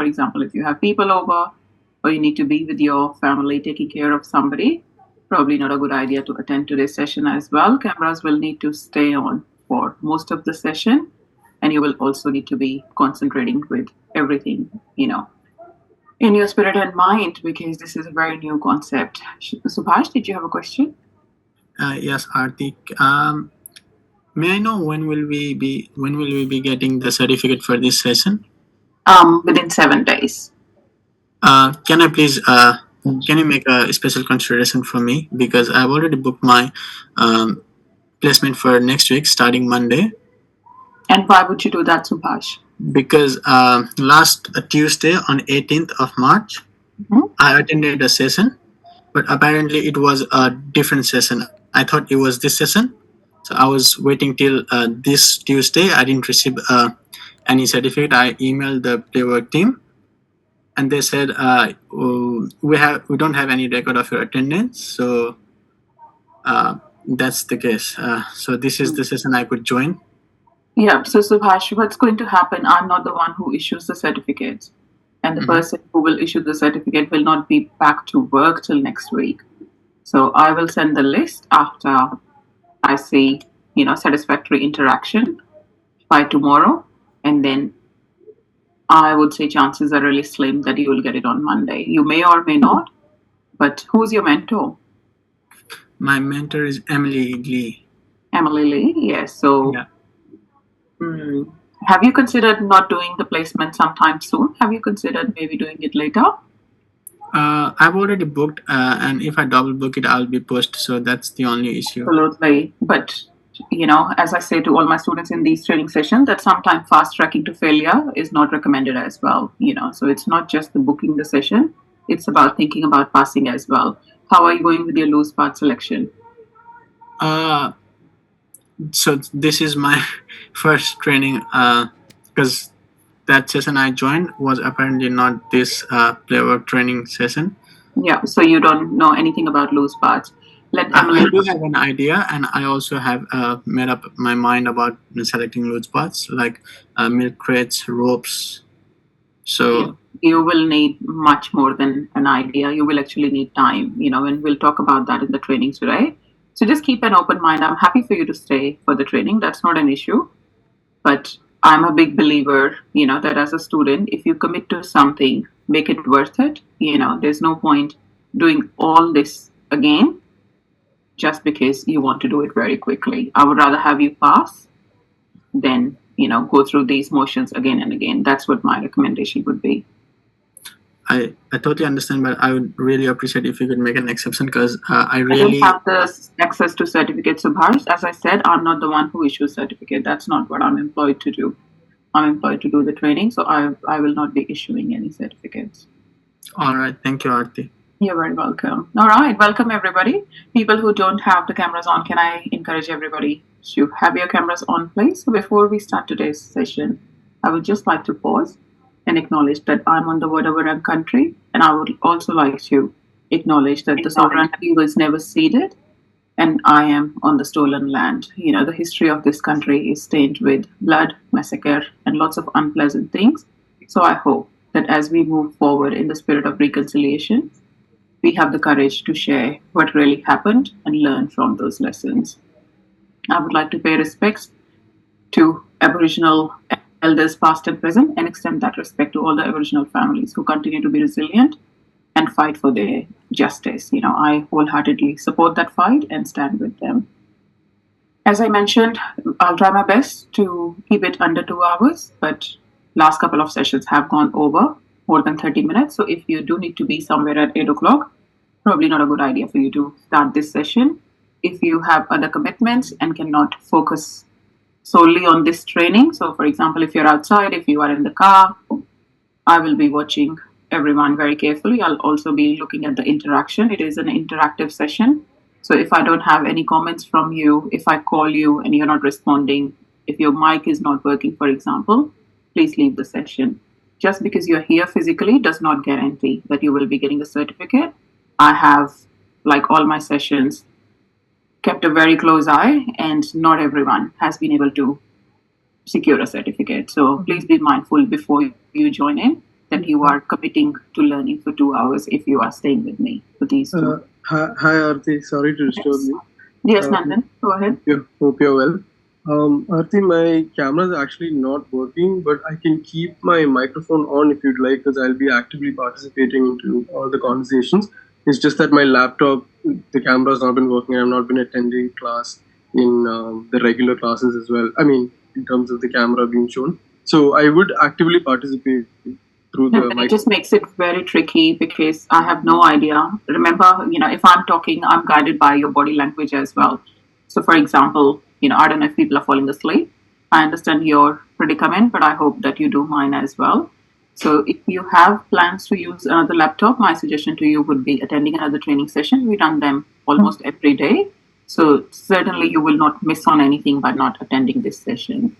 For example, if you have people over or you need to be with your family taking care of somebody, probably not a good idea to attend today's session as well. Cameras will need to stay on for most of the session, and you will also need to be concentrating with everything, in your spirit and mind, because this is a very new concept. Subhash, did you have a question? Yes, Artik. May I know when will we be getting the certificate for this session? Within 7 days. Can I please can you make a special consideration for me, because I've already booked my um, placement for next week starting Monday. And why would you do that, Subhash? Because last Tuesday on 18th of March Mhm. I attended a session, but apparently it was a different session. I thought it was this session, so I was waiting till this Tuesday. I didn't receive any certificate. I emailed the playwork team, and they said oh, we don't have any record of your attendance. So that's the case. So this is the session I could join. Yeah, so Subhash, what's going to happen? I'm not the one who issues the certificates, and the Hmm. person who will issue the certificate will not be back to work till next week. So I will send the list after I see, satisfactory interaction by tomorrow, and then I would say chances are really slim that you will get it on Monday. You may or may not, but who's your mentor? My mentor is Emily Lee. Emily Lee. Yes. So, Yeah. hmm, have you considered not doing the placement sometime soon? Have you considered maybe doing it later? I've already booked, and if I double book it, I'll be pushed. So that's the only issue. Absolutely. But, as I say to all my students in these training sessions, that sometimes fast tracking to failure is not recommended as well. So it's not just the booking the session, it's about thinking about passing as well. How are you going with your loose part selection? Uh, so this is my first training, because that session I joined was apparently not this playwork training session. Yeah, so you don't know anything about loose parts. Let I Emily. do have an idea, and I also have made up my mind about selecting loose parts like milk crates, ropes. Yeah, So you will need much more than an idea. You will actually need time, and we'll talk about that in the training today. So just keep an open mind. I'm happy for you to stay for the training. That's not an issue. But I'm a big believer, that as a student, if you commit to something, make it worth it. There's no point doing all this again just because you want to do it very quickly. I would rather have you pass than, go through these motions again and again. That's what my recommendation would be. I totally understand, but I would really appreciate if you could make an exception, because I I don't really have the access to certificates, Subhash. As I said, I'm not the one who issues certificate. That's not what I'm employed to do. I'm employed to do the training, so I will not be issuing any certificates. all right. Thank you, Arti. You're very welcome. All right, welcome everybody. People who don't have the cameras on, can I encourage everybody to have your cameras on, please? So before we start today's session, I would just like to pause and acknowledge that I'm on the Wadawaran country, and I would also like to acknowledge that the sovereignty was never ceded, and I am on the stolen land. The history of this country is stained with blood, massacre, and lots of unpleasant things. So I hope that as we move forward in the spirit of reconciliation, we have the courage to share what really happened and learn from those lessons. I would like to pay respects to Aboriginal elders past and present and extend that respect to all the Aboriginal families who continue to be resilient and fight for their justice. I wholeheartedly support that fight and stand with them. As I mentioned, I'll try my best to keep it under 2 hours, but last couple of sessions have gone over more than 30 minutes. So if you do need to be somewhere at 8 o'clock, probably not a good idea for you to start this session. If you have other commitments and cannot focus solely on this training, so for example, if you're outside, if you are in the car, I will be watching everyone very carefully. I'll also be looking at the interaction. It is an interactive session. So if I don't have any comments from you, if I call you and you're not responding, if your mic is not working, for example, please leave the session. Just because you're here physically does not guarantee that you will be getting a certificate. I have, like all my sessions, kept a very close eye, and not everyone has been able to secure a certificate. So please be mindful before you join in. then you are committing to learning for 2 hours if you are staying with me for these two. Hi, Aarti. Sorry to disturb you. Yes, Nandan, go ahead. Hope you're well. Aarti, my camera is actually not working, but I can keep my microphone on if you'd like, because I'll be actively participating into all the conversations. It's just that my laptop, the camera's not been working. I've not been attending class in the regular classes as well. I mean, in terms of the camera being shown. So I would actively participate through the It just makes it very tricky because I have no idea. Remember, if I'm talking, I'm guided by your body language as well. So, for example, I don't know if people are falling asleep. I understand your predicament, but I hope that you do mine as well. So, if you have plans to use another laptop, my suggestion to you would be attending another training session. We run them almost every day. So, certainly you will not miss on anything by not attending this session.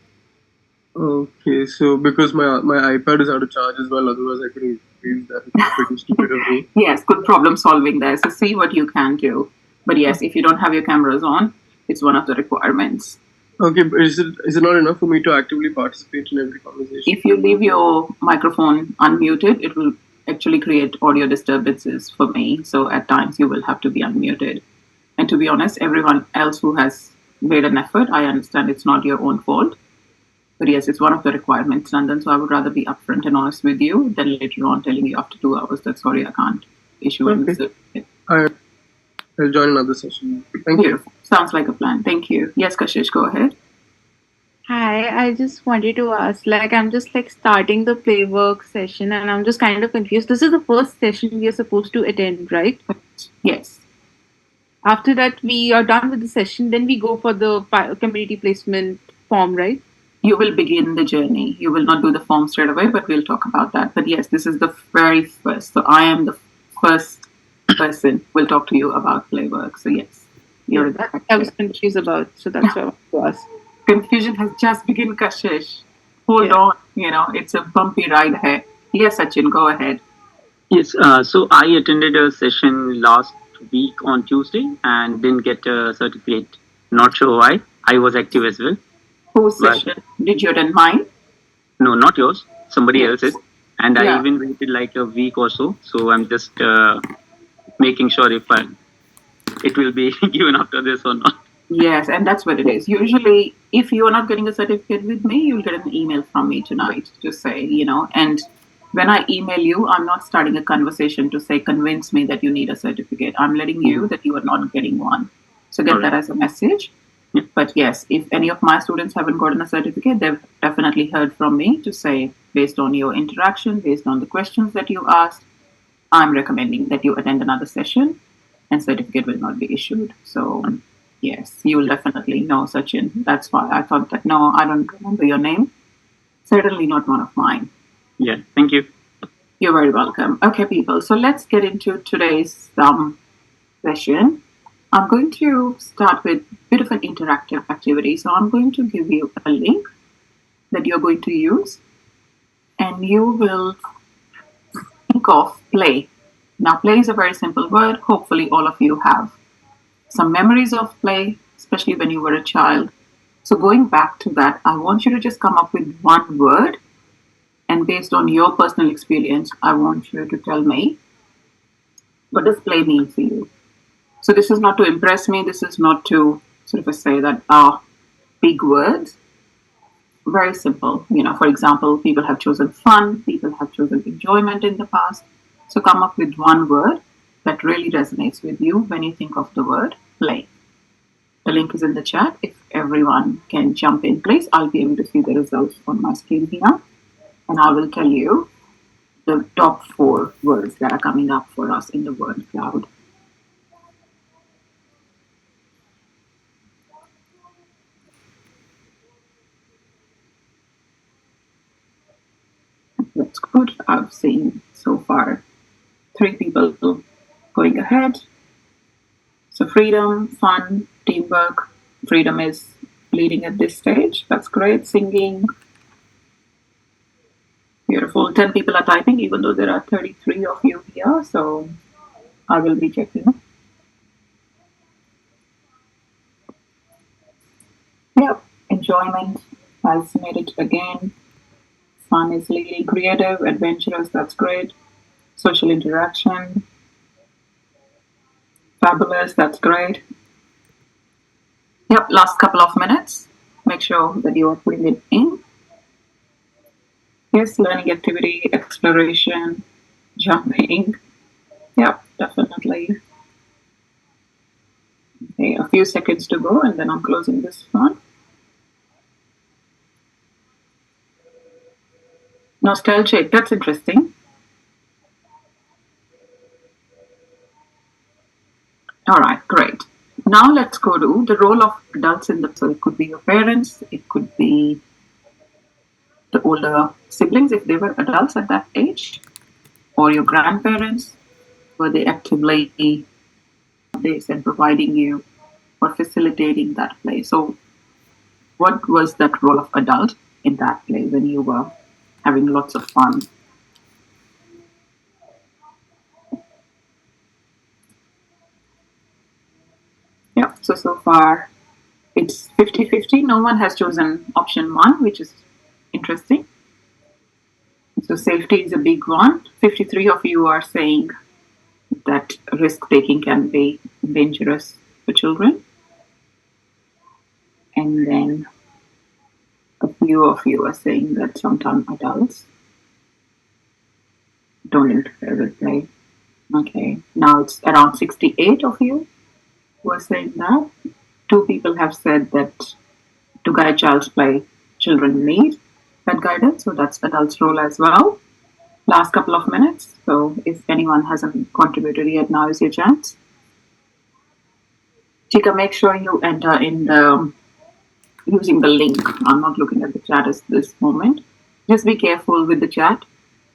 Okay, so because my iPad is out of charge as well, otherwise I could have used that. It's pretty stupid of me. Yes, good problem solving there. So see what you can do. But yes, if you don't have your cameras on, it's one of the requirements. Okay, but is it not enough for me to actively participate in every conversation? If you leave your microphone unmuted, it will actually create audio disturbances for me. So at times you will have to be unmuted. And to be honest, everyone else who has made an effort, I understand it's not your own fault. But yes, it's one of the requirements, Nandan. So I would rather be upfront and honest with you than later on telling you after 2 hours that sorry, I can't issue any certificate. I'll join another session. Thank you. Sounds like a plan. Thank you. Yes, Kashish, go ahead. Hi, I just wanted to ask, I'm just starting the playwork session and I'm just kind of confused. This is the first session we are supposed to attend, right? Yes. After that, we are done with the session, then we go for the community placement form, right? You will begin the journey. You will not do the form straight away, but we'll talk about that. But yes, this is the very first. So I am the first person will talk to you about playwork. So yes, you're that I was confused about. So that's what I want to ask. Confusion has just begun, Kashish. Hold on. It's a bumpy ride ahead. Yes, Sachin, go ahead. Yes, so I attended a session last week on Tuesday and didn't get a certificate. Not sure why. I was active as well. Whose session? Did you attend mine? No, not yours. Somebody else's. And I even waited like a week or so. So I'm just making sure if it will be given after this or not. Yes, and that's what it is. Usually, if you are not getting a certificate with me, you'll get an email from me tonight to say, and when I email you, I'm not starting a conversation to say, convince me that you need a certificate. I'm letting you that you are not getting one. So get that as a message. Yeah. But yes, if any of my students haven't gotten a certificate, they've definitely heard from me to say, based on your interaction, based on the questions that you asked, I'm recommending that you attend another session and certificate will not be issued. So yes, you will definitely know, Sachin. That's why I thought that, no, I don't remember your name. Certainly not one of mine. Yeah, thank you. You're very welcome. Okay, people. So let's get into today's session. I'm going to start with a bit of an interactive activity. So I'm going to give you a link that you're going to use and you will think of play. Now, play is a very simple word. Hopefully all of you have some memories of play, especially when you were a child. So going back to that, I want you to just come up with one word. And based on your personal experience, I want you to tell me, what does play mean for you? So this is not to impress me. This is not to sort of say that big words. Very simple. For example, people have chosen fun. People have chosen enjoyment in the past. So come up with one word that really resonates with you when you think of the word play. The link is in the chat. If everyone can jump in, please, I'll be able to see the results on my screen here. And I will tell you the top 4 words that are coming up for us in the word cloud. That's good. I've seen so far 3 people going ahead. So freedom, fun, teamwork. Freedom is leading at this stage. That's great. Singing. Beautiful. 10 people are typing, even though there are 33 of you here. So I will be checking. Yep. Enjoyment. I'll submit it again. Fun is leading. Creative, adventurous, that's great. Social interaction. Fabulous, that's great. Yep, last couple of minutes. Make sure that you are putting it in. Yes, learning activity, exploration, jumping. Yep, definitely. Okay, a few seconds to go and then I'm closing this one. Nostalgic, that's interesting. All right, great. Now let's go to the role of adults in the, so it could be your parents, it could be the older siblings if they were adults at that age, or your grandparents, were they actively this and providing you or facilitating that play? So what was that role of adult in that play when you were having lots of fun? Yeah, so far it's 50-50. No one has chosen option 1, which is interesting. So safety is a big one. 53 of you are saying that risk taking can be dangerous for children. And then a few of you are saying that sometimes adults don't interfere with play. Okay, now it's around 68 of you who are saying that. 2 people have said that to guide child's play, children need that guidance, so that's adults' role as well. Last couple of minutes, so if anyone hasn't contributed yet, now is your chance. Chika, make sure you enter in the using the link. I'm not looking at the chat at this moment. Just be careful with the chat.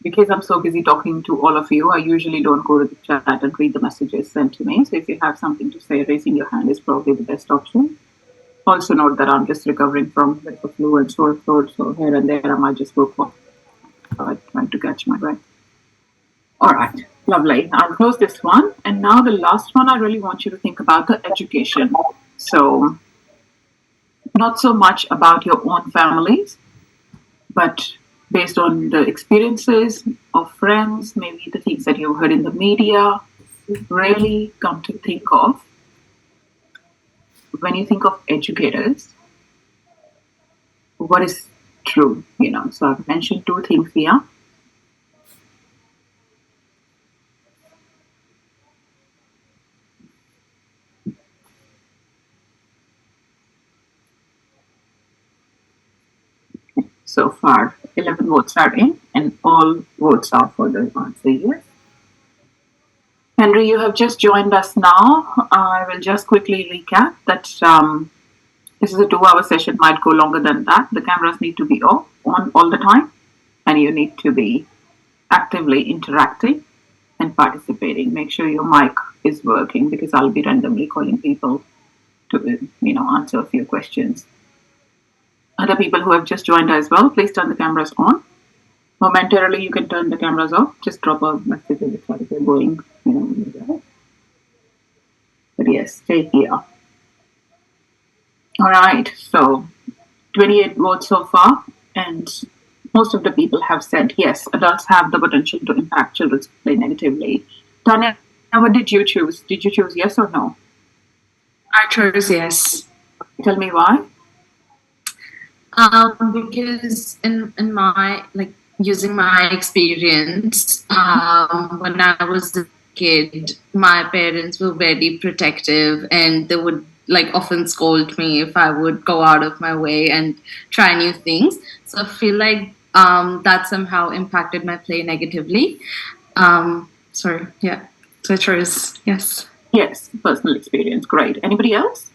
Because I'm so busy talking to all of you, I usually don't go to the chat and read the messages sent to me. So if you have something to say, raising your hand is probably the best option. Also note that I'm just recovering from the flu and sore throat, so here and there I might just go for trying to catch my breath. All right, lovely. I'll close this one. And now the last one, I really want you to think about the education. So not so much about your own families, but based on the experiences of friends, maybe the things that you've heard in the media, really come to think of when you think of educators, what is true? So I've mentioned 2 things here. So far, 11 votes are in, and all votes are for the answer yes. Henry, you have just joined us now. I will just quickly recap that this is a 2-hour session, might go longer than that. The cameras need to be on all the time, and you need to be actively interacting and participating. Make sure your mic is working because I'll be randomly calling people to answer a few questions. Other people who have just joined as well, please turn the cameras on. Momentarily, you can turn the cameras off. Just drop a message in the chat if you're going. But yes, stay here. All right, so 28 votes so far, and most of the people have said yes, adults have the potential to impact children's play negatively. Tanya, what did you choose? Did you choose yes or no? I chose yes. Tell me why. Because in my using my experience, when I was a kid, my parents were very protective, and they would often scold me if I would go out of my way and try new things. So I feel like that somehow impacted my play negatively. So I chose yes. Yes, personal experience. Great. Anybody else?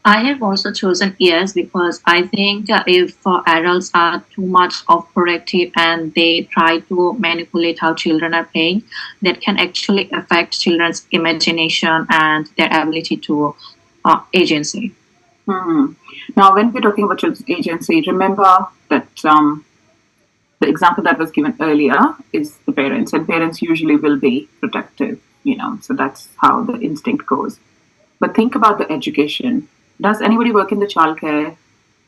I have also chosen yes because I think if adults are too much of proactive and they try to manipulate how children are playing, that can actually affect children's imagination and their ability to agency. Now, when we're talking about children's agency, remember that the example that was given earlier is the parents, and parents usually will be protective, so that's how the instinct goes. But think about the education. Does anybody work in the childcare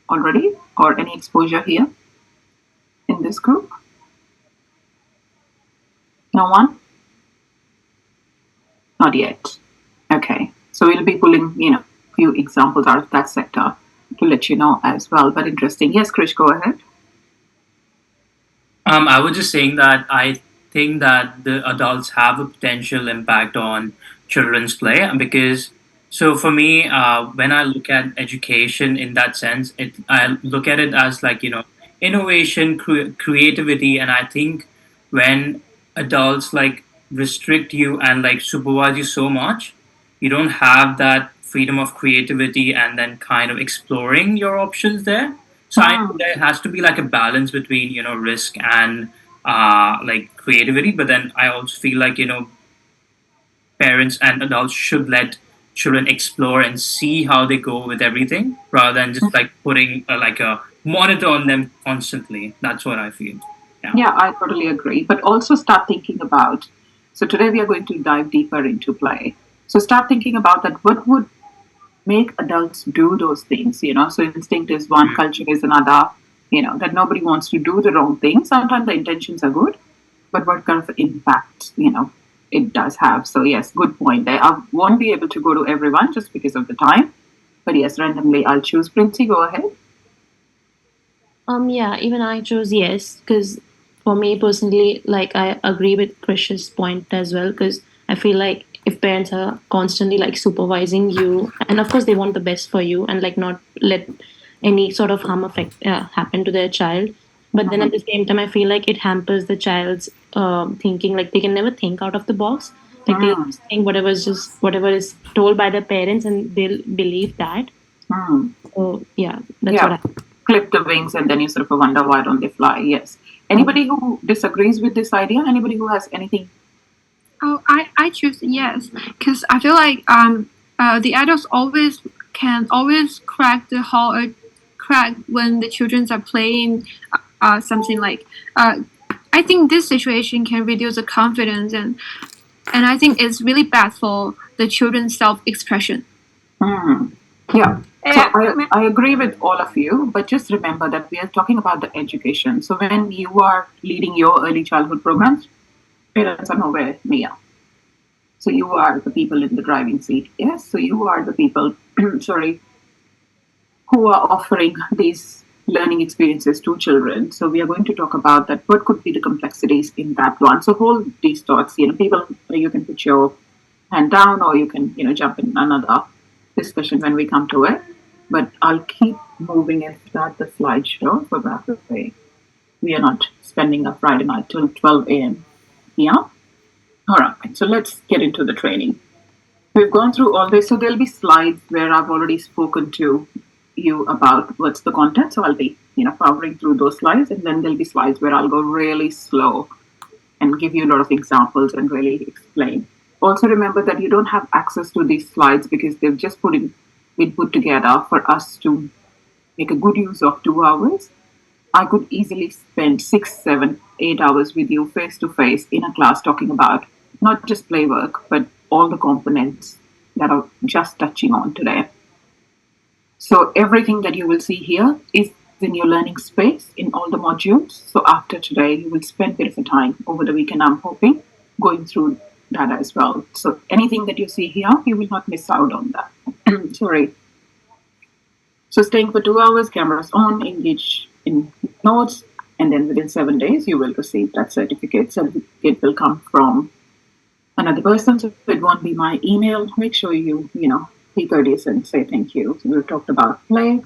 already, or any exposure here in this group? No one? Not yet. Okay. So we'll be pulling, a few examples out of that sector to let you know as well. But interesting. Yes, Krish, go ahead. I was just saying that I think that the adults have a potential impact on children's play because so for me, when I look at education in that sense, I look at it as like innovation, creativity, and I think when adults like restrict you and like supervise you so much, you don't have that freedom of creativity and then kind of exploring your options there. So I think there has to be like a balance between risk and like creativity, but then I also feel like parents and adults should let children explore and see how they go with everything rather than just like putting like a monitor on them constantly. That's what I feel. Yeah, I totally agree. But also start thinking about, so today we are going to dive deeper into play. So start thinking about that. What would make adults do those things? So instinct is one, culture is another, that nobody wants to do the wrong thing. Sometimes the intentions are good, but what kind of impact, it does have. So yes, good point. I won't be able to go to everyone just because of the time. But yes, randomly I'll choose. Princey, go ahead. Yeah, even I chose yes, because for me personally, like I agree with Krish's point as well, because I feel like if parents are constantly like supervising you, and of course they want the best for you and like not let any sort of harm effect happen to their child, but then at the same time I feel like it hampers the child's thinking. Like they can never think out of the box. Like they just think whatever is told by the parents, and they'll believe that. So yeah, that's what I clip the wings and then you sort of wonder why don't they fly. Yes. Anybody who disagrees with this idea? Anybody who has anything? Oh, I choose yes, because I feel like the adults can always crack the hull or crack when the children are playing something like. I think this situation can reduce the confidence and I think it's really bad for the children's self-expression. Yeah. So I agree with all of you, but just remember that we are talking about the education. So when you are leading your early childhood programs, parents are nowhere near. So you are the people in the driving seat. Yes. So you are the people, who are offering these learning experiences to children. So we are going to talk about that. What could be the complexities in that one? So hold these thoughts. People, you can put your hand down, or you can, jump in another discussion when we come to it. But I'll keep moving and start the slideshow for that way. We are not spending a Friday night till 12 a.m. Yeah? All right. So let's get into the training. We've gone through all this. So there'll be slides where I've already spoken to you about what's the content. So I'll be, powering through those slides. And then there'll be slides where I'll go really slow and give you a lot of examples and really explain. Also remember that you don't have access to these slides because they've just been put together for us to make a good use of 2 hours. I could easily spend 6, 7, 8 hours with you face to face in a class talking about not just play work, but all the components that are just touching on today. So everything that you will see here is in your learning space in all the modules. So after today, you will spend a bit of a time over the weekend, I'm hoping, going through that as well. So anything that you see here, you will not miss out on that. Sorry. So staying for 2 hours, cameras on, engage in notes, and then within 7 days, you will receive that certificate. Certificate will come from another person, so it won't be my email. Make sure you be courteous and say thank you. So we've talked about play.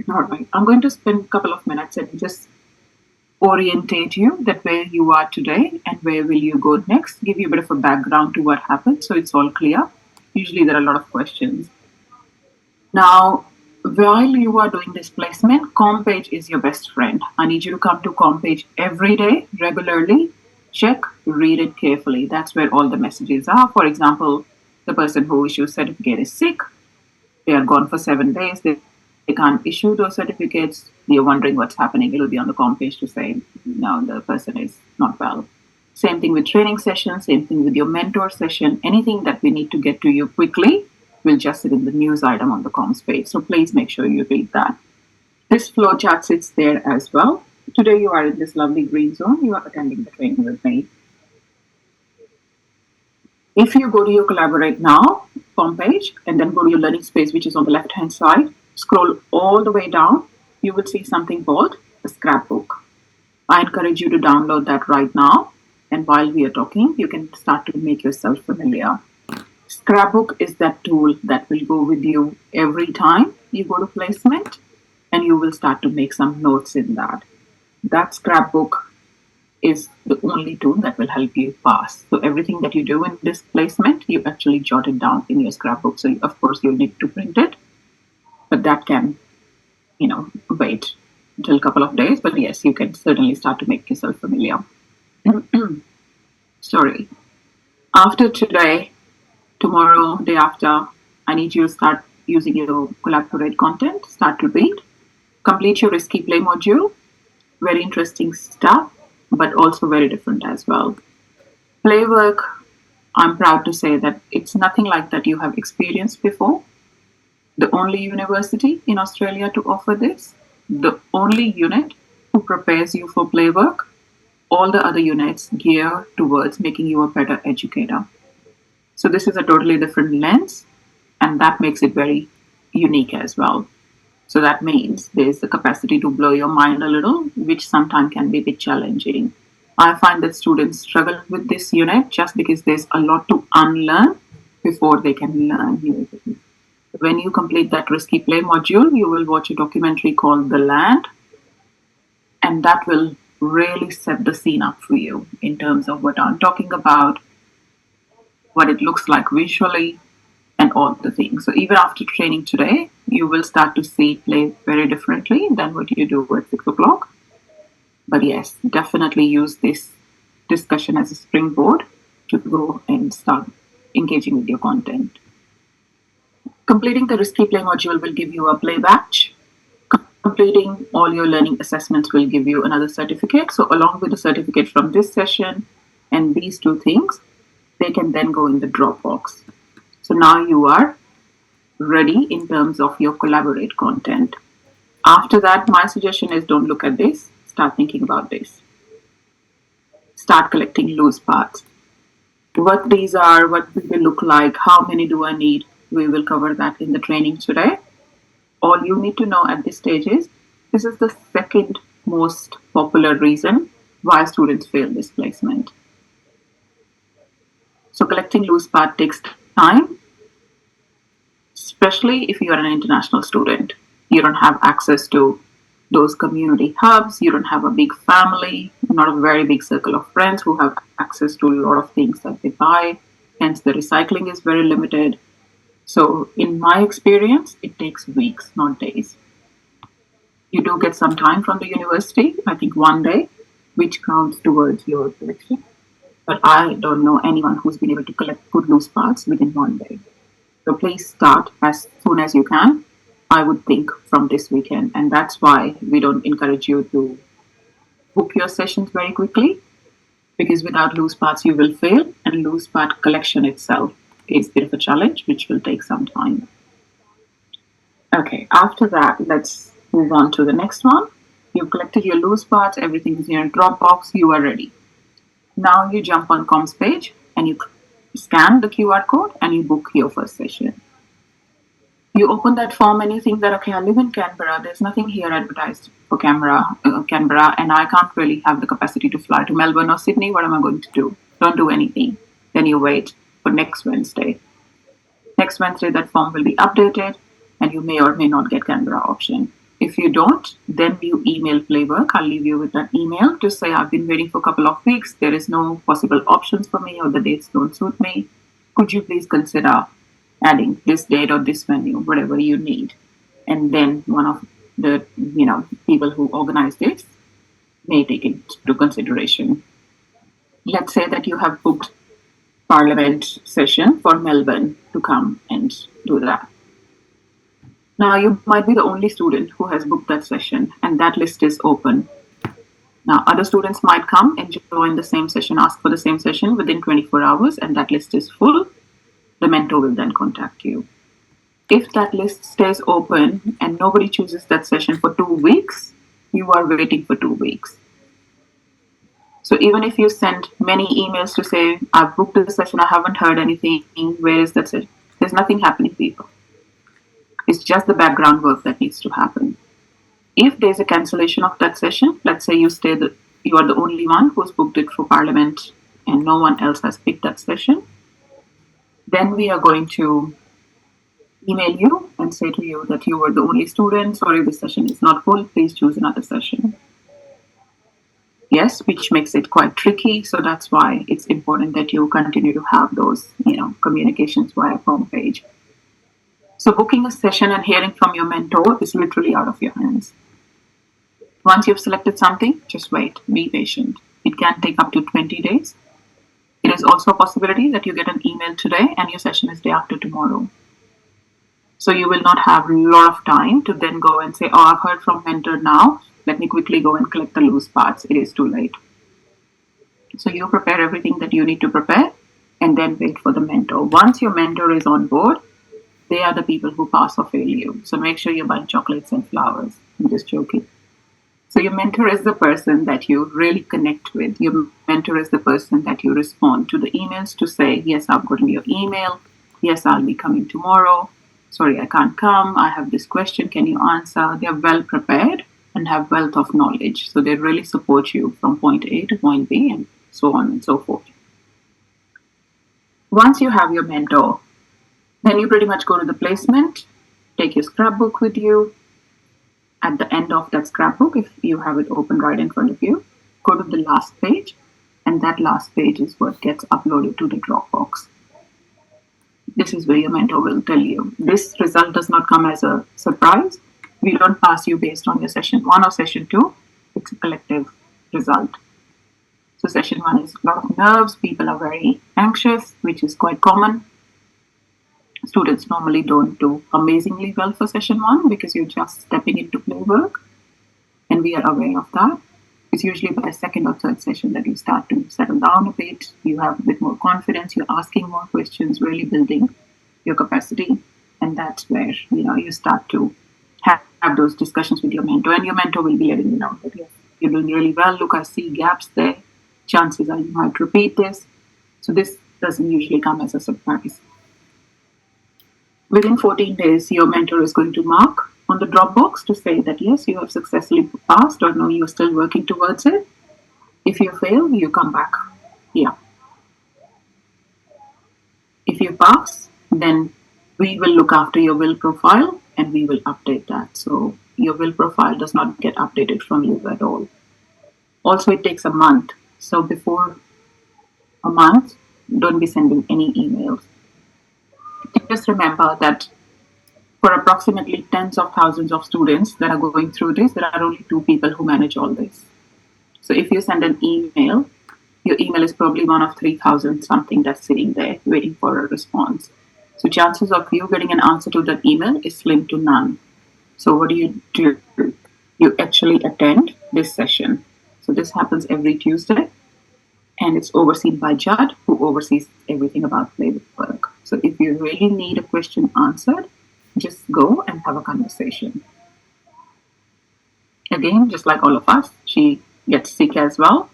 All right. I'm going to spend a couple of minutes and just orientate you that where you are today and where will you go next, give you a bit of a background to what happened so it's all clear. Usually there are a lot of questions. Now, while you are doing this placement, Compage is your best friend. I need you to come to Compage every day, regularly, check, read it carefully. That's where all the messages are. For example, the person who issues certificate is sick. They are gone for 7 days. They can't issue those certificates. You're wondering what's happening. It'll be on the Compage to say, no, the person is not well. Same thing with training sessions, same thing with your mentor session. Anything that we need to get to you quickly will just sit in the news item on the comms page. So please make sure you read that. This flowchart sits there as well. Today you are in this lovely green zone. You are attending the training with me. If you go to your Collaborate Now form page and then go to your learning space, which is on the left-hand side, scroll all the way down, you will see something called a scrapbook. I encourage you to download that right now. And while we are talking, you can start to make yourself familiar. Scrapbook is that tool that will go with you every time you go to placement, and you will start to make some notes in that. That scrapbook is the only tool that will help you pass. So everything that you do in this placement, you actually jot it down in your scrapbook. So of course you'll need to print it, but that can, wait until a couple of days. But yes, you can certainly start to make yourself familiar. Sorry. After today, tomorrow, day after, I need you to start using your Collaborate content, start to read, complete your Risky Play module. Very interesting stuff, but also very different as well. Playwork, I'm proud to say that it's nothing like that you have experienced before. The only university in Australia to offer this, the only unit who prepares you for playwork. All the other units gear towards making you a better educator. So this is a totally different lens, and that makes it very unique as well. So that means there's the capacity to blow your mind a little, which sometimes can be a bit challenging. I find that students struggle with this unit just because there's a lot to unlearn before they can learn new things. When you complete that Risky Play module, you will watch a documentary called The Land, and that will really set the scene up for you in terms of what I'm talking about, what it looks like visually, and all the things. So even after training today, you will start to see play very differently than what you do at 6 o'clock. But yes, definitely use this discussion as a springboard to go and start engaging with your content. Completing the Risky Play module will give you a play batch. Completing all your learning assessments will give you another certificate. So along with the certificate from this session and these two things, they can then go in the Dropbox. So now you are ready in terms of your Collaborate content. After that, my suggestion is don't look at this, start thinking about this. Start collecting loose parts. What these are, what will they look like, how many do I need? We will cover that in the training today. All you need to know at this stage is this is the second most popular reason why students fail this placement. So collecting loose part takes time, especially if you are an international student. You don't have access to those community hubs, you don't have a big family, not a very big circle of friends who have access to a lot of things that they buy, hence the recycling is very limited. So in my experience, it takes weeks, not days. You do get some time from the university, I think 1 day, which counts towards your collection. But I don't know anyone who's been able to collect good loose parts within 1 day. So please start as soon as you can. I would think from this weekend. And that's why we don't encourage you to book your sessions very quickly, because without loose parts, you will fail. And loose part collection itself is a bit of a challenge, which will take some time. Okay, after that, let's move on to the next one. You've collected your loose parts, everything is in your Dropbox, you are ready. Now you jump on comms page and you scan the QR code and you book your first session. You open that form and you think that, okay, I live in Canberra, there's nothing here advertised for Canberra, and I can't really have the capacity to fly to Melbourne or Sydney. What am I going to do? Don't do anything. Then you wait for next Wednesday. Next Wednesday, that form will be updated and you may or may not get Canberra option. If you don't, then you email Playwork. I'll leave you with that email to say, I've been waiting for a couple of weeks. There is no possible options for me or the dates don't suit me. Could you please consider adding this date or this venue, whatever you need? And then one of the people who organize this may take it into consideration. Let's say that you have booked Parliament session for Melbourne to come and do that. Now, you might be the only student who has booked that session, and that list is open. Now, other students might come and join the same session, ask for the same session within 24 hours, and that list is full. The mentor will then contact you. If that list stays open and nobody chooses that session for 2 weeks, you are waiting for 2 weeks. So even if you send many emails to say, I've booked the session, I haven't heard anything, where is that session? There's nothing happening, people. It's just the background work that needs to happen. If there's a cancellation of that session, let's say you are the only one who's booked it for Parliament and no one else has picked that session, then we are going to email you and say to you that you were the only student, sorry, this session is not full, please choose another session. Yes, which makes it quite tricky, so that's why it's important that you continue to have those, communications via homepage. So booking a session and hearing from your mentor is literally out of your hands. Once you've selected something, just wait, be patient. It can take up to 20 days. It is also a possibility that you get an email today and your session is day after tomorrow. So you will not have a lot of time to then go and say, oh, I've heard from mentor now, let me quickly go and collect the loose parts. It is too late. So you prepare everything that you need to prepare and then wait for the mentor. Once your mentor is on board, they are the people who pass or fail you. So make sure you're buying chocolates and flowers. I'm just joking. So your mentor is the person that you really connect with. Your mentor is the person that you respond to the emails to say, yes, I've gotten your email. Yes, I'll be coming tomorrow. Sorry, I can't come. I have this question. Can you answer? They're well prepared and have wealth of knowledge. So they really support you from point A to point B and so on and so forth. Once you have your mentor, then you pretty much go to the placement, take your scrapbook with you. At the end of that scrapbook, if you have it open right in front of you, go to the last page, and that last page is what gets uploaded to the Dropbox. This is where your mentor will tell you. This result does not come as a surprise. We don't pass you based on your session 1 or session 2. It's a collective result. So session 1 is a lot of nerves. People are very anxious, which is quite common. Students normally don't do amazingly well for session 1 because you're just stepping into play work, and we are aware of that. It's usually by second or third session that you start to settle down a bit. You have a bit more confidence. You're asking more questions, really building your capacity, and that's where you start to have those discussions with your mentor, and your mentor will be letting you know that yes, you're doing really well. Look, I see gaps there. Chances are you might repeat this. So this doesn't usually come as a surprise. Within 14 days, your mentor is going to mark on the Dropbox to say that yes, you have successfully passed, or no, you're still working towards it. If you fail, you come back here. If you pass, then we will look after your will profile and we will update that. So your will profile does not get updated from you at all. Also, it takes a month. So before a month, don't be sending any emails. Just remember that for approximately tens of thousands of students that are going through this, there are only 2 people who manage all this. So if you send an email, your email is probably one of 3,000 something that's sitting there waiting for a response. So chances of you getting an answer to that email is slim to none. So what do? You actually attend this session. So this happens every Tuesday, and it's overseen by Judd, who oversees everything about play work. So if you really need a question answered, just go and have a conversation. Again, just like all of us, she gets sick as well.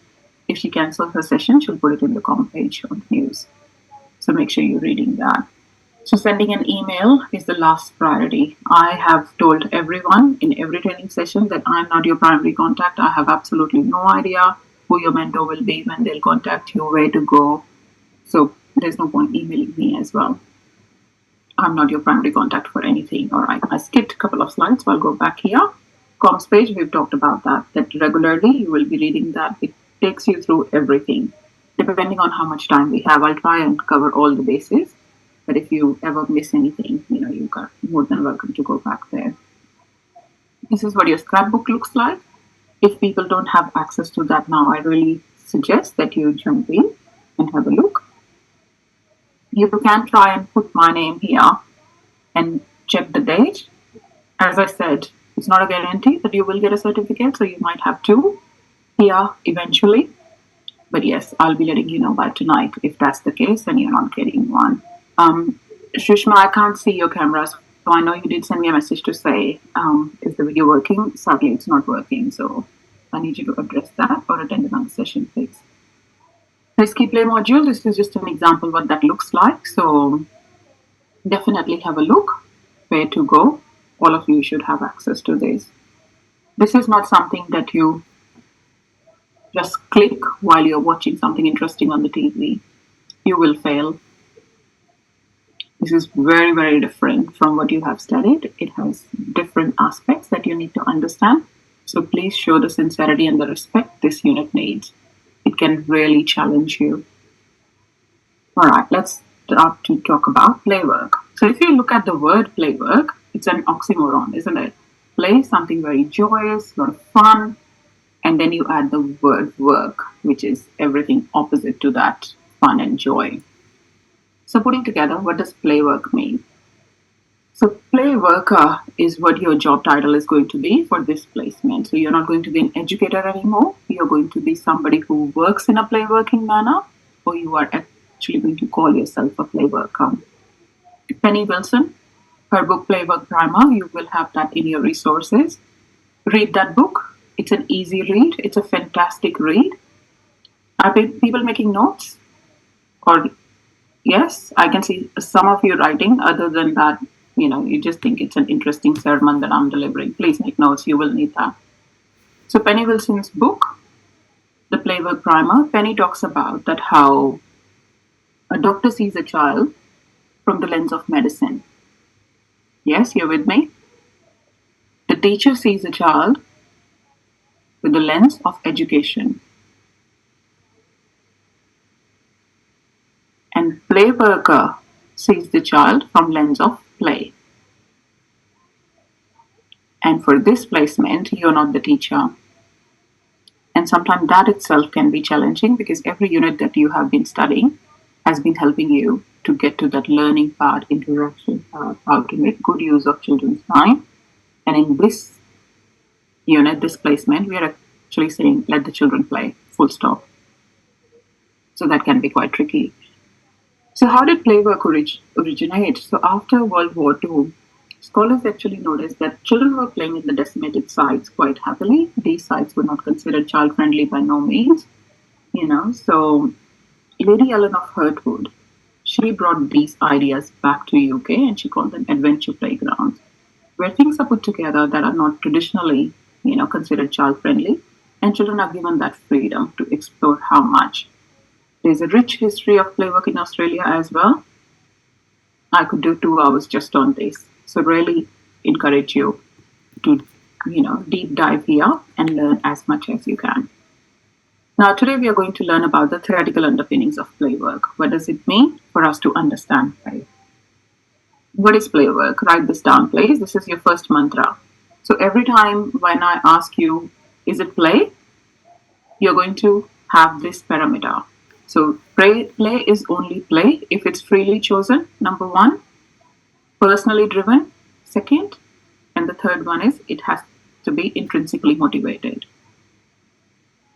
If she cancels her session, she'll put it in the comment page on the news. So make sure you're reading that. So sending an email is the last priority. I have told everyone in every training session that I'm not your primary contact. I have absolutely no idea who your mentor will be when they'll contact you, where to go. So there's no point emailing me as well. I'm not your primary contact for anything. All right, I skipped a couple of slides, so I'll go back here. Comms page, we've talked about that regularly you will be reading that. It takes you through everything. Depending on how much time we have, I'll try and cover all the bases. But if you ever miss anything, you're more than welcome to go back there. This is what your scrapbook looks like. If people don't have access to that now, I really suggest that you jump in and have a look. You can try and put my name here and check the date. As I said, it's not a guarantee that you will get a certificate, so you might have 2 here eventually. But yes, I'll be letting you know by tonight if that's the case and you're not getting one. Shushma, I can't see your cameras I know you did send me a message to say, is the video working? Sadly, it's not working. So I need you to address that or attend another session, please. Risky Play module, this is just an example what that looks like. So definitely have a look where to go. All of you should have access to this. This is not something that you just click while you're watching something interesting on the TV. You will fail. This is very, very different from what you have studied. It has different aspects that you need to understand. So please show the sincerity and the respect this unit needs. It can really challenge you. All right, let's start to talk about play work. So if you look at the word play work, it's an oxymoron, isn't it? Play, something very joyous, a lot of fun, and then you add the word work, which is everything opposite to that, fun and joy. So putting together, what does play work mean? So play worker is what your job title is going to be for this placement. So you're not going to be an educator anymore. You're going to be somebody who works in a play working manner, or you are actually going to call yourself a play worker. Penny Wilson, her book Play Work Primer, you will have that in your resources. Read that book. It's an easy read. It's a fantastic read. Are people making notes? Or yes, I can see some of you writing. Other than that, you just think it's an interesting sermon that I'm delivering. Please make notes. You will need that. So Penny Wilson's book, The Play Work Primer, Penny talks about that how a doctor sees a child from the lens of medicine. Yes, you're with me? The teacher sees a child with the lens of education. And play worker sees the child from lens of play. And for this placement, you're not the teacher. And sometimes that itself can be challenging because every unit that you have been studying has been helping you to get to that learning part, interaction part, how to make good use of children's time. And in this unit, this placement, we are actually saying, let the children play, full stop. So that can be quite tricky. So how did play work originate? So after World War II, scholars actually noticed that children were playing in the decimated sites quite happily. These sites were not considered child-friendly by no means. So Lady Ellen of Hertwood, she brought these ideas back to UK and she called them adventure playgrounds, where things are put together that are not traditionally, considered child-friendly, and children are given that freedom to explore how much. There's a rich history of play work in Australia as well. I could do 2 hours just on this. So really encourage you to, deep dive here and learn as much as you can. Now, today we are going to learn about the theoretical underpinnings of play work. What does it mean for us to understand play? What is play work? Write this down, please. This is your first mantra. So every time when I ask you, is it play? You're going to have this parameter. So play is only play if it's freely chosen, number one. Personally driven, second. And the third one is it has to be intrinsically motivated.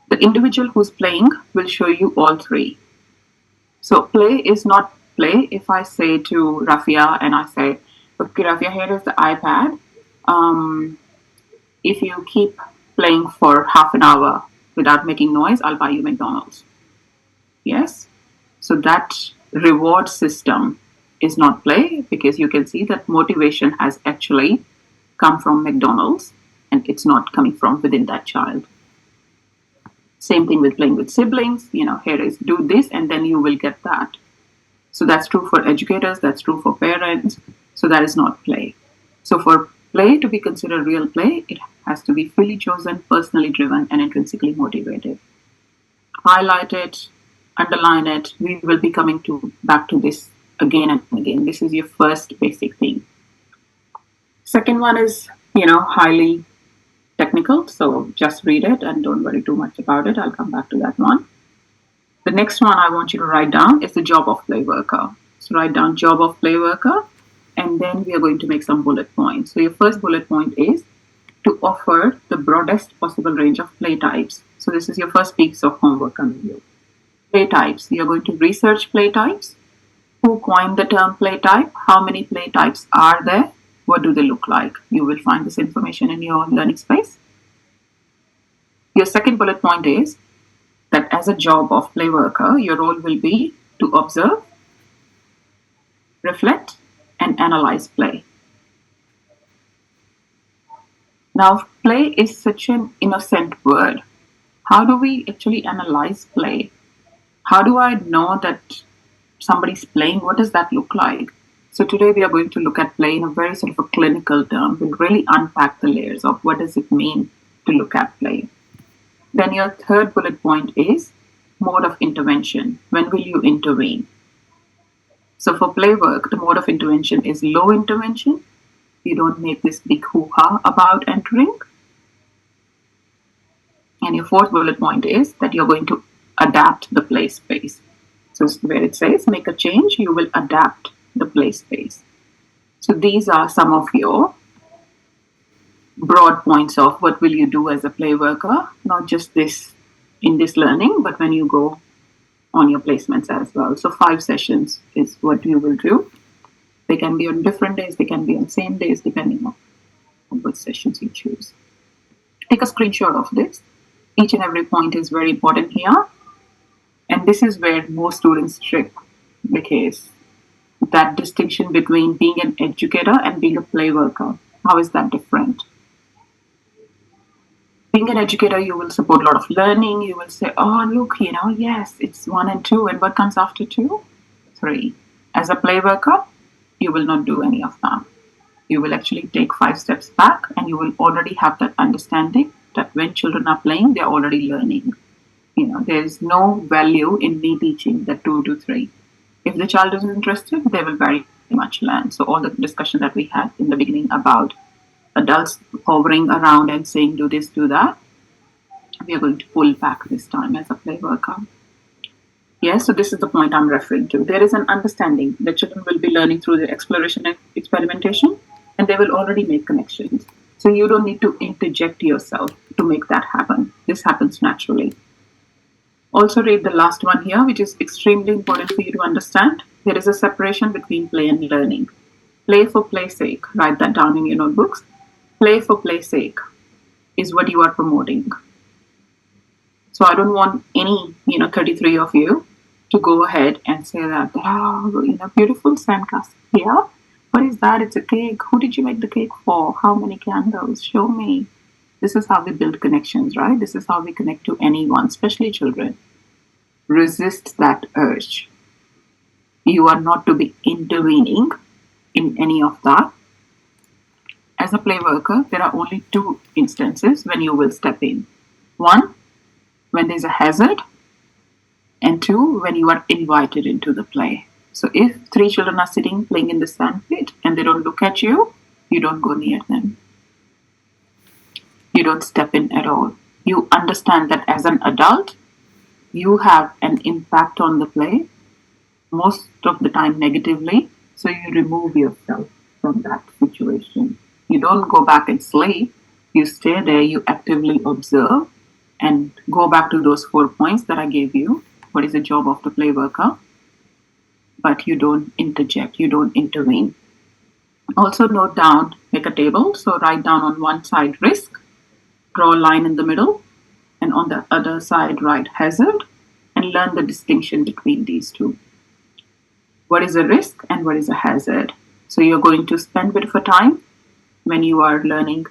The individual who's playing will show you all three. So play is not play. If I say to Rafia and I say, okay, Rafia, here is the iPad. If you keep playing for half an hour without making noise, I'll buy you McDonald's. Yes? So that reward system is not play because you can see that motivation has actually come from McDonald's and it's not coming from within that child. Same thing with playing with siblings. Here is do this and then you will get that. So that's true for educators, that's true for parents. So that is not play. So for play to be considered real play, it has to be freely chosen, personally driven, and intrinsically motivated. Highlight it, underline it. We will be coming back to this again and again. This is your first basic thing. Second one is, highly technical. So just read it and don't worry too much about it. I'll come back to that one. The next one I want you to write down is the job of play worker. So write down job of play worker, and then we are going to make some bullet points. So your first bullet point is to offer the broadest possible range of play types. So this is your first piece of homework coming you. Play types. You're going to research play types. Who coined the term play type? How many play types are there? What do they look like? You will find this information in your learning space. Your second bullet point is that as a job of play worker, your role will be to observe, reflect, and analyze play. Now, play is such an innocent word. How do we actually analyze play? How do I know that somebody's playing? What does that look like? So today we are going to look at play in a very sort of a clinical term. We'll really unpack the layers of what does it mean to look at play. Then your third bullet point is mode of intervention. When will you intervene? So for play work, the mode of intervention is low intervention. You don't make this big hoo-ha about entering. And your fourth bullet point is that you're going to adapt the play space. So where it says make a change, you will adapt the play space. So these are some of your broad points of what will you do as a play worker, not just this in this learning, but when you go on your placements as well. So 5 sessions is what you will do. They can be on different days, they can be on same days, depending on what sessions you choose. Take a screenshot of this. Each and every point is very important here. And this is where most students trick, because that distinction between being an educator and being a play worker, how is that different? Being an educator, you will support a lot of learning. You will say, oh, look, yes, it's 1 and 2. And what comes after 2? 3. As a play worker, you will not do any of that. You will actually take 5 steps back, and you will already have that understanding that when children are playing, they're already learning. There is no value in me teaching that 2 to 3. If the child is interested, they will very much learn. So all the discussion that we had in the beginning about adults hovering around and saying, do this, do that, we are going to pull back this time as a play worker. Yes, so this is the point I'm referring to. There is an understanding that children will be learning through the exploration and experimentation, and they will already make connections. So you don't need to interject yourself to make that happen. This happens naturally. Also read the last one here, which is extremely important for you to understand. There is a separation between play and learning. Play for play's sake. Write that down in your notebooks. Play for play's sake is what you are promoting. So I don't want any, 33 of you to go ahead and say that, beautiful sandcastle. Yeah, what is that? It's a cake. Who did you make the cake for? How many candles? Show me. This is how we build connections, right? This is how we connect to anyone, especially children. Resist that urge. You are not to be intervening in any of that. As a play worker, there are only 2 instances when you will step in. 1, when there's a hazard, and 2, when you are invited into the play. So if 3 children are sitting playing in the sandpit and they don't look at you, you don't go near them. You don't step in at all. You understand that as an adult, you have an impact on the play, most of the time negatively, so you remove yourself from that situation. You don't go back and sleep. You stay there, you actively observe, and go back to those 4 points that I gave you. What is the job of the play worker? But you don't interject, you don't intervene. Also note down, make a table. So write down on one side risk, draw a line in the middle, and on the other side write hazard, and learn the distinction between these two. What is a risk and what is a hazard? So you're going to spend a bit of a time when you are learning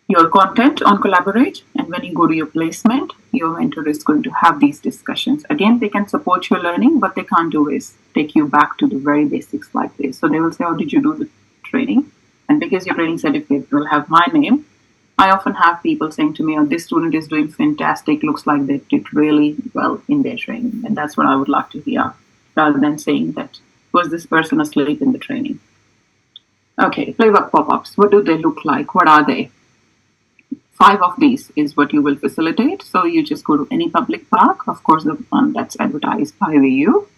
your content on Collaborate, and when you go to your placement, your mentor is going to have these discussions. Again, they can support your learning, but they can't always take you back to the very basics like this. So they will say, how did you do the training? And because your training certificate will have my name, I often have people saying to me, oh, this student is doing fantastic, looks like they did really well in their training. And that's what I would like to hear, rather than saying that, was this person asleep in the training? Okay, playwork pop-ups. What do they look like? What are they? 5 of these is what you will facilitate. So you just go to any public park, of course, the one that's advertised by VU.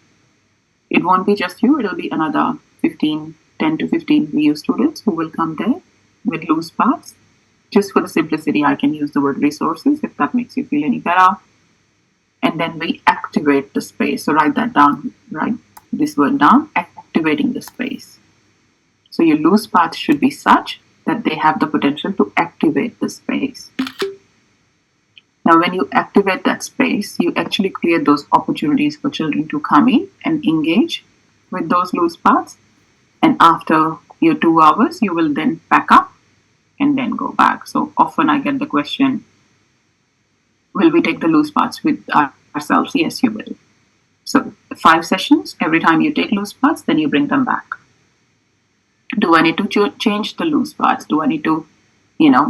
It won't be just you, it'll be another 10 to 15 VU students who will come there with loose paths. Just for the simplicity, I can use the word resources if that makes you feel any better. And then we activate the space. So write that down, write this word down, activating the space. So your loose paths should be such that they have the potential to activate the space. Now, when you activate that space, you actually create those opportunities for children to come in and engage with those loose paths. And after your 2 hours, you will then pack up and then go back. So often I get the question, will we take the loose paths with ourselves? Yes, you will. So 5 sessions, every time you take loose paths, then you bring them back. Do I need to change the loose paths? Do I need to,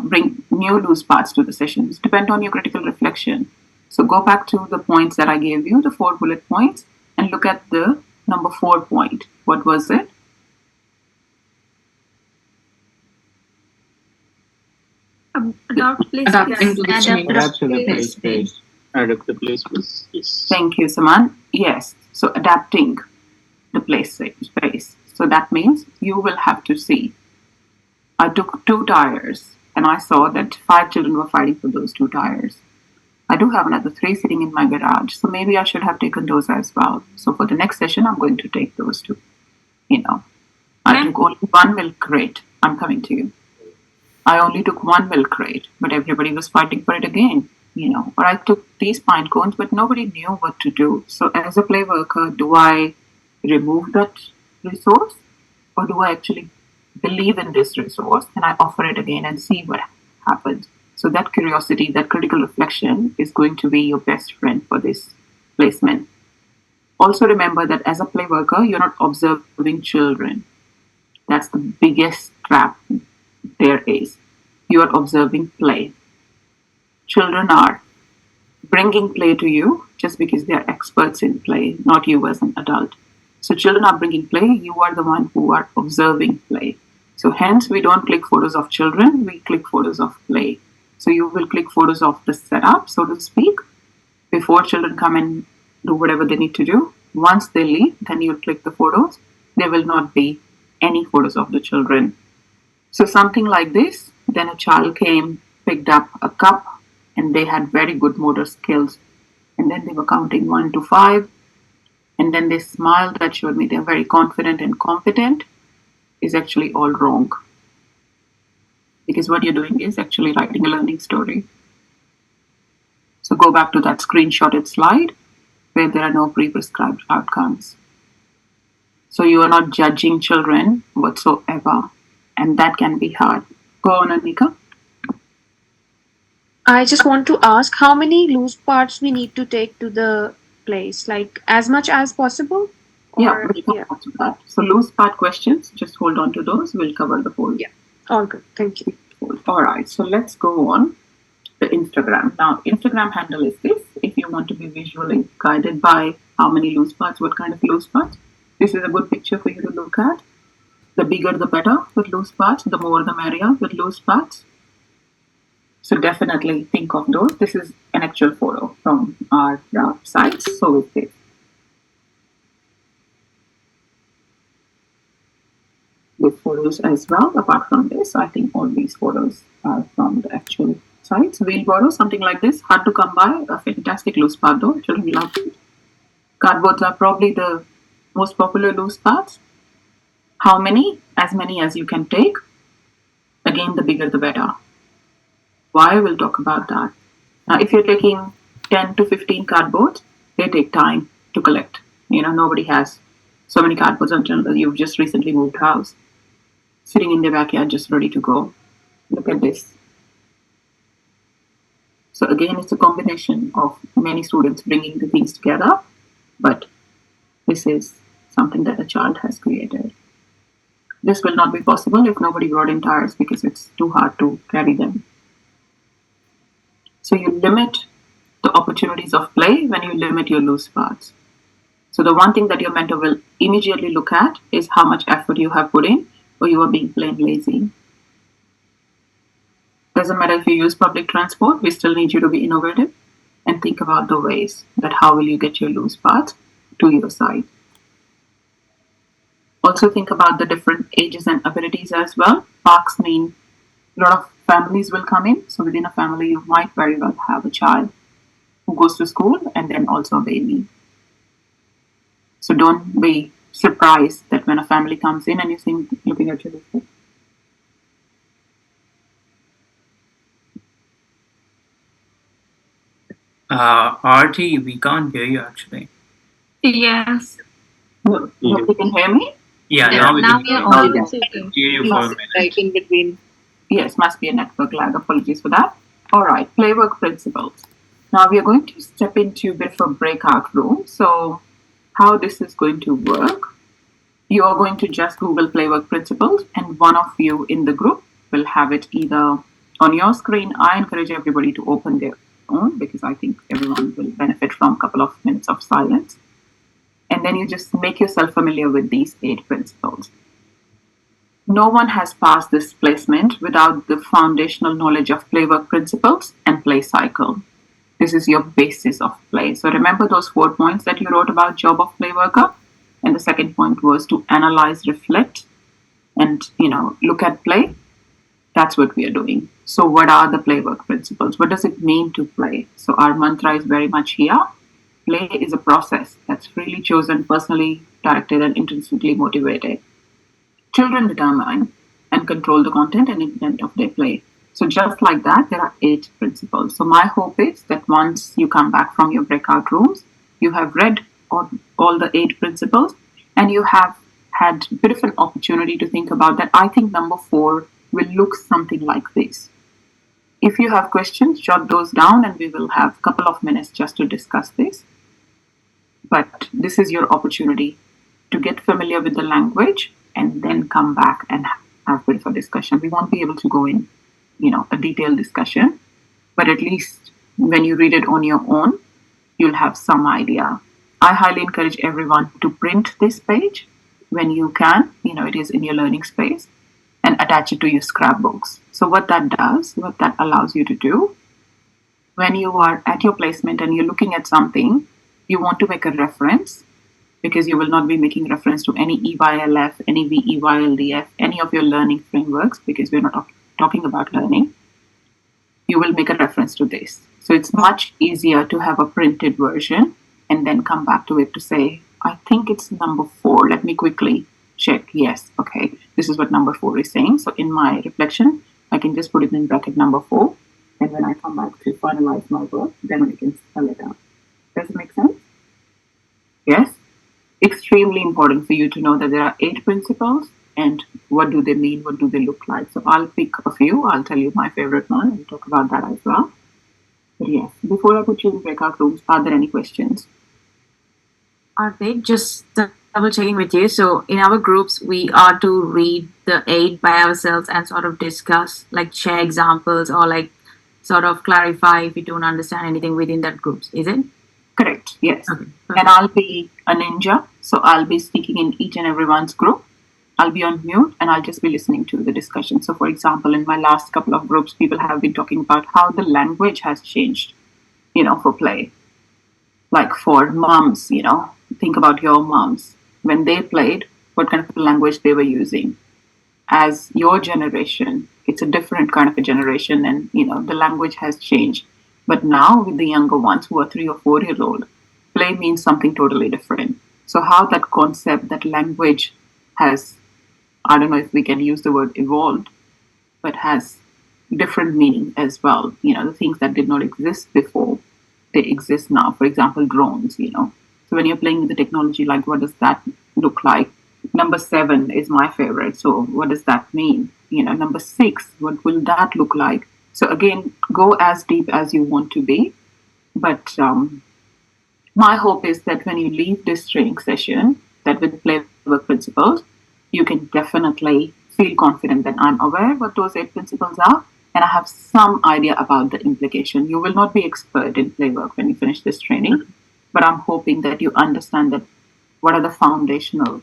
bring new loose paths to the sessions? Depend on your critical reflection. So go back to the points that I gave you, the 4 bullet points, and look at the number 4 point. What was it? Adapting to the change. Adapt to the play space. Adapt the play space. Yes. Thank you, Saman. Yes. So adapting the play space. So that means you will have to see. I took 2 tires and I saw that 5 children were fighting for those 2 tires. I do have another 3 sitting in my garage, so maybe I should have taken those as well. So for the next session, I'm going to take those 2. I took only 1 milk crate. I'm coming to you. I only took 1 milk crate, but everybody was fighting for it again. Or I took these pine cones, but nobody knew what to do. So as a play worker, do I remove that resource, or do I actually believe in this resource and I offer it again and see what happens? So that curiosity, that critical reflection is going to be your best friend for this placement. Also remember that as a play worker, you're not observing children. That's the biggest trap there is. You are observing play. Children are bringing play to you just because they are experts in play, not you as an adult. So children are bringing play, you are the one who are observing play. So hence we don't click photos of children, we click photos of play. So you will click photos of the setup, so to speak, before children come and do whatever they need to do. Once they leave, then you'll click the photos. There will not be any photos of the children. So something like this, then a child came, picked up a cup, and they had very good motor skills. And then they were counting 1 to 5. And then they smiled, that showed me they're very confident and competent, is actually all wrong. Because what you're doing is actually writing a learning story. So go back to that screenshotted slide where there are no pre-prescribed outcomes. So you are not judging children whatsoever, and that can be hard. Go on, Anika. I just want to ask how many loose parts we need to take to the place, like as much as possible? Yeah, we'll come back to that. So loose part questions, just hold on to those. We'll cover the whole. Yeah, all good. Thank you. All right, so let's go on the Instagram. Now, Instagram handle is this. If you want to be visually guided by how many loose parts, what kind of loose parts, this is a good picture for you to look at. The bigger the better with loose parts, the more the merrier with loose parts. So definitely think of those. This is an actual photo from our sites. So with this. With photos as well. Apart from this, I think all these photos are from the actual sites. Wheelbarrow, something like this, hard to come by. A fantastic loose part though. Children love it. Cardboards are probably the most popular loose parts. How many? As many as you can take. Again, the bigger the better. Why? We'll talk about that. Now, if you're taking 10 to 15 cardboards, they take time to collect. Nobody has so many cardboards until you've just recently moved house. Sitting in their backyard, just ready to go. Look at this. So again, it's a combination of many students bringing the things together, but this is something that a child has created. This will not be possible if nobody brought in tires because it's too hard to carry them. So you limit the opportunities of play when you limit your loose parts. So the one thing that your mentor will immediately look at is how much effort you have put in, or you are being plain lazy. Doesn't matter if you use public transport, we still need you to be innovative and think about the ways that how will you get your loose parts to your site. Also think about the different ages and abilities as well. Parks mean a lot of families will come in. So within a family, you might very well have a child who goes to school and then also a baby. So don't be surprised that that when a family comes in and you seem looking at your list. Artie, we can't hear you actually. Yes. Nobody can hear me? Yeah, Yeah, now we now can we are hear all you. okay. Hear you for a minute. Like in between. Yes, must be a network lag. Apologies for that. All right, playwork principles. Now we are going to step into a bit of a breakout room. So how this is going to work, you are going to just Google playwork principles, and one of you in the group will have it either on your screen. I encourage everybody to open their own because I think everyone will benefit from a couple of minutes of silence. And then you just make yourself familiar with these 8 principles. No one has passed this placement without the foundational knowledge of playwork principles and play cycle. This is your basis of play. So remember those 4 points that you wrote about job of play worker? And the second point was to analyze, reflect, and look at play. That's what we are doing. So what are the playwork principles? What does it mean to play? So our mantra is very much here. Play is a process that's freely chosen, personally directed, and intrinsically motivated. Children determine and control the content and intent of their play. So just like that, there are 8 principles. So my hope is that once you come back from your breakout rooms, you have read all the 8 principles and you have had a bit of an opportunity to think about that. I think number 4 will look something like this. If you have questions, jot those down and we will have a couple of minutes just to discuss this. But this is your opportunity to get familiar with the language and then come back and have a bit of a discussion. We won't be able to go in, a detailed discussion, but at least when you read it on your own, you'll have some idea. I highly encourage everyone to print this page when you can, it is in your learning space, and attach it to your scrapbooks. So what that allows you to do, when you are at your placement and you're looking at something, you want to make a reference, because you will not be making reference to any EYLF, any VEYLDF, any of your learning frameworks, because we're not talking about learning. You will make a reference to this. So it's much easier to have a printed version and then come back to it to say, I think it's number 4. Let me quickly check. Yes, okay. This is what number 4 is saying. So in my reflection, I can just put it in bracket number 4. And when I come back to finalize my work, then I can spell it out. Does it make sense? Yes? Extremely important for you to know that there are 8 principles and what do they mean, what do they look like. So I'll pick a few. I'll tell you my favorite one and talk about that as well. But yes, before I put you in breakout rooms, are there any questions? Are they just double checking with you? So in our groups, we are to read the 8 by ourselves and sort of discuss, like share examples or like sort of clarify if we don't understand anything within that group. Is it? Correct. Yes. Okay. And I'll be a ninja. So I'll be speaking in each and everyone's group. I'll be on mute and I'll just be listening to the discussion. So for example, in my last couple of groups, people have been talking about how the language has changed, for play. Like for moms, think about your moms. When they played, what kind of language they were using. As your generation, it's a different kind of a generation and, the language has changed. But now with the younger ones who are 3 or 4 years old, play means something totally different. So how that concept, that language has, I don't know if we can use the word evolved, but has different meaning as well. The things that did not exist before, they exist now. For example, drones, So when you're playing with the technology, like what does that look like? Number 7 is my favorite. So what does that mean? Number 6, what will that look like? So again, go as deep as you want to be. But my hope is that when you leave this training session, that with playwork principles, you can definitely feel confident that I'm aware what those 8 principles are and I have some idea about the implication. You will not be expert in playwork when you finish this training, but I'm hoping that you understand that what are the foundational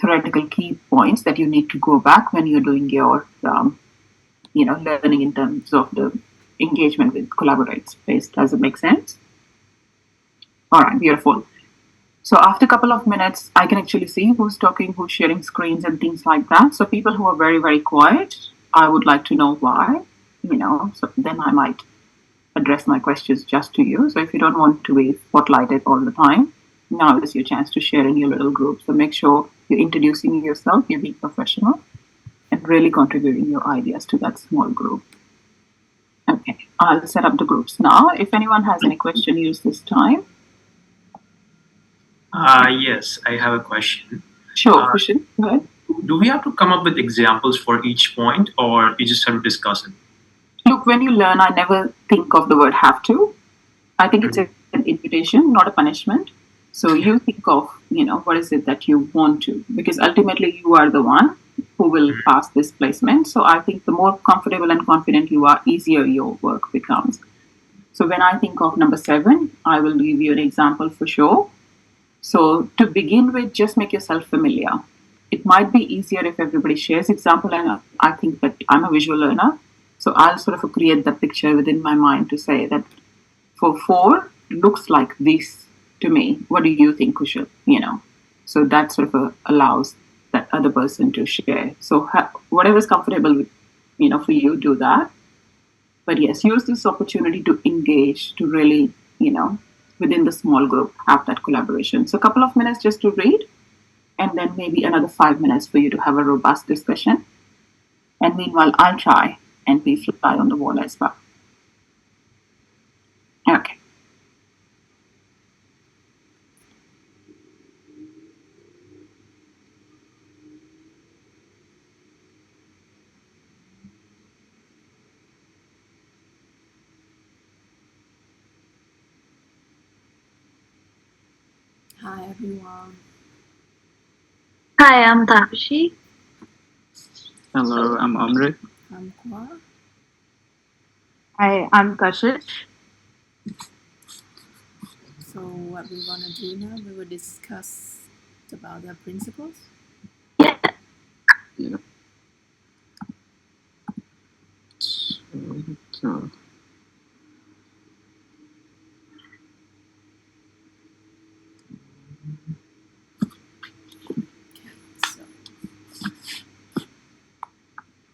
theoretical key points that you need to go back when you're doing your learning in terms of the engagement with collaborate space. Does it make sense? All right, beautiful. So after a couple of minutes, I can actually see who's talking, who's sharing screens and things like that. So people who are very, very quiet, I would like to know why, so then I might address my questions just to you. So if you don't want to be spotlighted all the time, now is your chance to share in your little group. So make sure You're introducing yourself, you're being professional, and really contributing your ideas to that small group. Okay, I'll set up the groups now. If anyone has any question, use this time. Yes, I have a question. Sure, Kushan, go ahead. Do we have to come up with examples for each point, or we just have to discuss it? Look, when you learn, I never think of the word have to. I think it's an invitation, not a punishment. So you think of, what is it that you want to? Because ultimately you are the one who will pass this placement. So I think the more comfortable and confident you are, easier your work becomes. So when I think of number 7, I will give you an example for sure. So to begin with, just make yourself familiar. It might be easier if everybody shares example, and I think that I'm a visual learner. So I'll sort of create that picture within my mind to say that for 4, looks like this to me. What do you think, Kushal? So that sort of allows that other person to share. So whatever is comfortable with, for you, do that. But yes, use this opportunity to engage, to really, within the small group, have that collaboration. So a couple of minutes just to read, and then maybe another 5 minutes for you to have a robust discussion. And meanwhile, I'll try and be fly on the wall as well. Okay. Hi everyone. Hi, I'm Tapishi. Hello, I'm Amrit. I'm Kwa. Hi, I'm Kashish. So what we're gonna do now, we will discuss about the principles. Yeah. So,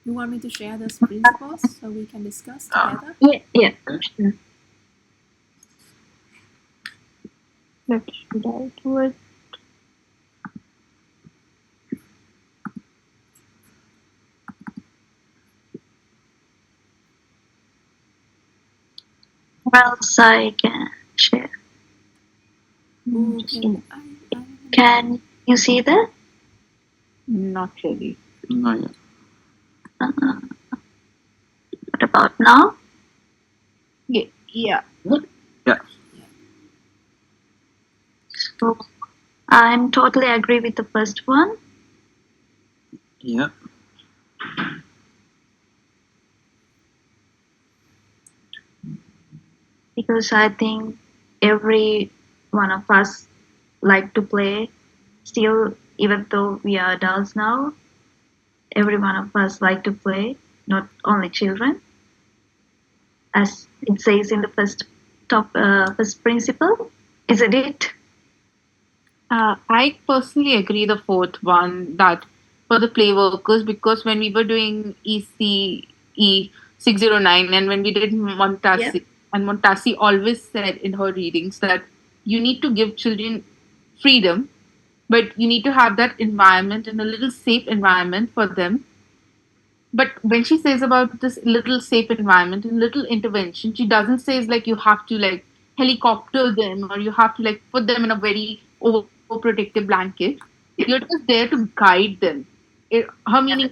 You want me to share those principles so we can discuss together? Yeah. Let's do it. Else I can share. Can you see that? Not really. no, yeah. What about now? Yeah. Yeah. So I'm totally agree with the first one. Yeah. Because I think every one of us like to play. Still, even though we are adults now, every one of us like to play, not only children. As it says in the first principle, isn't it? I personally agree the 4th one, that for the play workers, because when we were doing ECE 609 and when we did Montasi, and Montasi always said in her readings that you need to give children freedom, but you need to have that environment and a little safe environment for them. But when she says about this little safe environment and little intervention, she doesn't say it's like you have to like helicopter them or you have to like put them in a very overprotective blanket. You're just there to guide them. Her meaning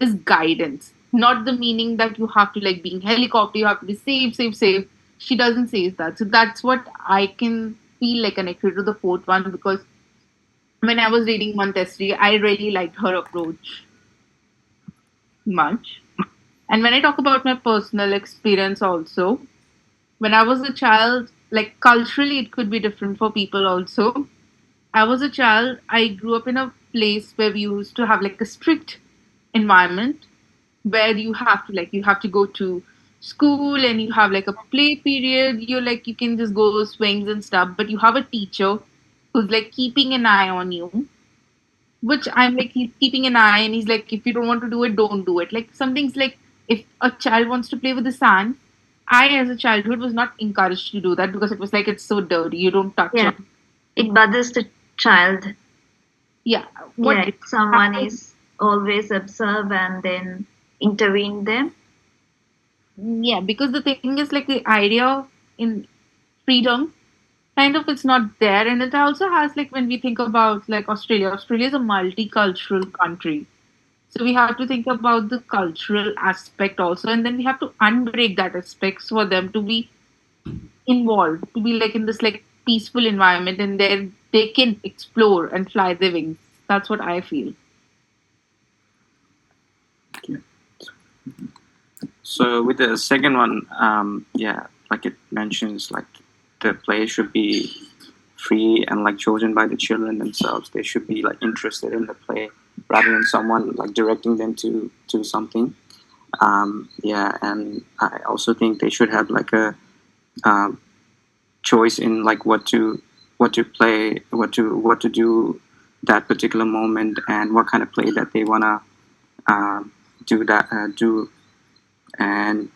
is guidance, not the meaning that you have to like being helicopter, you have to be safe. She doesn't say that. So that's what I can feel like connected to the 4th one, because when I was reading Montessori, I really liked her approach much. And when I talk about my personal experience also, when I was a child, like culturally it could be different for people also. I was a child, I grew up in a place where we used to have like a strict environment where you have to go to school and you have like a play period, you can just go swings and stuff, but you have a teacher who's like keeping an eye on you, which I'm like, he's keeping an eye and he's like, if you don't want to do it, don't do it. Like some things, like if a child wants to play with the sand, I as a childhood was not encouraged to do that because it was like, it's so dirty, you don't touch it. It bothers the child. Yeah, what Yeah, if someone happens? is always observe and then intervene them. Yeah, because the thing is like the idea in freedom kind of it's not there, and it also has like when we think about like Australia is a multicultural country. So we have to think about the cultural aspect also, and then we have to unbreak that aspects for them to be involved, to be like in this like peaceful environment, and then they can explore and fly their wings. That's what I feel. So with the second one, yeah, like it mentions, like the play should be free and like chosen by the children themselves. They should be like interested in the play rather than someone like directing them to something. Yeah, and I also think they should have like a um, choice in like what to play, what to do that particular moment, and what kind of play that they wanna do. And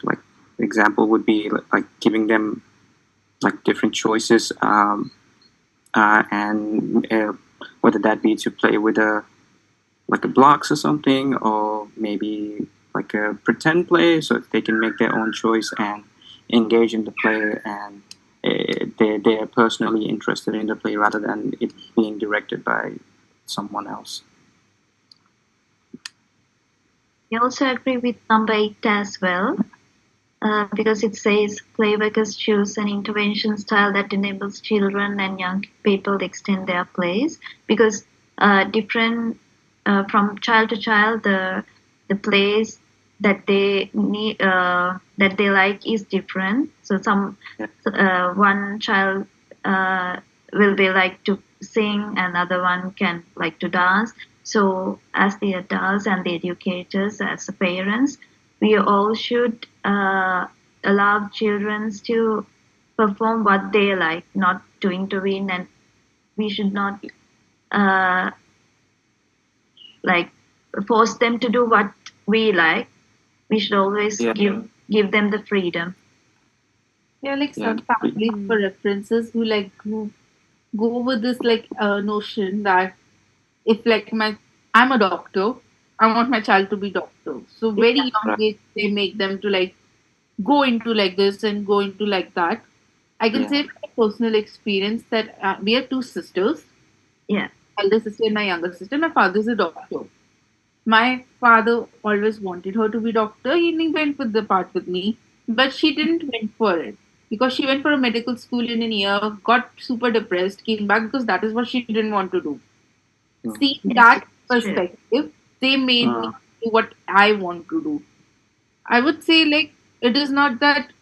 like example would be like giving them like different choices, and whether that be to play with a blocks or something, or maybe like a pretend play, so they can make their own choice and engage in the play, and they're personally interested in the play rather than it being directed by someone else. I also agree with number 8 as well, because it says playworkers choose an intervention style that enables children and young people to extend their plays, because different from child to child, the plays that they need that they like is different. So some one child will be like to sing, another one can like to dance. So as the adults and the educators, as the parents, we all should allow children to perform what they like, not to intervene, and we should not uh, like force them to do what we like. We should always Yeah. give them the freedom. Yeah, like Yeah. some families for references who go with this like notion that if like I'm a doctor, I want my child to be doctor. So very young age they make them to like go into like this and go into like that. I can Yeah. say from personal experience that we are two sisters, Yeah. elder sister and my younger sister. My father is a doctor. My father always wanted her to be doctor. He went with the part with me, but she didn't went for it because she went for a medical school in a year, got super depressed, came back because that is what she didn't want to do. See that perspective, they made me do what I want to do. I would say like it is not that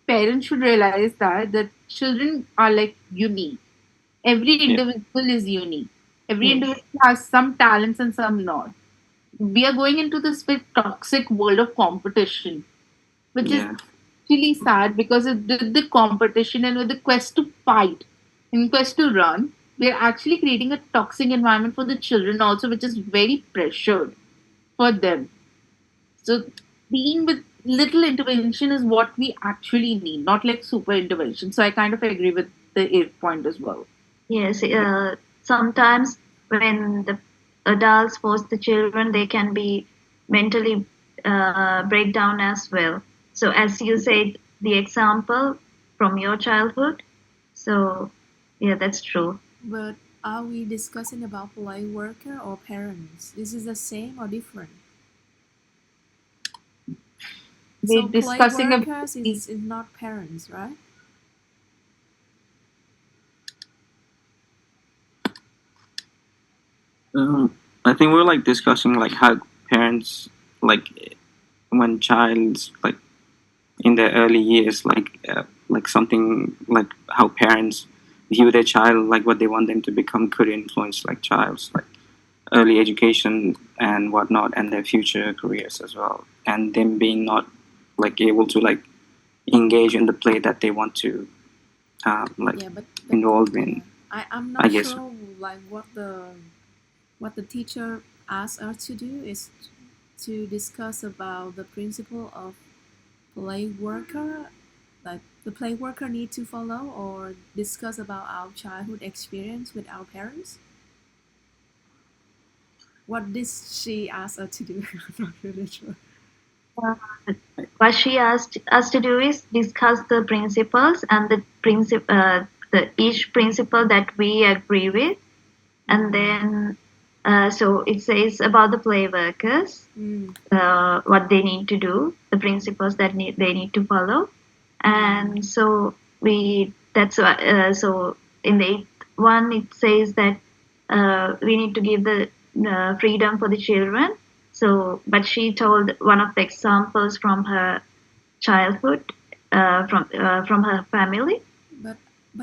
parents should realize that children are like unique. Every individual is unique. Every Yes. individual has some talents and some not. We are going into this very toxic world of competition, which is Yeah. really sad because of the competition and with the quest to fight, in quest to run, we are actually creating a toxic environment for the children also, which is very pressured for them. So being with little intervention is what we actually need, not like super intervention. So I kind of agree with the eighth point as well. Yes, sometimes when the adults force the children, they can be mentally break down as well. So as you said, the example from your childhood. So yeah, that's true. But are we discussing about play worker or parents? This is the same or different? We're So play discussing workers is not parents, right? I think we're like discussing like how parents, like when child's like in their early years, like something like how parents view their child, like what they want them to become, could influence like child's like early education and whatnot, and their future careers as well, and them being not like able to like engage in the play that they want to like Yeah, but involve in. I'm I not guess. sure like what the teacher asked us to do is to discuss about the principle of play worker, like the play worker need to follow or discuss about our childhood experience with our parents. what did she ask us to do? I'm not really sure. What she asked us to do is discuss the principles and the each principle that we agree with, and then so it says about the play workers, what they need to do, the principles that they need to follow, and so so in the 8th one it says that we need to give the freedom for the children. So, but she told one of the examples from her childhood, from her family. But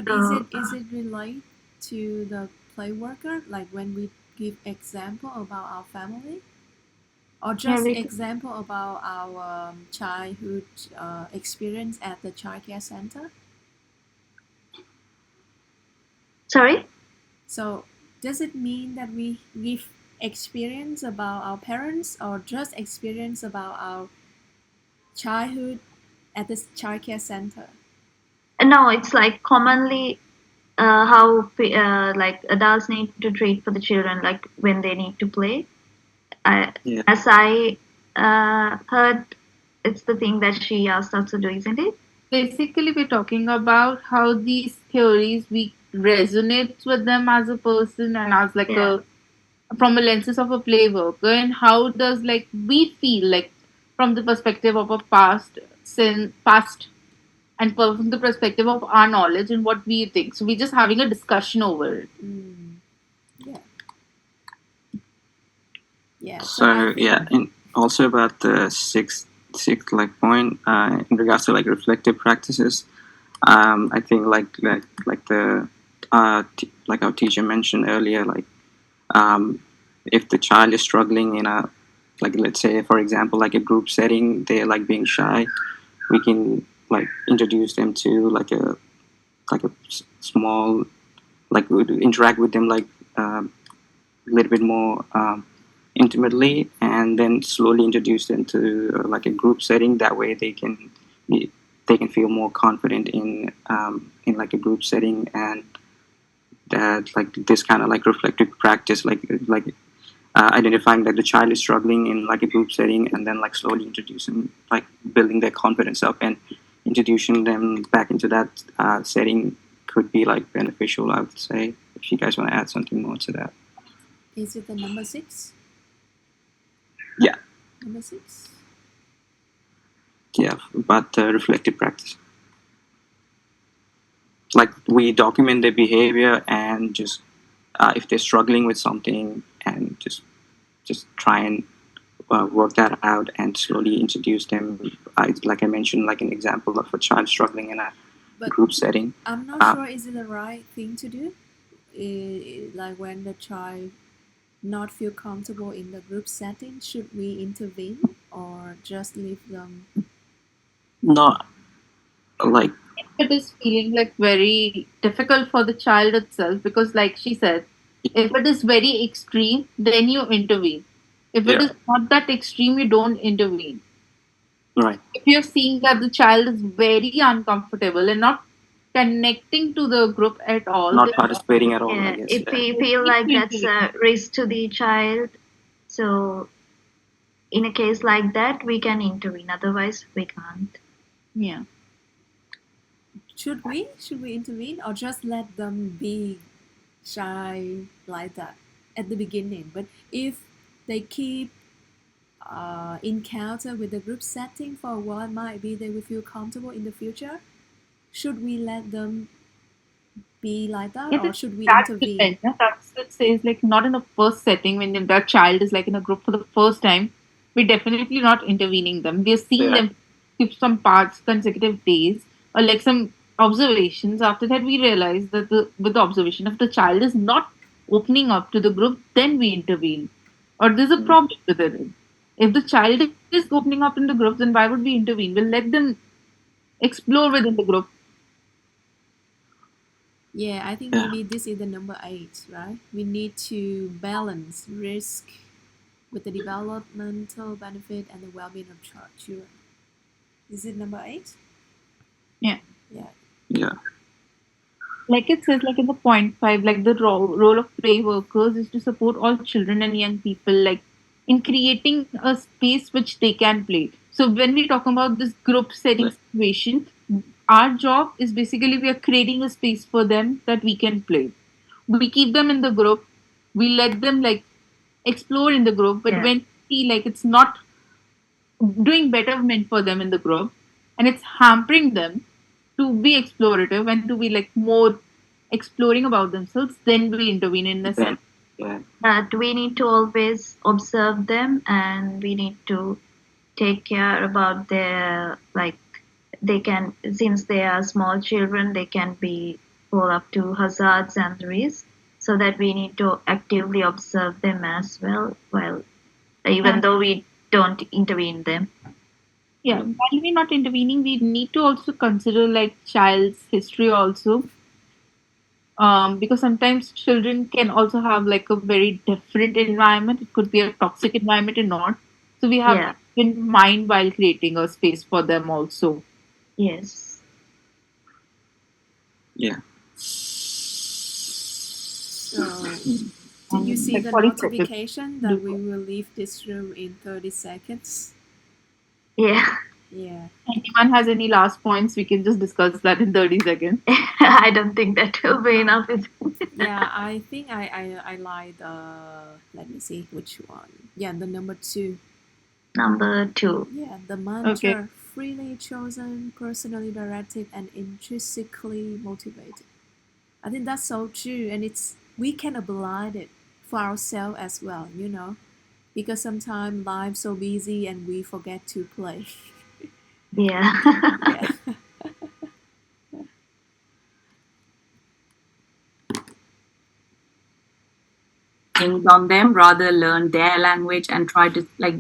So, is it related to the play worker? Like when we give example about our family, or just example about our childhood experience at the childcare center? Sorry. So does it mean that we give experience about our parents, or just experience about our childhood at this childcare center? No, it's like commonly how like adults need to treat for the children, like when they need to play. As I heard, it's the thing that she asked us to do, isn't it? Basically, we're talking about how these theories we resonate with them as a person and as like a from a lenses of a play worker, and how does like we feel like from the perspective of a past and from the perspective of our knowledge and what we think. So we're just having a discussion over it. Yeah. So yeah, and also about the sixth like point in regards to like reflective practices, I think like the like our teacher mentioned earlier, like if the child is struggling in a, like let's say for example like a group setting, they're like being shy, we can like introduce them to like a small, like interact with them like a little bit more intimately, and then slowly introduce them to like a group setting. That way they can feel more confident in like a group setting, and that like this kind of like reflective practice, like identifying that the child is struggling in like a group setting, and then like slowly introducing, like building their confidence up and introducing them back into that setting could be like beneficial, I would say. If you guys want to add something more to that. Is it the number 6? Yeah. Number 6? Yeah, but reflective practice. Like we document their behavior, and just if they're struggling with something, and just try and work that out and slowly introduce them. Like I mentioned, like an example of a child struggling in a group setting. I'm not sure is it the right thing to do. Like when the child not feel comfortable in the group setting, should we intervene or just leave them? Not like it is feeling like very difficult for the child itself, because like she said, if it is very extreme, then you intervene. If it is not that extreme, you don't intervene. Right. If you're seeing that the child is very uncomfortable and not connecting to the group at all, not participating at all, Yeah, I guess. if we feel like that's a risk to the child, so in a case like that, we can intervene. Otherwise, we can't. Yeah. Should we intervene, or just let them be shy like that at the beginning? But if they keep encounter with the group setting for a while, might be they will feel comfortable in the future. Should we let them be like that, or should we intervene? That's it says like not in the first setting when that child is like in a group for the first time. We're definitely not intervening them. We're seeing them give some parts consecutive days or like some observations. After that, we realize that with the observation, if the child is not opening up to the group, then we intervene. Or there's a problem with it. If the child is opening up in the group, then why would we intervene? We'll let them explore within the group. Yeah, I think maybe this is the number 8, right? We need to balance risk with the developmental benefit and the well-being of children. Is it number 8? Yeah. Yeah. Yeah. like it says, like in the point 5, like the role of play workers is to support all children and young people, like in creating a space which they can play. So when we talk about this group setting situation, our job is basically we are creating a space for them that we can play. We keep them in the group, we let them like explore in the group, but Yeah. when we see like it's not doing betterment for them in the group and it's hampering them to be explorative and to be like more exploring about themselves, then we intervene in a sense. Yeah. But we need to always observe them, and we need to take care about their, like, they can, since they are small children, they can be fall up to hazards and risks, so that we need to actively observe them as well, well, even Yeah. though we don't intervene them. Yeah, while we're not intervening, we need to also consider like child's history also. Because sometimes children can also have like a very different environment. It could be a toxic environment or not. So we have Yeah. in mind while creating a space for them also. Yes. Yeah. So, did you see Like, the sorry, Prakash. notification that we will leave this room in 30 seconds? Yeah. Yeah. Anyone has any last points? We can just discuss that in 30 seconds. I don't think that will be enough. Yeah, I think I like let me see which one. Yeah, the number 2. Number 2. Yeah, the mantra Okay. freely chosen, personally directed, and intrinsically motivated. I think that's so true, and we can apply it for ourselves as well, you know, because sometimes life's so busy and we forget to play. Yeah. Yeah. Things on them, rather learn their language and try to like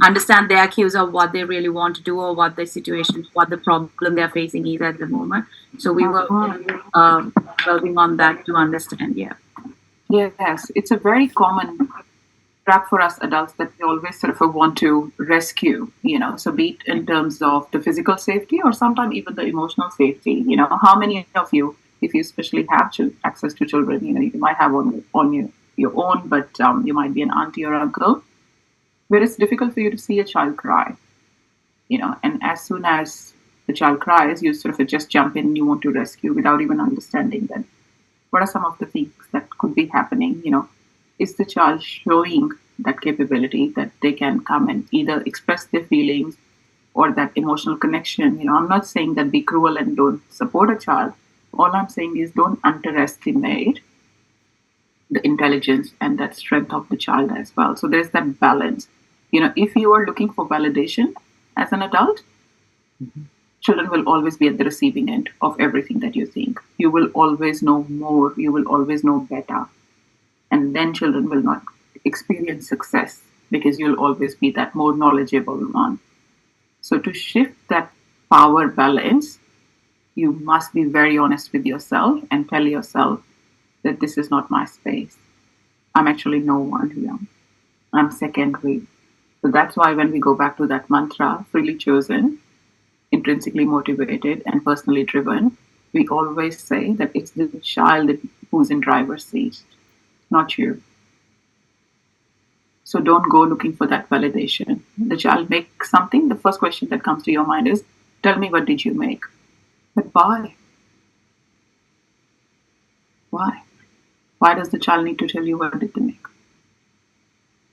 understand their cues of what they really want to do or what the situation, what the problem they're facing is at the moment. So we were working on that to understand. Yeah. Yes, it's a very common trap for us adults that we always sort of want to rescue, so be it in terms of the physical safety or sometimes even the emotional safety. How many of you, if you especially have access to children, you might have on your own, but you might be an auntie or uncle, where it's difficult for you to see a child cry, and as soon as the child cries, you sort of just jump in and you want to rescue without even understanding that what are some of the things that could be happening. Is the child showing that capability that they can come and either express their feelings or that emotional connection? I'm not saying that be cruel and don't support a child. All I'm saying is don't underestimate the intelligence and that strength of the child as well. So there's that balance. If you are looking for validation as an adult, children will always be at the receiving end of everything that you think. You will always know more. You will always know better. And then children will not experience success because you'll always be that more knowledgeable one. So to shift that power balance, you must be very honest with yourself and tell yourself that this is not my space. I'm actually no one here. I'm secondary. So that's why when we go back to that mantra, freely chosen, intrinsically motivated, and personally driven, we always say that it's the child who's in driver's seat, not you. So don't go looking for that validation. The child makes something, the first question that comes to your mind is, tell me, what did you make? But why? Why? Why does the child need to tell you what did they make?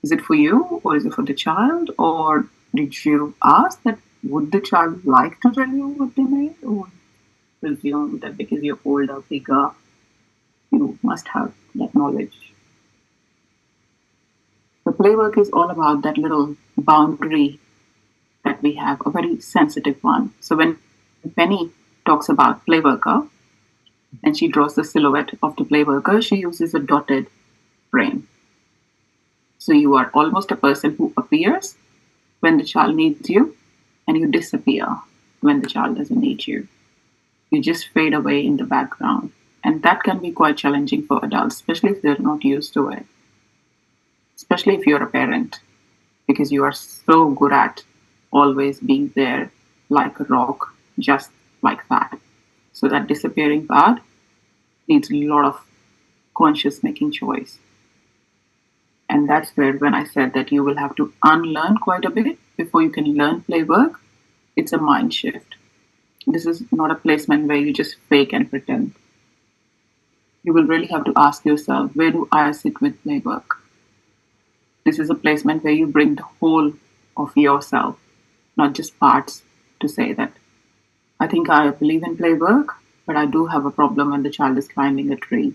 Is it for you or is it for the child? Or did you ask that would the child like to tell you what they made? Or presume that because you're older, bigger, you must have that knowledge? The play work is all about that little boundary that we have, a very sensitive one. So when Penny talks about play worker and she draws the silhouette of the play worker, she uses a dotted frame. So you are almost a person who appears when the child needs you and you disappear when the child doesn't need you. You just fade away in the background. And that can be quite challenging for adults, especially if they're not used to it. Especially if you're a parent, because you are so good at always being there like a rock, just like that. So that disappearing part needs a lot of conscious making choice. And that's where when I said that you will have to unlearn quite a bit before you can learn play work, it's a mind shift. This is not a placement where you just fake and pretend. You will really have to ask yourself, where do I sit with play work? This is a placement where you bring the whole of yourself, not just parts, to say that I think I believe in play work, but I do have a problem when the child is climbing a tree.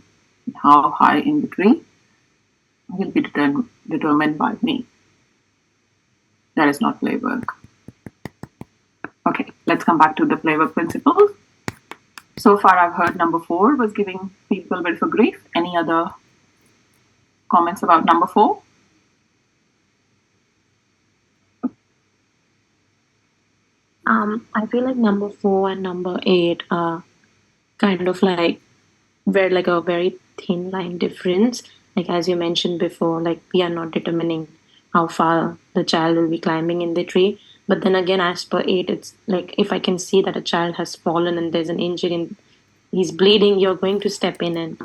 How high in the tree will be determined by me. That is not play work. Okay, let's come back to the play work principles. So far, I've heard number 4 was giving people a bit of a grief. Any other comments about number 4? I feel like number 4 and number 8 are kind of like a very thin line difference. Like as you mentioned before, like we are not determining how far the child will be climbing in the tree. But then again, as per 8, it's like if I can see that a child has fallen and there's an injury and he's bleeding, you're going to step in and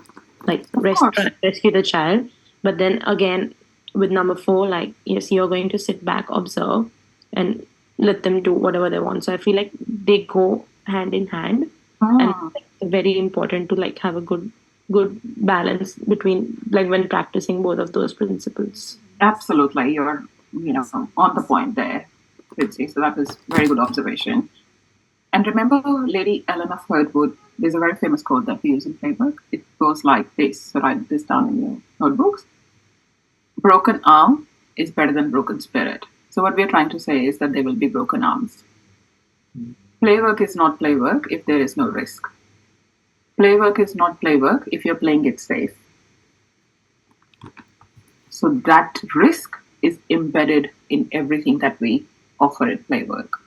like rescue the child. But then again, with number 4, like yes, you're going to sit back, observe, and let them do whatever they want. So I feel like they go hand in hand, and it's very important to like have a good balance between like when practicing both of those principles. Absolutely, you're on the point there, Fritzy. So that was very good observation. And remember, Lady Eleanor Ferdwood, there's a very famous quote that we use in playwork. It goes like this. So write this down in your notebooks. Broken arm is better than broken spirit. So what we're trying to say is that there will be broken arms. Playwork is not playwork if there is no risk. Playwork is not playwork if you're playing it safe. So that risk is embedded in everything that we offer at playwork.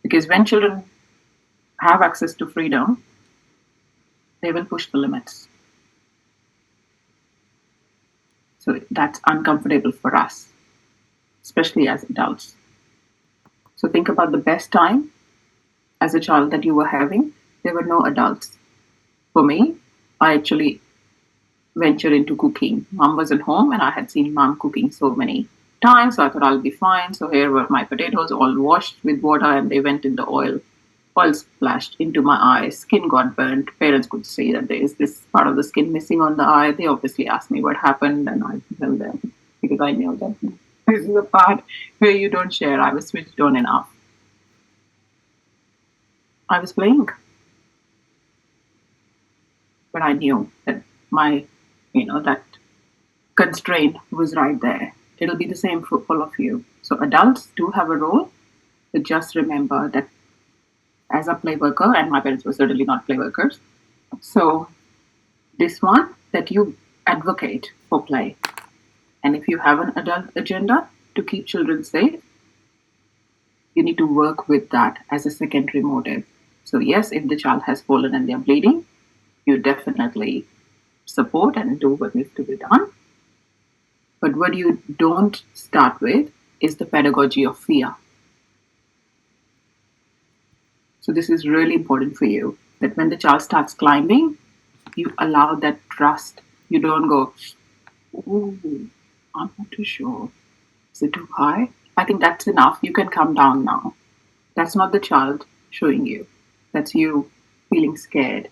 Because when children have access to freedom, they will push the limits. So that's uncomfortable for us, especially as adults. So think about the best time as a child that you were having. There were no adults. For me, I actually ventured into cooking. Mom wasn't home and I had seen mom cooking so many times, so I thought I'll be fine. So here were my potatoes all washed with water and they went in the oil. Oil splashed into my eyes, skin got burnt. Parents could see that there is this part of the skin missing on the eye. They obviously asked me what happened and I tell them because I knew that this is the part where you don't share. I was switched on enough. I was playing. But I knew that my, that constraint was right there. It'll be the same for all of you. So adults do have a role, but just remember that as a play worker, and my parents were certainly not play workers, so this one, that you advocate for play. And if you have an adult agenda to keep children safe, you need to work with that as a secondary motive. So yes, if the child has fallen and they're bleeding, you definitely support and do what needs to be done. But what you don't start with is the pedagogy of fear. So this is really important for you, that when the child starts climbing, you allow that trust. You don't go, ooh, I'm not too sure. Is it too high? I think that's enough. You can come down now. That's not the child showing you. That's you feeling scared.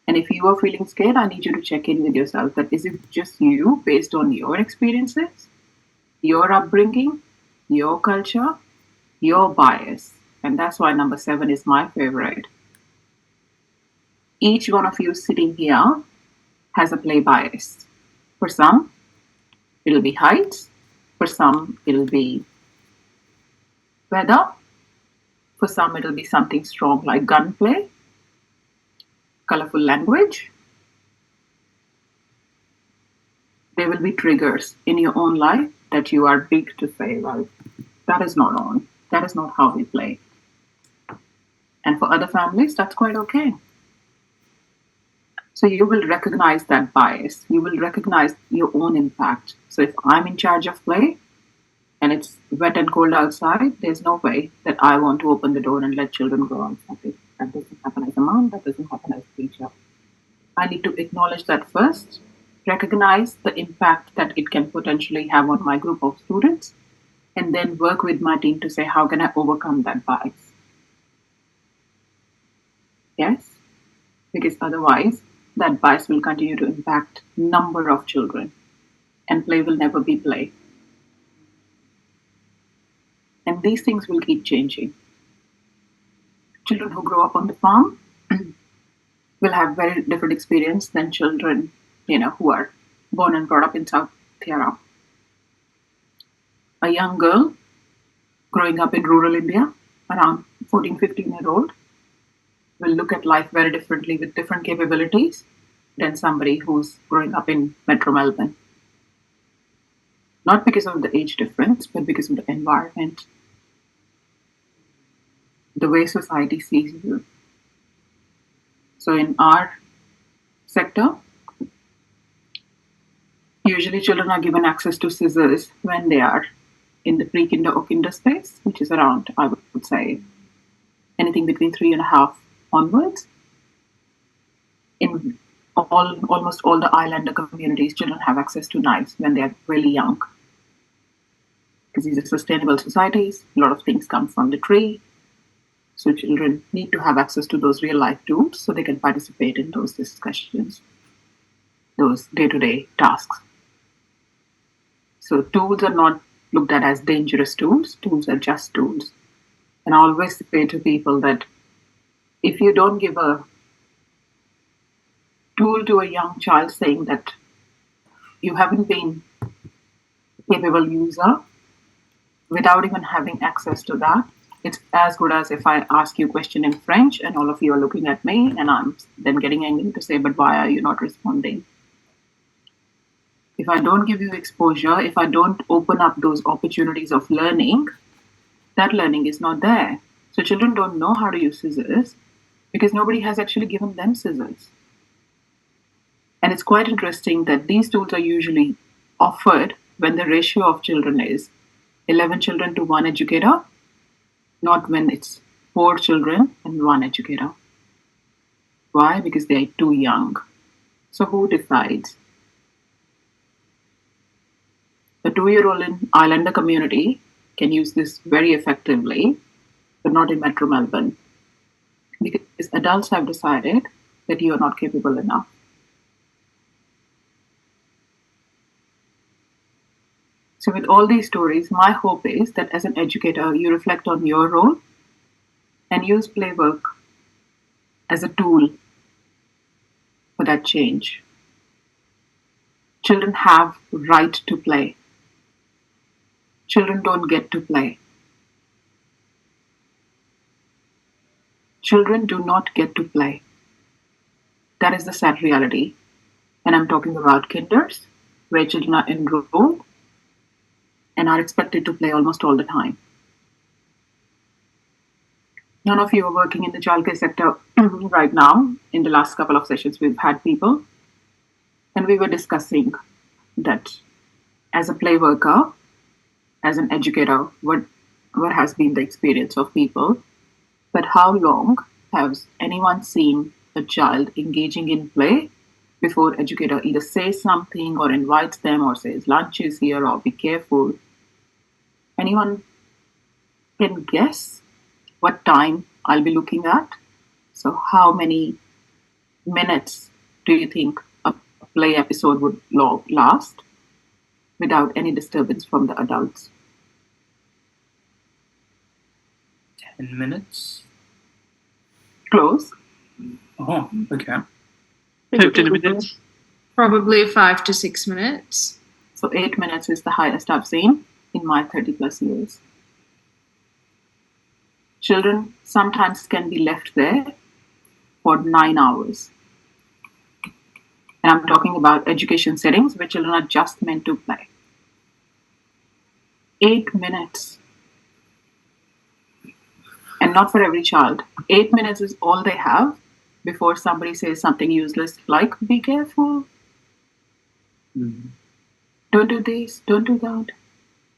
And if you are feeling scared, I need you to check in with yourself that is it just you based on your experiences, your upbringing, your culture, your bias. And that's why number 7 is my favorite. Each one of you sitting here has a play bias. For some, it'll be heights. For some, it'll be weather. For some, it'll be something strong like gunplay, colorful language. There will be triggers in your own life that you are big to say, well, that is not on. That is not how we play. And for other families, that's quite okay. So you will recognize that bias. You will recognize your own impact. So if I'm in charge of play and it's wet and cold outside, there's no way that I want to open the door and let children go outside. That doesn't happen as a mom. That doesn't happen as a teacher. I need to acknowledge that first, recognize the impact that it can potentially have on my group of students, and then work with my team to say, how can I overcome that bias? Yes? Because otherwise, that bias will continue to impact number of children, and play will never be play. And these things will keep changing. Children who grow up on the farm will have very different experience than children, who are born and brought up in South Tiara. A young girl growing up in rural India, around 14, 15-year-old, will look at life very differently with different capabilities than somebody who's growing up in Metro Melbourne. Not because of the age difference, but because of the environment, the way society sees you. So in our sector, usually children are given access to scissors when they are in the pre-kinder or kinder space, which is around, I would say, anything between 3.5 onwards. In almost all the islander communities, children have access to knives when they are really young. Because these are sustainable societies, a lot of things come from the tree. So children need to have access to those real life tools so they can participate in those discussions, those day-to-day tasks. So tools are not looked at as dangerous tools. Tools are just tools. And I always say to people that if you don't give a tool to a young child saying that you haven't been a capable user without even having access to that, it's as good as if I ask you a question in French and all of you are looking at me and I'm then getting angry to say, but why are you not responding? If I don't give you exposure, if I don't open up those opportunities of learning, that learning is not there. So children don't know how to use scissors because nobody has actually given them scissors. And it's quite interesting that these tools are usually offered when the ratio of children is 11 children to 1 educator, not when it's 4 children and 1 educator. Why? Because they're too young. So who decides? The 2-year-old in islander community can use this very effectively, but not in Metro Melbourne. Because adults have decided that you are not capable enough. So with all these stories, my hope is that as an educator, you reflect on your role and use play work as a tool for that change. Children have right to play. Children don't get to play. Children do not get to play. That is the sad reality. And I'm talking about kinders, where children are enrolled and are expected to play almost all the time. None of you are working in the childcare sector right now. In the last couple of sessions, we've had people, and we were discussing that as a play worker, as an educator, what has been the experience of people, but how long has anyone seen a child engaging in play before educator either says something or invites them or says lunch is here or be careful? Anyone can guess what time I'll be looking at? So how many minutes do you think a play episode would last without any disturbance from the adults? 10 minutes? Close. Oh, okay. 15 minutes? Probably 5 to 6 minutes. So 8 minutes is the highest I've seen in my 30 plus years. Children sometimes can be left there for 9 hours. And I'm talking about education settings where children are just meant to play. 8 minutes. And not for every child. 8 minutes is all they have before somebody says something useless like, be careful. Mm-hmm. Don't do this, don't do that.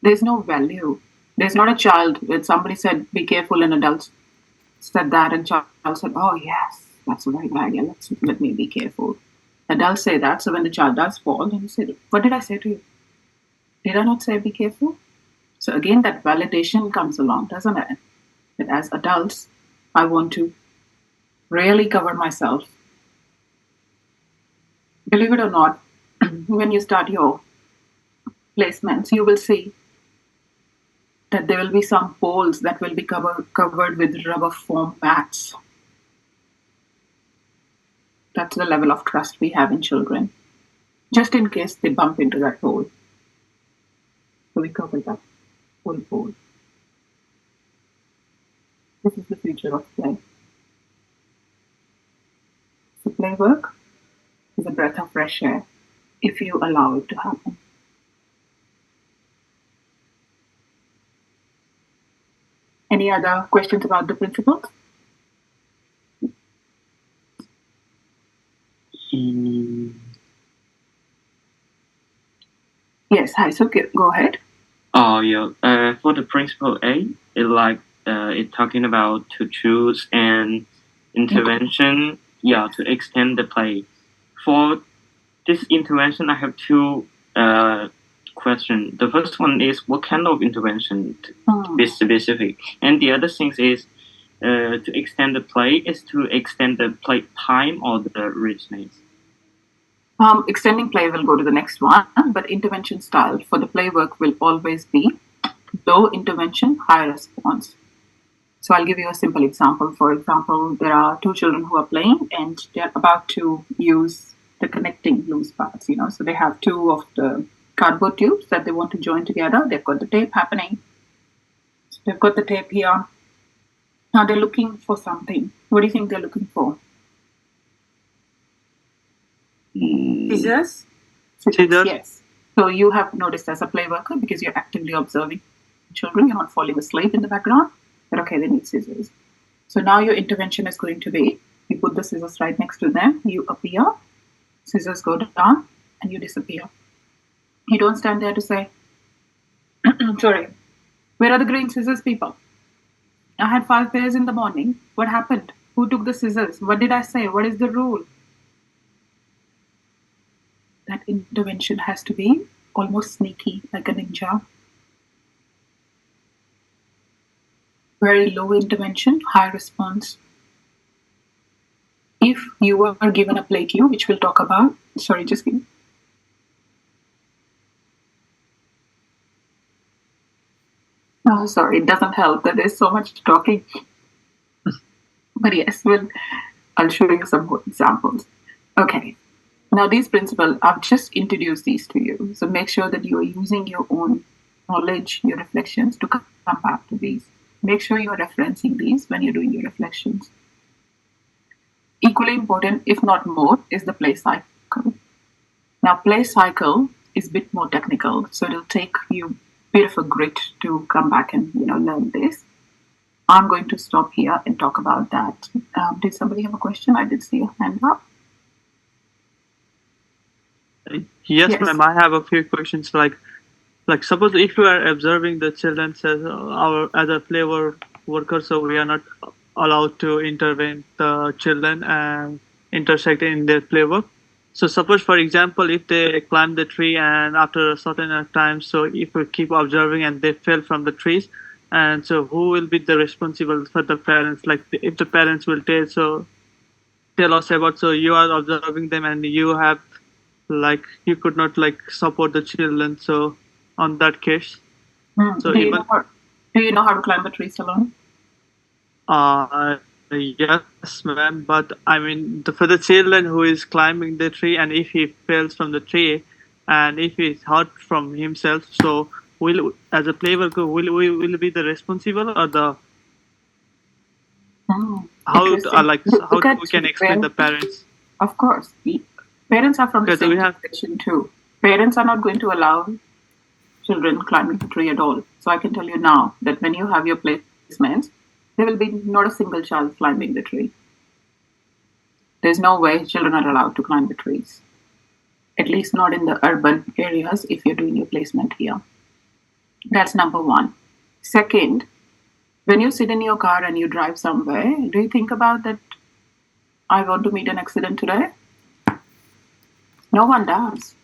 There's no value. There's not a child when somebody said, be careful, and adults said that, and child said, oh yes, that's a very bad idea, let me be careful. Adults say that, so when the child does fall, then you say, what did I say to you? Did I not say be careful? So again, that validation comes along, doesn't it? That as adults, I want to really cover myself. Believe it or not, when you start your placements, you will see that there will be some poles that will be covered with rubber foam pads. That's the level of trust we have in children, just in case they bump into that pole. So we cover that whole pole. This is the future of play. So play work is a breath of fresh air if you allow it to happen. Any other questions about the principles? Yes, hi, so go ahead. Oh, yeah. For the principle A, it's talking about to choose an intervention, to extend the play. For this intervention, I have two questions. The first one is what kind of intervention to be specific, and the other thing is to extend the play is to extend the play time or the richness. Extending play will go to the next one, but intervention style for the play work will always be low intervention, high response. So I'll give you a simple example. For example, there are two children who are playing and they're about to use the connecting loose parts, So they have two of the cardboard tubes that they want to join together. They've got the tape happening. So they've got the tape here. Now they're looking for something. What do you think they're looking for? Scissors? Scissors? Yes. So you have noticed as a play worker, because you're actively observing children, you're not falling asleep in the background, that okay, they need scissors. So now your intervention is going to be, you put the scissors right next to them, you appear, scissors go down, and you disappear. You don't stand there to say, sorry, where are the green scissors, people? I had 5 pairs in the morning. What happened? Who took the scissors? What did I say? What is the rule? That intervention has to be almost sneaky, like a ninja. Very low intervention, high response. If you are given a play cue, which we'll talk about, sorry, just give me. Oh, sorry, it doesn't help that there's so much talking. But yes, I'll show you some more examples. Okay. Now, these principles, I've just introduced these to you. So make sure that you are using your own knowledge, your reflections to come back to these. Make sure you are referencing these when you're doing your reflections. Equally important, if not more, is the play cycle. Now, play cycle is a bit more technical, so it'll take you a bit of a grit to come back and learn this. I'm going to stop here and talk about that. Did somebody have a question? I did see a hand up. Yes, ma'am. I have a few questions. Like suppose if you are observing the children as a play worker, so we are not allowed to intervene the children and intersect in their play work. So suppose, for example, if they climb the tree and after a certain time, so if we keep observing and they fell from the trees, and so who will be the responsible for the parents? Like if the parents will tell us about, so you are observing them and you have you could not support the children. So on that case, so do you know how to climb the trees alone? Yes, ma'am. But I mean, for the children who is climbing the tree, and if he falls from the tree, and if he's hurt from himself, so as a play worker, will be the responsible or the how we can explain the parents? Of course, parents are from the same generation too. Parents are not going to allow children climbing the tree at all. So I can tell you now that when you have your placements, there will be not a single child climbing the tree. There's no way children are allowed to climb the trees. At least not in the urban areas if you're doing your placement here. That's number one. Second, when you sit in your car and you drive somewhere, do you think about that I want to meet an accident today? No one does.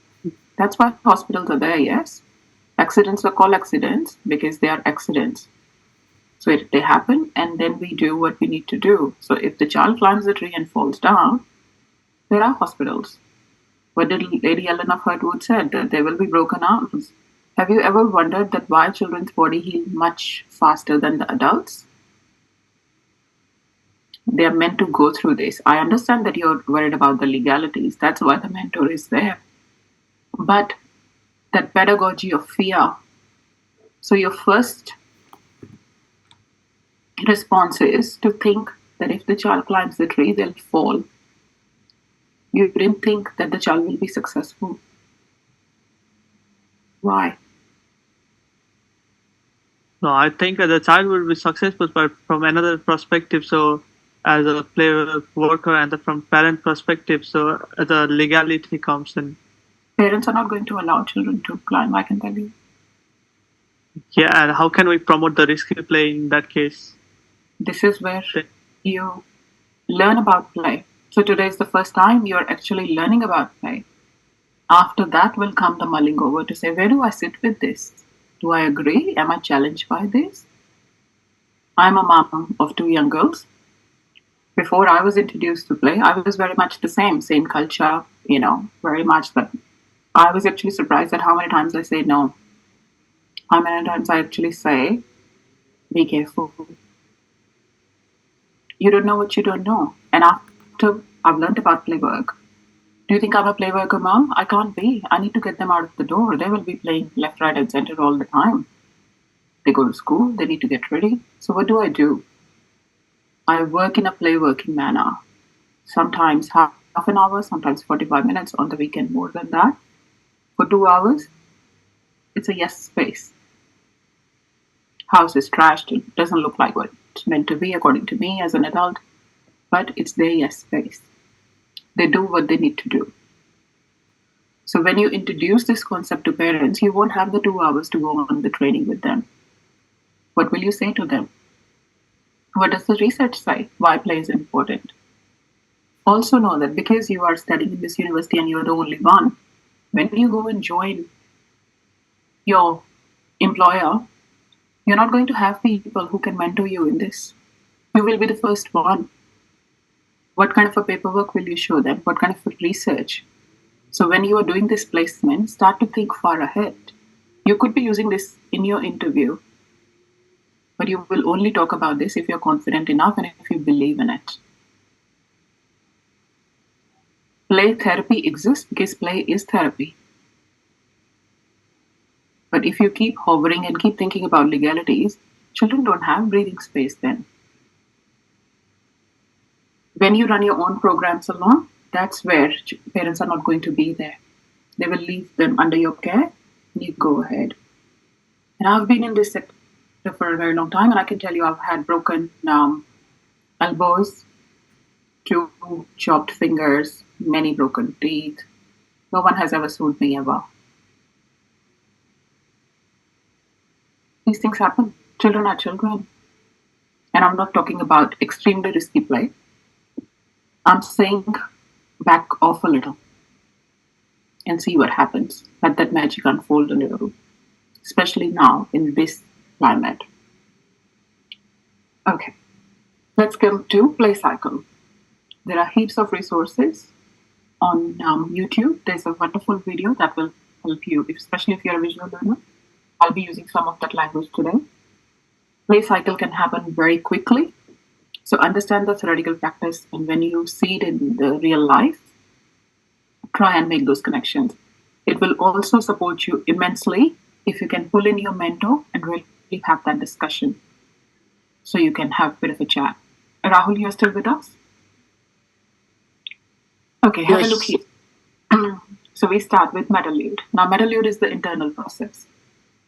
That's why hospitals are there, yes? Accidents are called accidents because they are accidents. So they happen, and then we do what we need to do. So if the child climbs the tree and falls down, there are hospitals. What did Lady Ellen of Hurtwood said? That there will be broken arms. Have you ever wondered that why children's body heal much faster than the adults? They are meant to go through this. I understand that you're worried about the legalities. That's why the mentor is there. But that pedagogy of fear. So your first response is to think that if the child climbs the tree, they'll fall. You didn't think that the child will be successful. Why? No, I think the child will be successful, but from another perspective. So, as a player worker, and from parent perspective, so the legality comes in. Parents are not going to allow children to climb, I can tell you. Yeah, and how can we promote the risky play in that case? This is where you learn about play. So today is the first time you're actually learning about play. After that will come the mulling over to say, where do I sit with this? Do I agree? Am I challenged by this? I'm a mom of 2 young girls. Before I was introduced to play, I was very much the same culture, very much. But I was actually surprised at how many times I say no. How many times I actually say, be careful. You don't know what you don't know. And after I've learned about play work, do you think I'm a play worker mom? I can't be. I need to get them out of the door. They will be playing left, right, and center all the time. They go to school, they need to get ready. So what do? I work in a play working manner. Sometimes half an hour, sometimes 45 minutes, on the weekend more than that. For 2 hours, it's a yes space. House is trashed. It doesn't look like what it's meant to be according to me as an adult, but it's their yes space. They do what they need to do. So when you introduce this concept to parents, you won't have the 2 hours to go on the training with them. What will you say to them? What does the research say? Why play is important? Also know that because you are studying in this university and you're the only one, when you go and join your employer, you're not going to have people who can mentor you in this. You will be the first one. What kind of a paperwork will you show them? What kind of a research? So when you are doing this placement, start to think far ahead. You could be using this in your interview, but you will only talk about this if you're confident enough and if you believe in it. Play therapy exists because play is therapy. But if you keep hovering and keep thinking about legalities, children don't have breathing space then. When you run your own programs alone, that's where parents are not going to be there. They will leave them under your care and you go ahead. And I've been in this sector for a very long time, and I can tell you I've had broken elbows, 2 chopped fingers, many broken teeth. No one has ever sued me ever. These things happen. Children are children. And I'm not talking about extremely risky play. I'm saying back off a little and see what happens. Let that magic unfold in your room, especially now in this climate. Okay, let's come to Play Cycle. There are heaps of resources on YouTube. There's a wonderful video that will help you, especially if you're a visual learner. I'll be using some of that language today. Play cycle can happen very quickly. So understand the theoretical practice, and when you see it in the real life, try and make those connections. It will also support you immensely if you can pull in your mentor and really have that discussion so you can have a bit of a chat. Rahul, you're still with us? Okay, have a look here. So we start with metalude. Now, metalude is the internal process.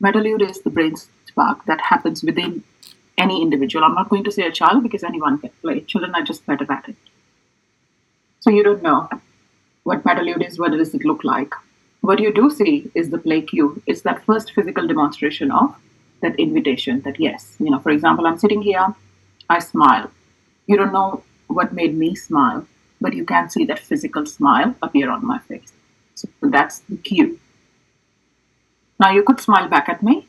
Metalude is the brain spark that happens within any individual. I'm not going to say a child because anyone can play. Children are just better at it. So you don't know what metalude is, what does it look like. What you do see is the play cue. It's that first physical demonstration of that invitation that yes, for example, I'm sitting here, I smile. You don't know what made me smile, but you can see that physical smile appear on my face. So that's the cue. Now you could smile back at me.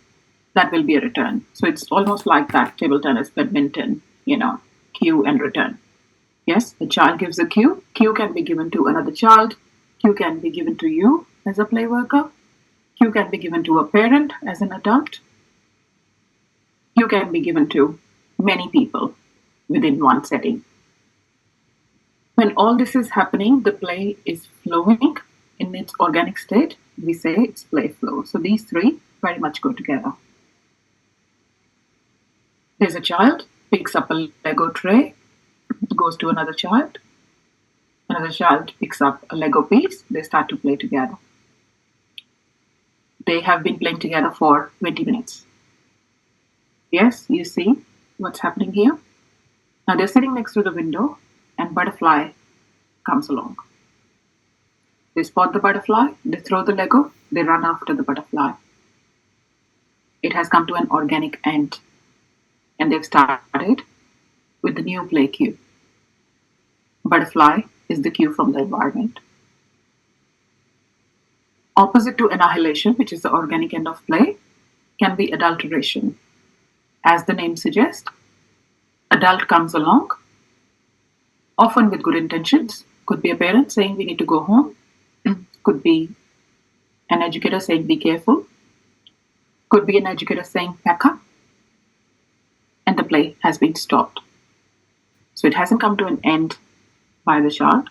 That will be a return. So it's almost like that table tennis, badminton, cue and return. Yes, the child gives a cue. Cue can be given to another child. Cue can be given to you as a play worker. Cue can be given to a parent as an adult. Cue can be given to many people within one setting. When all this is happening, the play is flowing in its organic state. We say it's play flow. So these three very much go together. There's a child, picks up a Lego tray, goes to another child. Another child picks up a Lego piece. They start to play together. They have been playing together for 20 minutes. Yes, you see what's happening here? Now they're sitting next to the window and butterfly comes along. They spot the butterfly, they throw the Lego, they run after the butterfly. It has come to an organic end. And they've started with the new play cue. Butterfly is the cue from the environment. Opposite to annihilation, which is the organic end of play, can be adulteration. As the name suggests, adult comes along, often with good intentions. Could be a parent saying we need to go home. Could be an educator saying be careful. Could be an educator saying pack up. And the play has been stopped. So it hasn't come to an end by the child.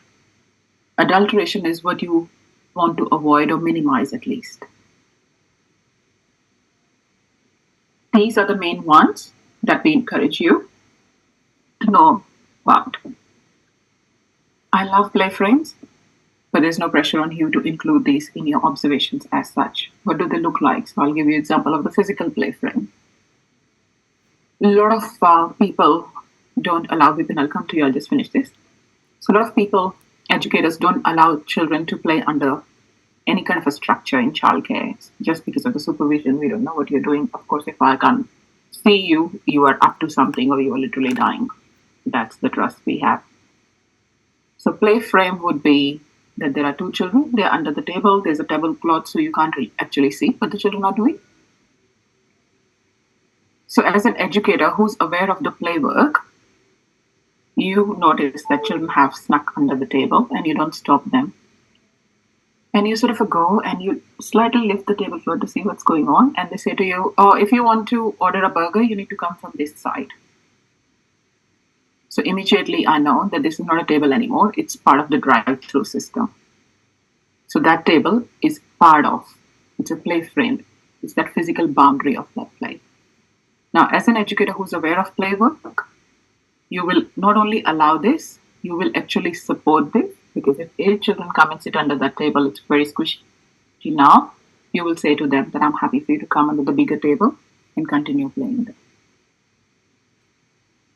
Adulteration is what you want to avoid or minimize at least. These are the main ones that we encourage you to know about. I love play frames, but there's no pressure on you to include these in your observations as such. What do they look like? So I'll give you an example of the physical play frame. A lot of people don't allow, Vipin, I'll come to you, I'll just finish this. So a lot of people, educators, don't allow children to play under any kind of a structure in childcare. Just because of the supervision, we don't know what you're doing. Of course, if I can't see you, you are up to something or you are literally dying. That's the trust we have. So play frame would be that there are two children, they're under the table, there's a tablecloth so you can't actually see what the children are doing. So as an educator who's aware of the play work, you notice that children have snuck under the table and you don't stop them. And you sort of go and you slightly lift the tablecloth to see what's going on. And they say to you, oh, if you want to order a burger, you need to come from this side. So immediately I know that this is not a table anymore. It's part of the drive-through system. So that table is it's a play frame. It's that physical boundary of that play. Now, as an educator who's aware of play work, you will not only allow this, you will actually support this, because if 8 children come and sit under that table, it's very squishy now, you will say to them that I'm happy for you to come under the bigger table and continue playing them.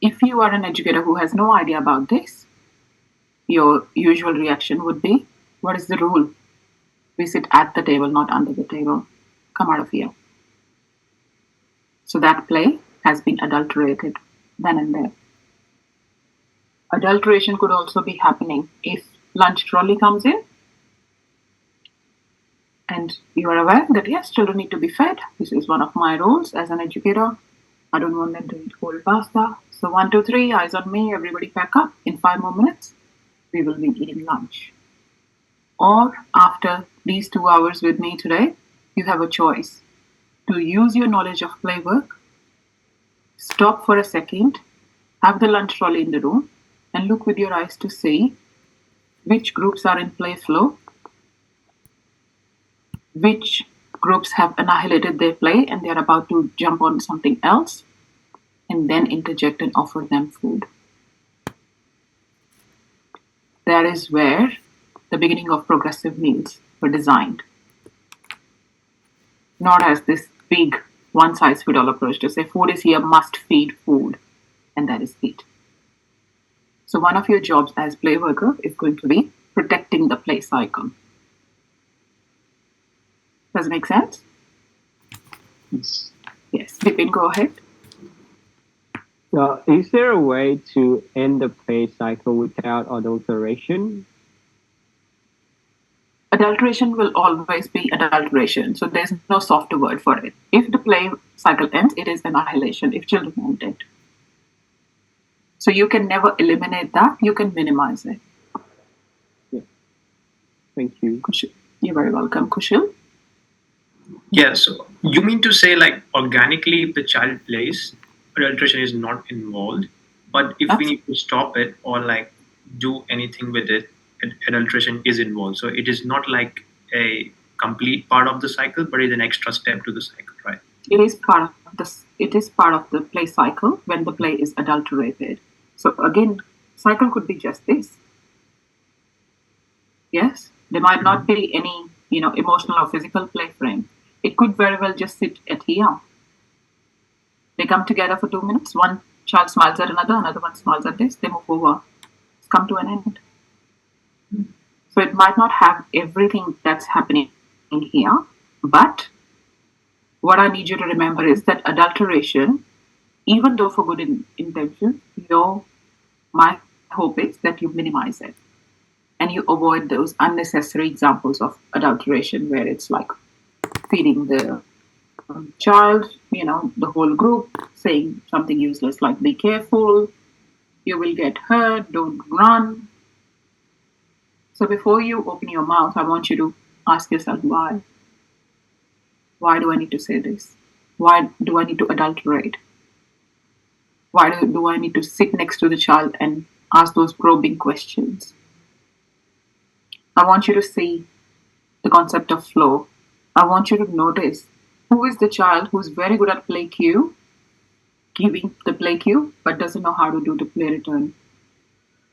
If you are an educator who has no idea about this, your usual reaction would be, what is the rule? We sit at the table, not under the table. Come out of here. So that play has been adulterated then and there. Adulteration could also be happening if lunch trolley comes in and you are aware that yes, children need to be fed. This is one of my roles as an educator. I don't want them to eat cold pasta. So 1, 2, 3, eyes on me, everybody pack up. In 5 more minutes, we will be eating lunch. Or after these 2 hours with me today, you have a choice to use your knowledge of play work, stop for a second, have the lunch trolley in the room, and look with your eyes to see which groups are in play flow, which groups have annihilated their play and they're about to jump on something else, and then interject and offer them food. That is where the beginning of progressive meals were designed. Not as this big one-size-fits-all approach to say food is here, must feed food, and that is it. So one of your jobs as play worker is going to be protecting the play cycle. Does it make sense? Yes. Yes. Vipin, go ahead. Is there a way to end the play cycle without adulteration? adulteration will always be adulteration. So there's no softer word for it. If the play cycle ends, it is annihilation if children end it. So you can never eliminate that. You can minimize it. Thank you. You're very welcome, Kushal. Yeah, so you mean to say like organically if the child plays, adulteration is not involved, but if we need to stop it or like do anything with it, adulteration is involved. So it is not like a complete part of the cycle, but it's an extra step to the cycle, right? It is part of this. It is part of the play cycle when the play is adulterated. So again, cycle could be just this. Yes, there might not be any, emotional or physical play frame. It could very well just sit at here. They come together for 2 minutes. One child smiles at another one smiles at this. They move over. It's come to an end. So it might not have everything that's happening in here, but what I need you to remember is that adulteration, even though for good intentions, my hope is that you minimize it and you avoid those unnecessary examples of adulteration where it's like feeding the child, the whole group saying something useless like be careful, you will get hurt, don't run. So before you open your mouth, I want you to ask yourself why. Why do I need to say this? Why do I need to adulterate? Why do I need to sit next to the child and ask those probing questions? I want you to see the concept of flow. I want you to notice who is the child who's very good at play cue, giving the play cue, but doesn't know how to do the play return.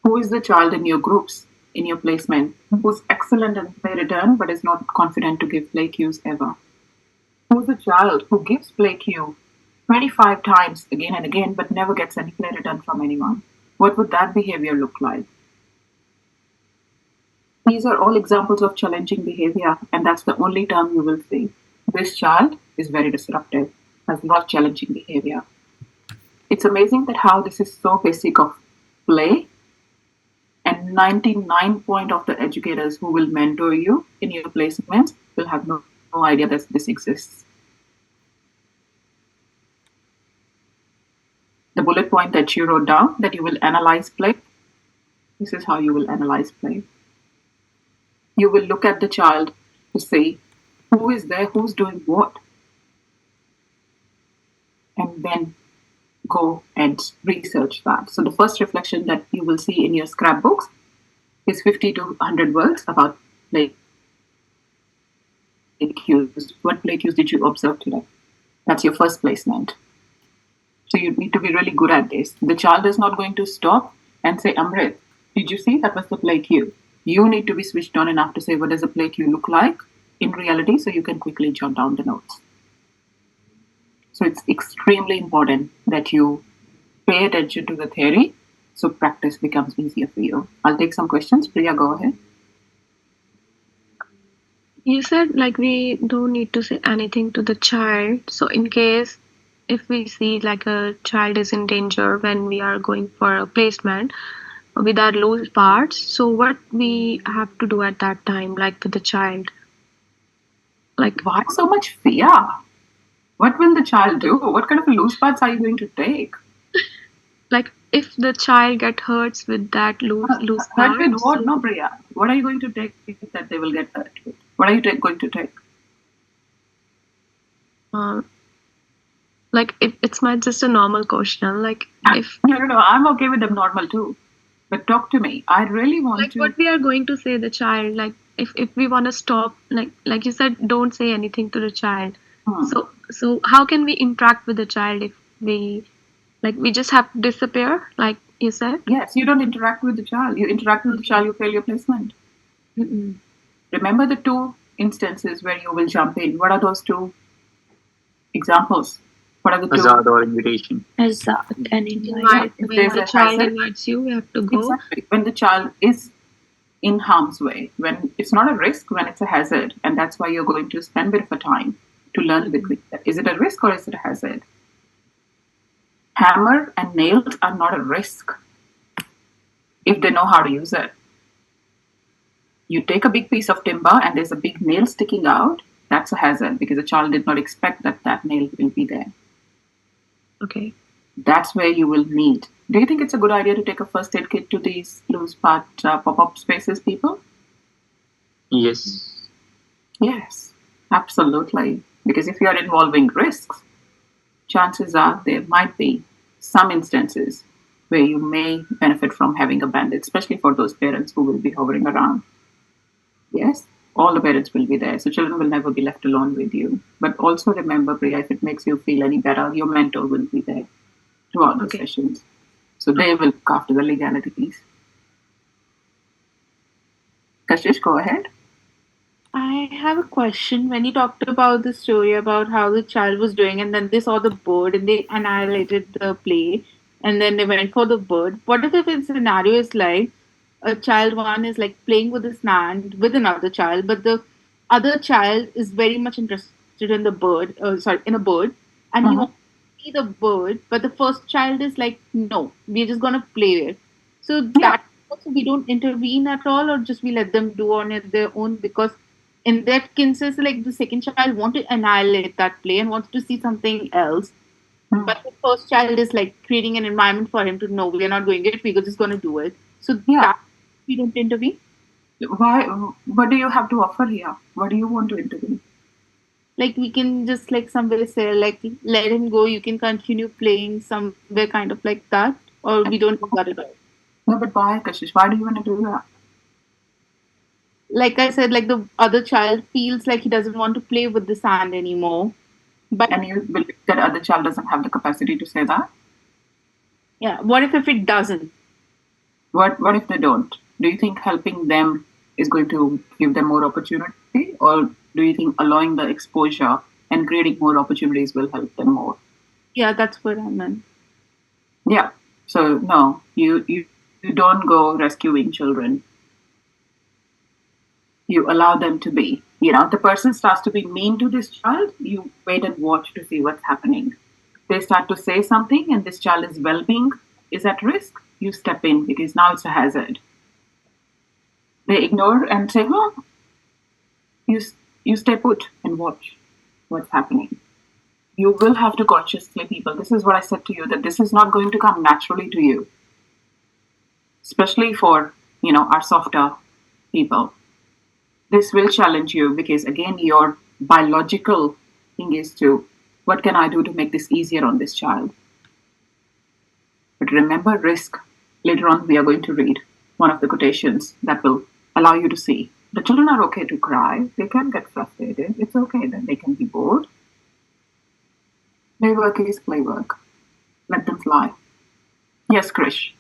Who is the child in your groups, in your placement, who's excellent at play return, but is not confident to give play cues ever? Who's the child who gives play cue 25 times again and again, but never gets any play return from anyone? What would that behavior look like? These are all examples of challenging behavior, and that's the only term you will see. This child is very disruptive, has a lot of challenging behavior. It's amazing that how this is so basic of play, and 99% of the educators who will mentor you in your placements will have no idea that this exists. The bullet point that you wrote down, that you will analyze play, this is how you will analyze play. You will look at the child to see who is there, who's doing what, and then go and research that. So the first reflection that you will see in your scrapbooks is 50 to 100 words about play cues. What play cues did you observe today? That's your first placement. So you need to be really good at this. The child is not going to stop and say, Amrit, did you see that was the play cue? You need to be switched on enough to say, what does a play cue look like in reality, so you can quickly jot down the notes. So it's extremely important that you pay attention to the theory so practice becomes easier for you. I'll take some questions. Priya, go ahead. You said we don't need to say anything to the child. So in case if we see a child is in danger when we are going for a placement with our loose parts, so what we have to do at that time, with the child? Why so much fear? What will the child do? What kind of loose parts are you going to take? If the child get hurt with that loose part. Hurt with what? No, Priya. What are you going to take that they will get hurt with? What are you going to take? It's not just a normal question. If No, I'm okay with them normal too. But talk to me. I really want to. What we are going to say the child, if we want to stop, like you said, don't say anything to the child. So how can we interact with the child if we just have to disappear, like you said? Yes, you don't interact with the child. You interact with the child, you fail your placement. Remember the two instances where you will jump in. What are those two examples? What are the two? Hazard or invitation. Hazard and invite. When the child invites you, we have to go. Exactly. When the child is in harm's way, when it's not a risk, when it's a hazard, and that's why you're going to spend a bit of time to learn between that. Is it a risk or is it a hazard? Hammer and nails are not a risk if they know how to use it. You take a big piece of timber and there's a big nail sticking out, that's a hazard because the child did not expect that that nail will be there. Okay. That's where you will need. Do you think it's a good idea to take a first aid kit to these loose part pop-up spaces, people? Yes. Yes, absolutely. Because if you are involving risks, chances are there might be some instances where you may benefit from having a bandit, especially for those parents who will be hovering around. Yes, all the parents will be there, so children will never be left alone with you. But also remember, Priya, if it makes you feel any better, your mentor will be there throughout the sessions. So they will look after the legalities. Kashish, go ahead. I have a question. When you talked about the story about how the child was doing, and then they saw the bird and they annihilated the play, and then they went for the bird. What if the scenario is like a child one is like playing with his hand with another child, but the other child is very much interested in the bird, in a bird, and he wants to see the bird, but the first child is like, no, we're just gonna play it. So that also we don't intervene at all, or just we let them do on it their own, because in that instance, like the second child want to annihilate that play and wants to see something else. But the first child is like creating an environment for him to know we are not doing it, we're just going to do it. So that we don't intervene. Why? What do you have to offer here? What do you want to intervene? Like we can just like somewhere say like let him go. You can continue playing somewhere kind of like that, or we don't do that at all. No, but why, Kashish? Why do you want to do that? Like I said, like the other child feels like he doesn't want to play with the sand anymore. But and you believe that other child doesn't have the capacity to say that? Yeah. What if it doesn't? What if they don't? Do you think helping them is going to give them more opportunity, or do you think allowing the exposure and creating more opportunities will help them more? Yeah, that's what I meant. Yeah. So no, you don't go rescuing children. You allow them to be. You know, the person starts to be mean to this child, you wait and watch to see what's happening. They start to say something and this child's well-being is at risk, you step in because now it's a hazard. They ignore and say, well, you stay put and watch what's happening. You will have to consciously, people, this is what I said to you, that this is not going to come naturally to you. Especially for, our softer people. This will challenge you because, again, your biological thing is to, what can I do to make this easier on this child? But remember risk. Later on, we are going to read one of the quotations that will allow you to see. The children are okay to cry. They can get frustrated. It's okay that they can be bored. Play work is play work. Let them fly. Yes, Krish.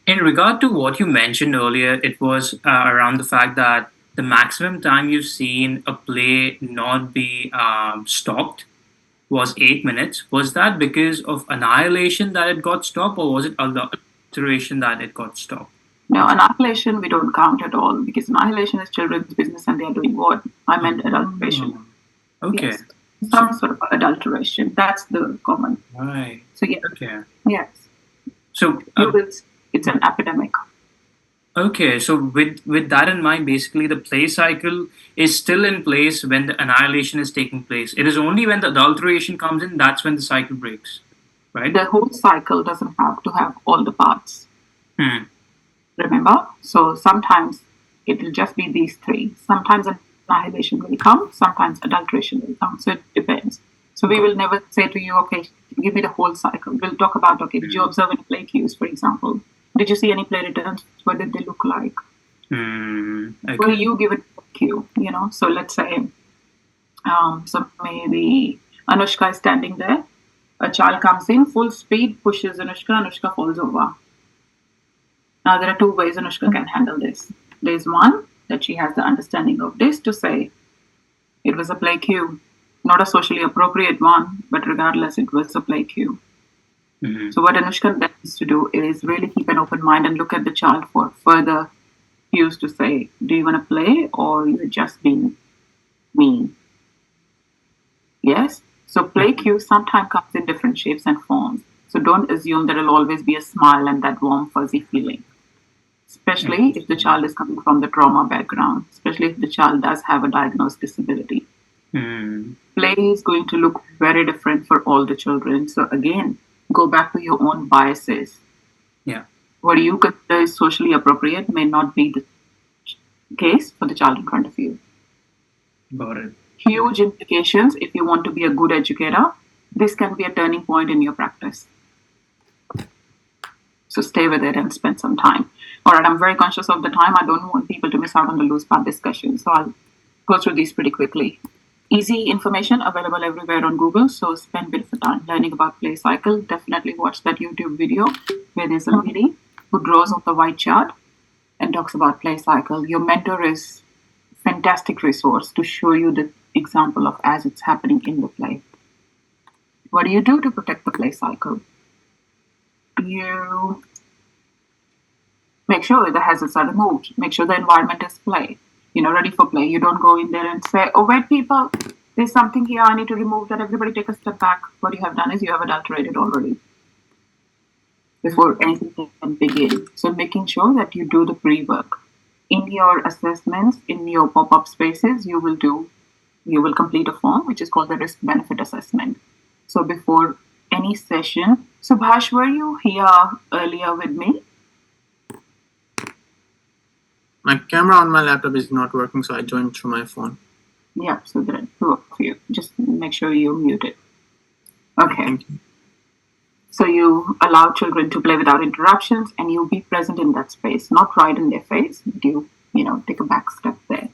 In regard to what you mentioned earlier, it was around the fact that the maximum time you've seen a play not be stopped was 8 minutes. Was that because of annihilation that it got stopped, or was it adulteration that it got stopped? No, annihilation we don't count at all because annihilation is children's business and they are doing what? I meant adulteration. Okay. Yes. Some sort of adulteration. That's the common. Right. So, yeah. Okay. Yes. So it's an epidemic. Okay, so with that in mind, basically the play cycle is still in place when the annihilation is taking place. It is only when the adulteration comes in that's when the cycle breaks, right? The whole cycle doesn't have to have all the parts. Remember? So sometimes it will just be these three. Sometimes annihilation will come, sometimes adulteration will come. So it depends. So we will never say to you, okay, give me the whole cycle. We'll talk about, okay, did you observe any play cues, for example? Did you see any play returns? What did they look like? Okay. Will you give it a cue? So let's say, so maybe Anushka is standing there. A child comes in, full speed, pushes Anushka falls over. Now there are two ways Anushka can handle this. There's one, that she has the understanding of this to say, it was a play cue. Not a socially appropriate one, but regardless, it was a play cue. So what Anushka needs to do is really keep an open mind and look at the child for further cues to say, do you want to play or you're just being mean? Yes? So play cue sometimes comes in different shapes and forms. So don't assume that it'll always be a smile and that warm, fuzzy feeling. especially if the child is coming from the trauma background, especially if the child does have a diagnosed disability. Play is going to look very different for all the children. So again, go back to your own biases. Yeah. What you consider is socially appropriate may not be the case for the child in front of you. Got it. Huge implications if you want to be a good educator. This can be a turning point in your practice. So stay with it and spend some time. All right, I'm very conscious of the time. I don't want people to miss out on the loose path discussion. So I'll go through these pretty quickly. Easy information available everywhere on Google. So spend a bit of time learning about play cycle. Definitely watch that YouTube video where there's a lady who draws on the white chart and talks about play cycle. Your mentor is a fantastic resource to show you the example of as it's happening in the play. What do you do to protect the play cycle? You make sure the hazards are removed. Make sure the environment is play. Ready for play. You don't go in there and say, oh, wait, people, there's something here I need to remove that. Everybody take a step back. What you have done is you have adulterated already before anything can begin. So making sure that you do the pre-work. In your assessments, in your pop-up spaces, you will complete a form which is called the risk-benefit assessment. So before any session, Subhash, were you here earlier with me? My camera on my laptop is not working, so I joined through my phone. Yeah, so there are two of you. Just make sure you're muted. Okay. So you allow children to play without interruptions and you be present in that space, not right in their face, but you take a back step there.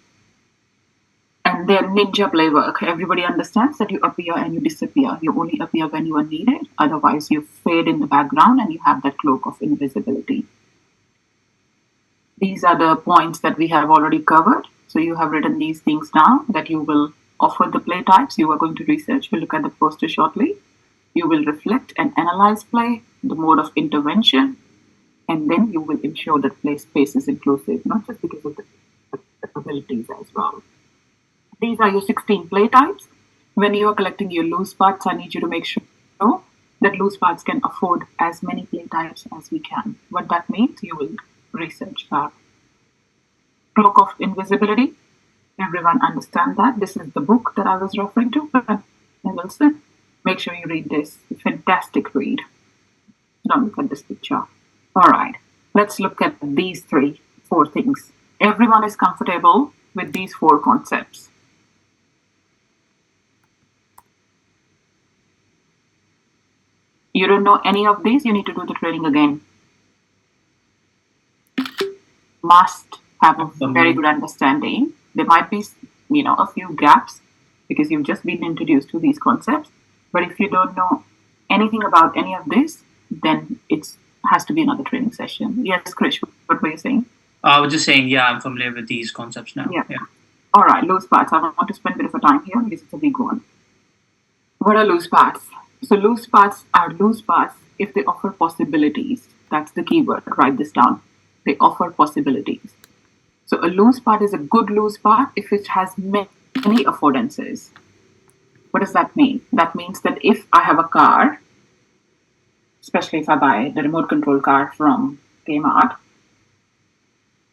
And then ninja play work. Everybody understands that you appear and you disappear. You only appear when you are needed. Otherwise, you fade in the background and you have that cloak of invisibility. These are the points that we have already covered. So you have written these things down that you will offer the play types you are going to research. We'll look at the poster shortly. You will reflect and analyze play, the mode of intervention, and then you will ensure that play space is inclusive, not just because of the abilities as well. These are your 16 play types. When you are collecting your loose parts, I need you to make sure that loose parts can afford as many play types as we can. What that means, you will research that. Cloak of invisibility. Everyone understand that. This is the book that I was referring to. Wilson. Make sure you read this. Fantastic read. Don't look at this picture. All right. Let's look at these 4 things. Everyone is comfortable with these 4 concepts. You don't know any of these, you need to do the training again. Must have a very good understanding. There might be, a few gaps because you've just been introduced to these concepts. But if you don't know anything about any of this, then it has to be another training session. Yes, Krish, what were you saying? I was just saying, yeah, I'm familiar with these concepts now. Yeah. All right, loose parts. I want to spend a bit of a time here because it's a big one. What are loose parts? So loose parts are loose parts if they offer possibilities. That's the key word. Write this down. They offer possibilities. So a loose part is a good loose part if it has many affordances. What does that mean? That means that if I have a car, especially if I buy the remote control car from Kmart,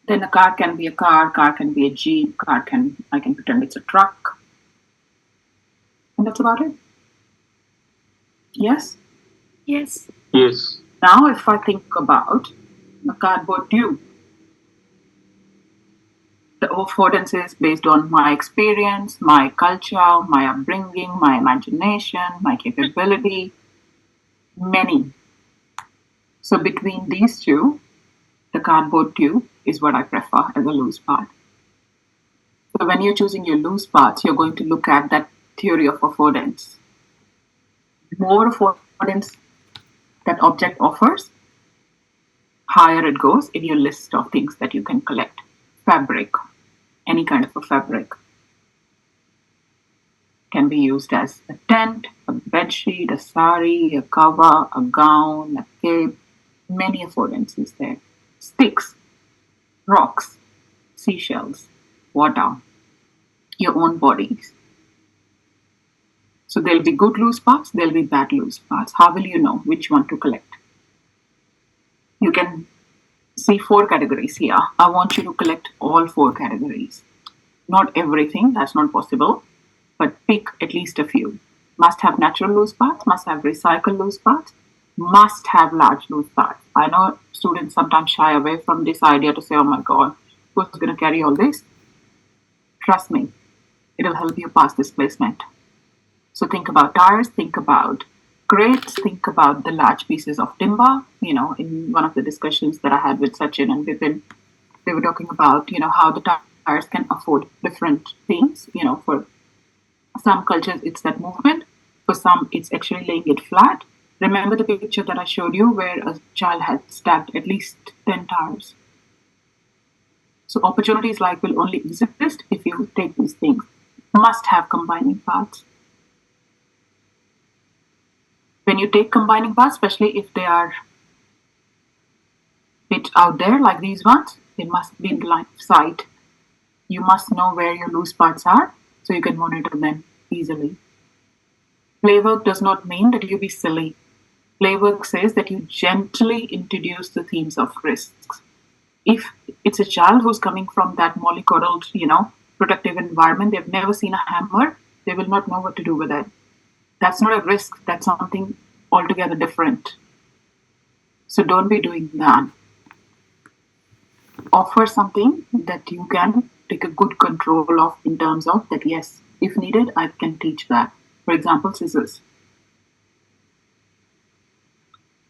then a car can be a car can be a jeep, I can pretend it's a truck. And that's about it. Yes? Yes. Yes. Now if I think about a cardboard tube, the affordances based on my experience, my culture, my upbringing, my imagination, my capability, many. So between these two, the cardboard tube is what I prefer as a loose part. So when you're choosing your loose parts, you're going to look at that theory of affordance. More affordance that object offers, higher it goes in your list of things that you can collect. Fabric, any kind of a fabric, can be used as a tent, a bedsheet, a sari, a cover, a gown, a cape, many affordances there. Sticks, rocks, seashells, water, your own bodies. So there'll be good loose parts, there'll be bad loose parts. How will you know which one to collect? You can see 4 categories here. I want you to collect all 4 categories. Not everything, that's not possible, but pick at least a few. Must have natural loose parts, must have recycled loose parts, must have large loose parts. I know students sometimes shy away from this idea to say, oh my God, who's going to carry all this? Trust me, it'll help you pass this placement. So think about tires, think about crates, think about the large pieces of timber. You know, in one of the discussions that I had with Sachin and Vipin, they were talking about, you know, how the tires can afford different things. You know, for some cultures, it's that movement. For some, it's actually laying it flat. Remember the picture that I showed you where a child had stacked at least 10 tires. So opportunities like will only exist if you take these things. Must have combining parts. When you take combining parts, especially if they are bit out there like these ones, they must be in line of sight. You must know where your loose parts are so you can monitor them easily. Playwork does not mean that you be silly. Playwork says that you gently introduce the themes of risks. If it's a child who's coming from that mollycoddled, you know, protective environment, they've never seen a hammer, they will not know what to do with it. That's not a risk, that's something altogether different. So don't be doing that. Offer something that you can take a good control of in terms of that, yes, if needed, I can teach that. For example, scissors.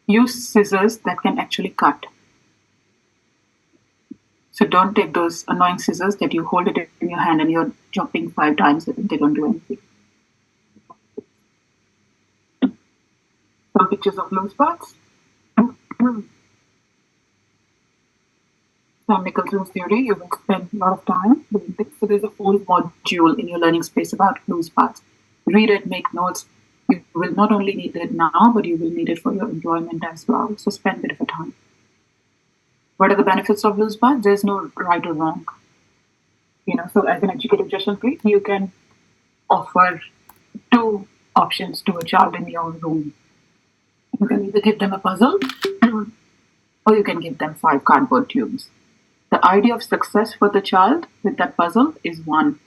Use scissors that can actually cut. So don't take those annoying scissors that you hold it in your hand and you're chopping 5 times and they don't do anything. Some pictures of loose parts. Sam Nicholson's theory, you will spend a lot of time doing this. So there's a whole module in your learning space about loose parts. Read it, make notes. You will not only need it now, but you will need it for your employment as well. So spend a bit of a time. What are the benefits of loose parts? There's no right or wrong. You know, so as an educated judgment, you can offer 2 options to a child in your room. You can either give them a puzzle or you can give them 5 cardboard tubes. The idea of success for the child with that puzzle is 1.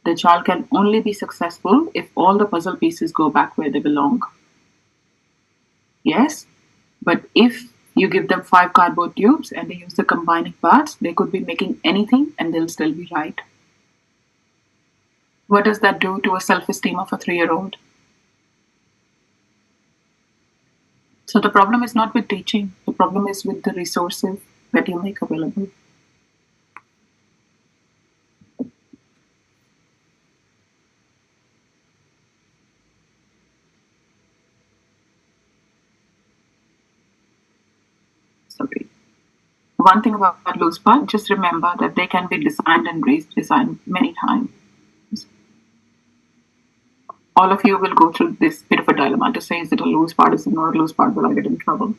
The child can only be successful if all the puzzle pieces go back where they belong. Yes, but if you give them 5 cardboard tubes and they use the combining parts, they could be making anything and they'll still be right. What does that do to a self-esteem of a 3-year-old? So the problem is not with teaching. The problem is with the resources that you make available. Sorry. One thing about loose parts, just remember that they can be designed and redesigned many times. All of you will go through this bit of a dilemma to say, is it a loose part, is it not a loose part, will I get in trouble?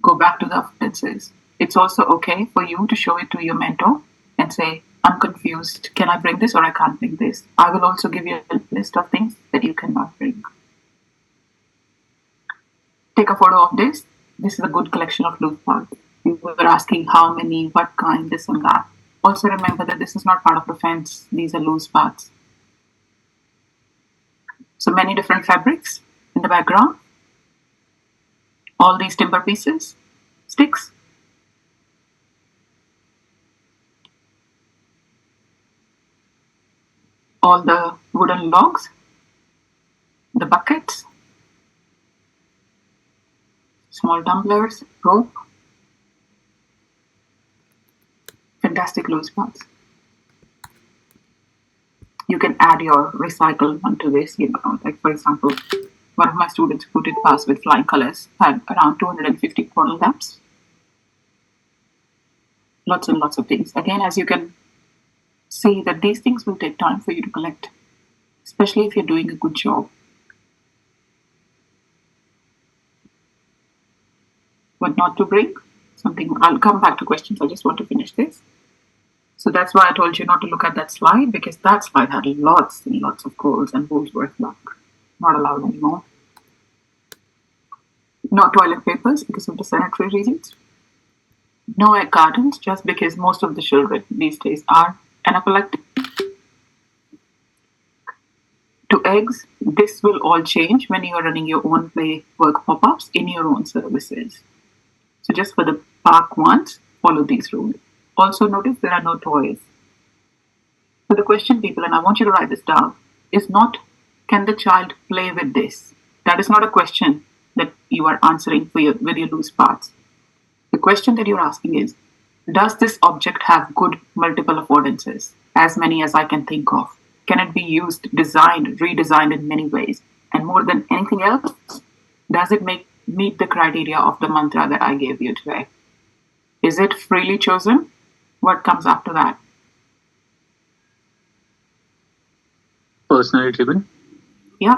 Go back to the affordances. It's also okay for you to show it to your mentor and say, I'm confused, can I bring this or I can't bring this? I will also give you a list of things that you cannot bring. Take a photo of this. This is a good collection of loose parts. You were asking how many, what kind, this and that. Also remember that this is not part of the fence. These are loose parts. So many different fabrics in the background. All these timber pieces, sticks. All the wooden logs, the buckets, small tumblers, rope. Fantastic loose parts. You can add your recycled one to this, you know, like for example, one of my students who did pass with flying colors had around 250 portal lamps. Lots and lots of things. Again, as you can see that these things will take time for you to collect, especially if you're doing a good job. What not to bring? Something, I'll come back to questions, I just want to finish this. So that's why I told you not to look at that slide, because that slide had lots and lots of goals and Woolsworth luck. Not allowed anymore. No toilet papers because of the sanitary reasons. No egg cartons, just because most of the children these days are anaphylactic to eggs. This will all change when you are running your own play work pop-ups in your own services. So just for the park ones, follow these rules. Also notice there are no toys. So the question, people, and I want you to write this down, is not can the child play with this? That is not a question that you are answering with your loose parts. The question that you're asking is, does this object have good multiple affordances? As many as I can think of. Can it be used, designed, redesigned in many ways? And more than anything else, does it meet the criteria of the mantra that I gave you today? Is it freely chosen? What comes after that? Personally driven. Yeah,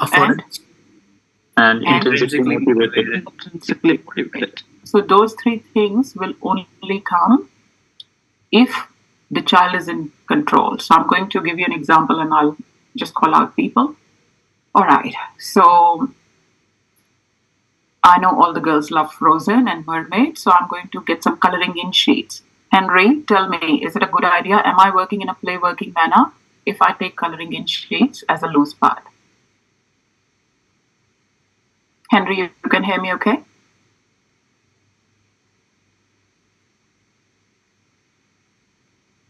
and intrinsically motivated. So those three things will only come if the child is in control. So I'm going to give you an example and I'll just call out people. All right, so I know all the girls love Frozen and Mermaid, so I'm going to get some coloring in sheets. Henry, tell me, is it a good idea? Am I working in a play working manner if I take coloring in sheets as a loose part? Henry, you can hear me okay?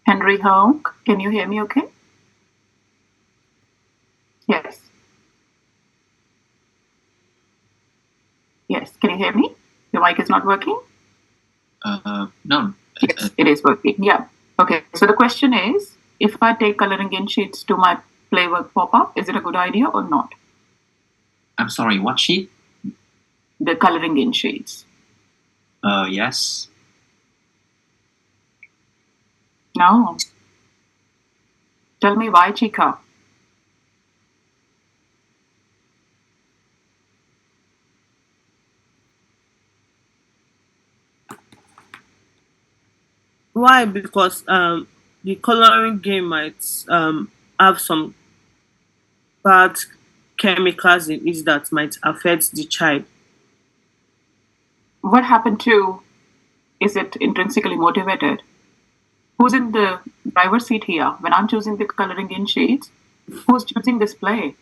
Henry Hong, can you hear me okay? Yes. Yes, can you hear me? Your mic is not working? No. Yes, it is working. Yeah. Okay, so the question is, if I take coloring in sheets to my playwork pop-up, is it a good idea or not? I'm sorry, what sheet? The coloring in sheets. Yes. No. Tell me why, Chica. Why? Because the coloring game might have some bad chemicals in it that might affect the child. What happened to, is it intrinsically motivated? Who's in the driver's seat here? When I'm choosing the coloring in sheets, who's choosing this play?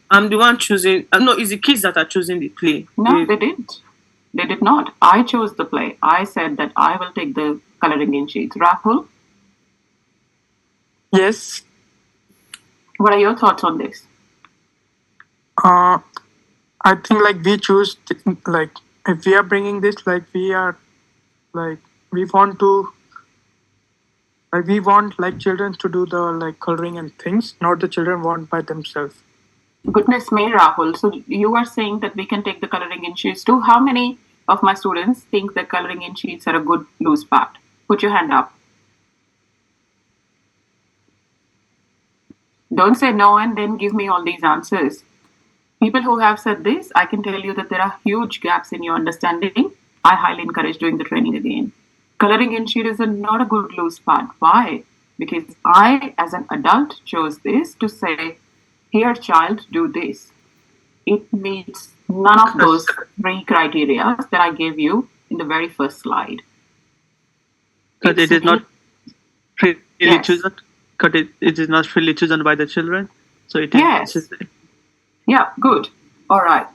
I'm the one choosing. No, it's the kids that are choosing the play. No, they didn't. They did not. I chose the play. I said that I will take the coloring in sheets. Rahul? Yes. What are your thoughts on this? I think like we choose like if we are bringing this like we are like we want like children to do the like coloring and things, not the children want by themselves. Goodness me, Rahul. So you are saying that we can take the coloring in sheets too. How many of my students think that coloring in sheets are a good loose part? Put your hand up. Don't say no and then give me all these answers. People who have said this, I can tell you that there are huge gaps in your understanding. I highly encourage doing the training again. Coloring in sheet is not a good loose part. Why? Because I, as an adult, chose this to say, here, child, do this. It meets none of those three criteria that I gave you in the very first slide. But it is not freely chosen. But it is not freely chosen by the children. So it is. Yeah, good. All right.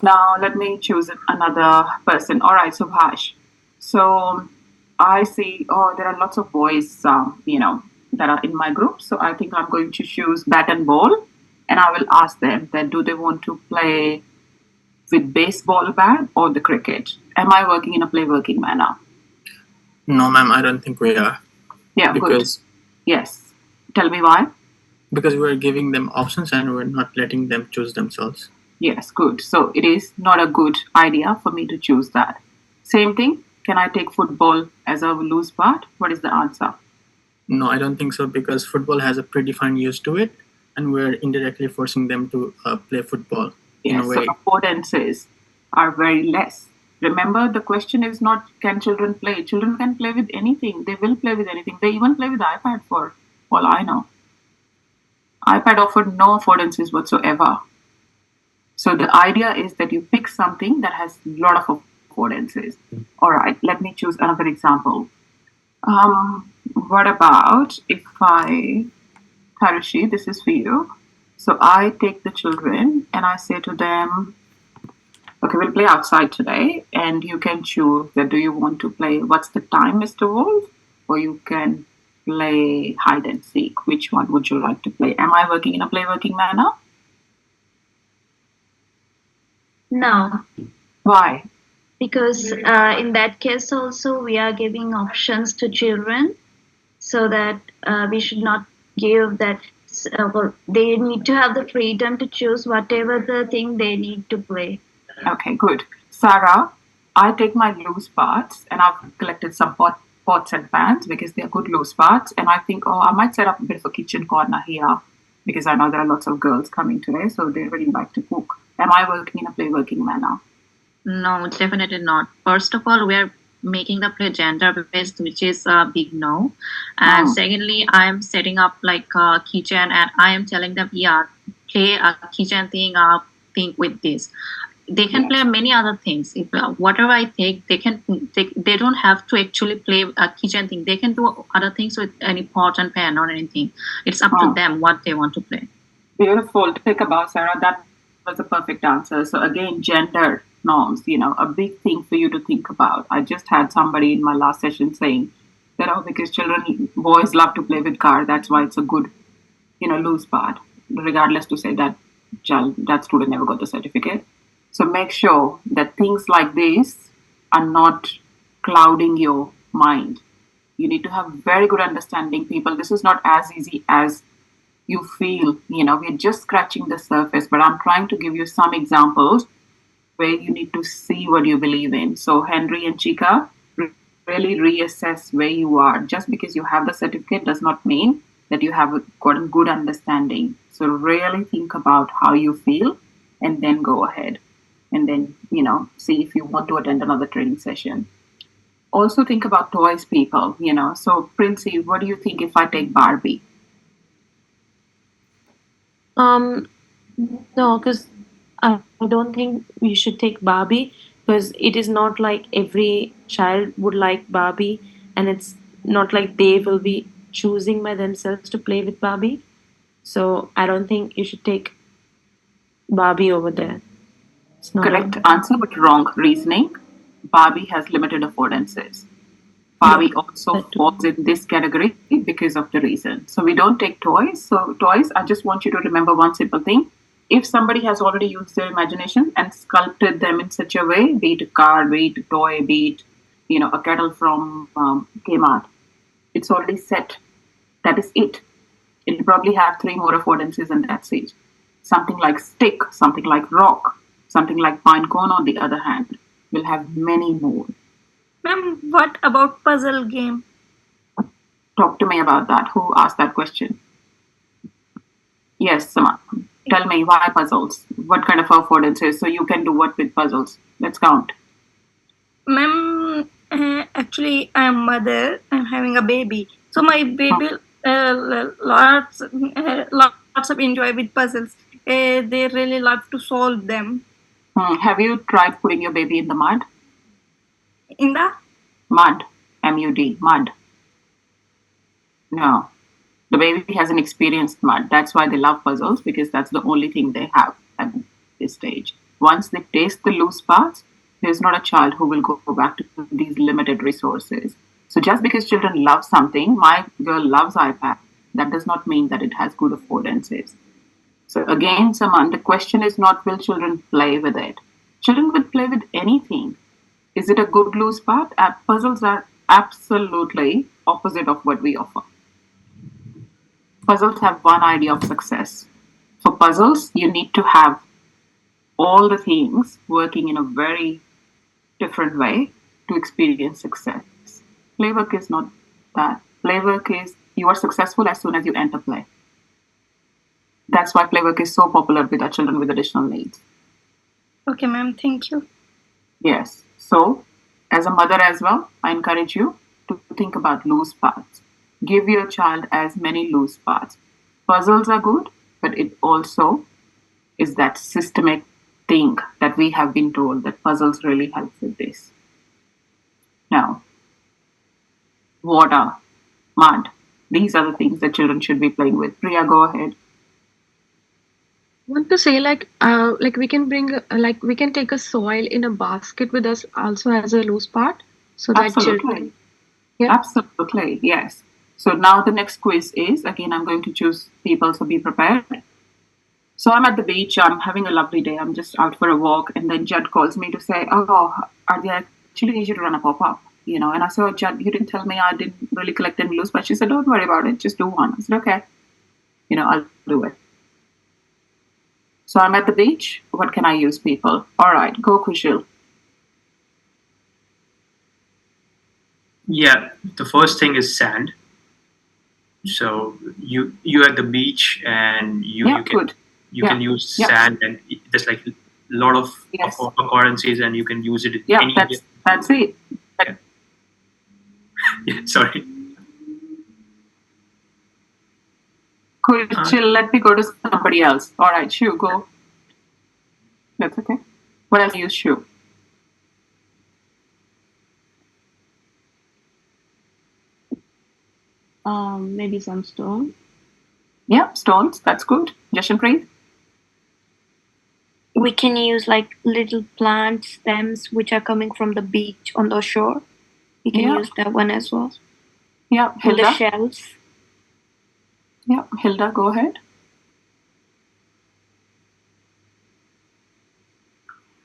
Now let me choose another person. All right, Subhash. So I see, there are lots of boys, that are in my group. So I think I'm going to choose bat and ball. And I will ask them that do they want to play with baseball bat or the cricket? Am I working in a play working manner? No, ma'am, I don't think we are. Yeah, because good. Yes. Tell me why. Because we're giving them options and we're not letting them choose themselves. Yes, good. So it is not a good idea for me to choose that. Same thing. Can I take football as a loose part? What is the answer? No, I don't think so, because football has a predefined use to it. And we're indirectly forcing them to play football in a way. So affordances are very less. Remember, the question is not can children play. Children can play with anything. They will play with anything. They even play with iPad for all I know. iPad offered no affordances whatsoever. So the idea is that you pick something that has a lot of affordances. All right, let me choose another example. What about if Harushi, this is for you. So I take the children and I say to them, okay, we'll play outside today, and you can choose that do you want to play What's the Time, Mr. Wolf, or you can play hide and seek. Which one would you like to play? Am I working in a play working manner? No, Why? because in that case also we are giving options to children, so that we should not give that. Well, they need to have the freedom to choose whatever the thing they need to play. Okay, good. Sarah, I take my loose parts and I've collected some pots and pans because they're good loose parts. And I think, oh, I might set up a bit of a kitchen corner here because I know there are lots of girls coming today, so they really like to cook. Am I working in a play working manner? No, definitely not. First of all, we are making the play gender based, which is a big no. And secondly, I am setting up like a kitchen and I am telling them, yeah, play a kitchen thing with this. They can play many other things. If whatever I take, they don't have to actually play a kitchen thing. They can do other things with any pot and pan or anything. It's up to them what they want to play. Beautiful. Think about Sarah. That was a perfect answer. So again, gender norms, a big thing for you to think about. I just had somebody in my last session saying that, because boys love to play with car, that's why it's a good, loose part, regardless to say that that student never got the certificate. So make sure that things like this are not clouding your mind. You need to have very good understanding, people. This is not as easy as you feel. We're just scratching the surface, but I'm trying to give you some examples where you need to see what you believe in. So Henry and Chika, really reassess where you are. Just because you have the certificate does not mean that you have gotten good understanding. So really think about how you feel and then go ahead. And then, see if you want to attend another training session. Also think about toys, people, So Princey, what do you think if I take Barbie? No, because I don't think we should take Barbie, because it is not like every child would like Barbie, and it's not like they will be choosing by themselves to play with Barbie. So I don't think you should take Barbie over there. It's not Correct answer, but wrong reasoning. Barbie has limited affordances. Barbie also falls in this category because of the reason. So we don't take toys. So toys, I just want you to remember one simple thing. If somebody has already used their imagination and sculpted them in such a way, be it a car, be it a toy, be it, a kettle from Kmart, it's already set. That is it. It'll probably have 3 more affordances and that's it. Something like stick, something like rock, something like pine cone, on the other hand, will have many more. Ma'am, what about puzzle game? Talk to me about that. Who asked that question? Yes, Sama. Tell me, why puzzles? What kind of affordances? So you can do what with puzzles? Let's count. Ma'am, actually, I'm mother. I'm having a baby. So my baby lots of enjoy with puzzles. They really love to solve them. Have you tried putting your baby in the mud? In the? Mud. M-U-D. Mud. No. The baby hasn't experienced mud. That's why they love puzzles, because that's the only thing they have at this stage. Once they taste the loose parts, there's not a child who will go back to these limited resources. So just because children love something, my girl loves iPad, that does not mean that it has good affordances. So again, Saman, the question is not will children play with it. Children will play with anything. Is it a good loose part? Puzzles are absolutely opposite of what we offer. Puzzles have one idea of success. For puzzles, you need to have all the things working in a very different way to experience success. Playwork is not that. Playwork is you are successful as soon as you enter play. That's why playwork is so popular with our children with additional needs. Okay, ma'am. Thank you. Yes. So, as a mother as well, I encourage you to think about loose parts. Give your child as many loose parts. Puzzles are good, but it also is that systemic think that we have been told that puzzles really help with this. No. Water, mud, these are the things that children should be playing with. Priya, go ahead. I want to say like we can bring we can take a soil in a basket with us also as a loose part so that Absolutely. children. Yeah. Absolutely, yes. So now the next quiz is, again, I'm going to choose people, so be prepared. So I'm at the beach, I'm having a lovely day, I'm just out for a walk, and then Judd calls me to say, oh, are they actually need you to run a pop-up? You know, and I said, oh, Judd, you didn't tell me I didn't really collect any loose, but she said, don't worry about it, just do one. I said, okay, you know, I'll do it. So I'm at the beach, what can I use, people? All right, go Kushil. Yeah, the first thing is sand. So you at the beach and you can use sand, and there's like a lot of occurrences, and you can use it. That's it. Yeah, sorry. Kushil, let me go to somebody else. All right, Shu, go. That's okay. What else use Shu? Maybe some stone. Yeah, stones. That's good. Jashanpreet? We can use like little plant stems which are coming from the beach on the shore. We can use that one as well. Yeah, And Hilda? the shells. Yeah, Hilda, go ahead.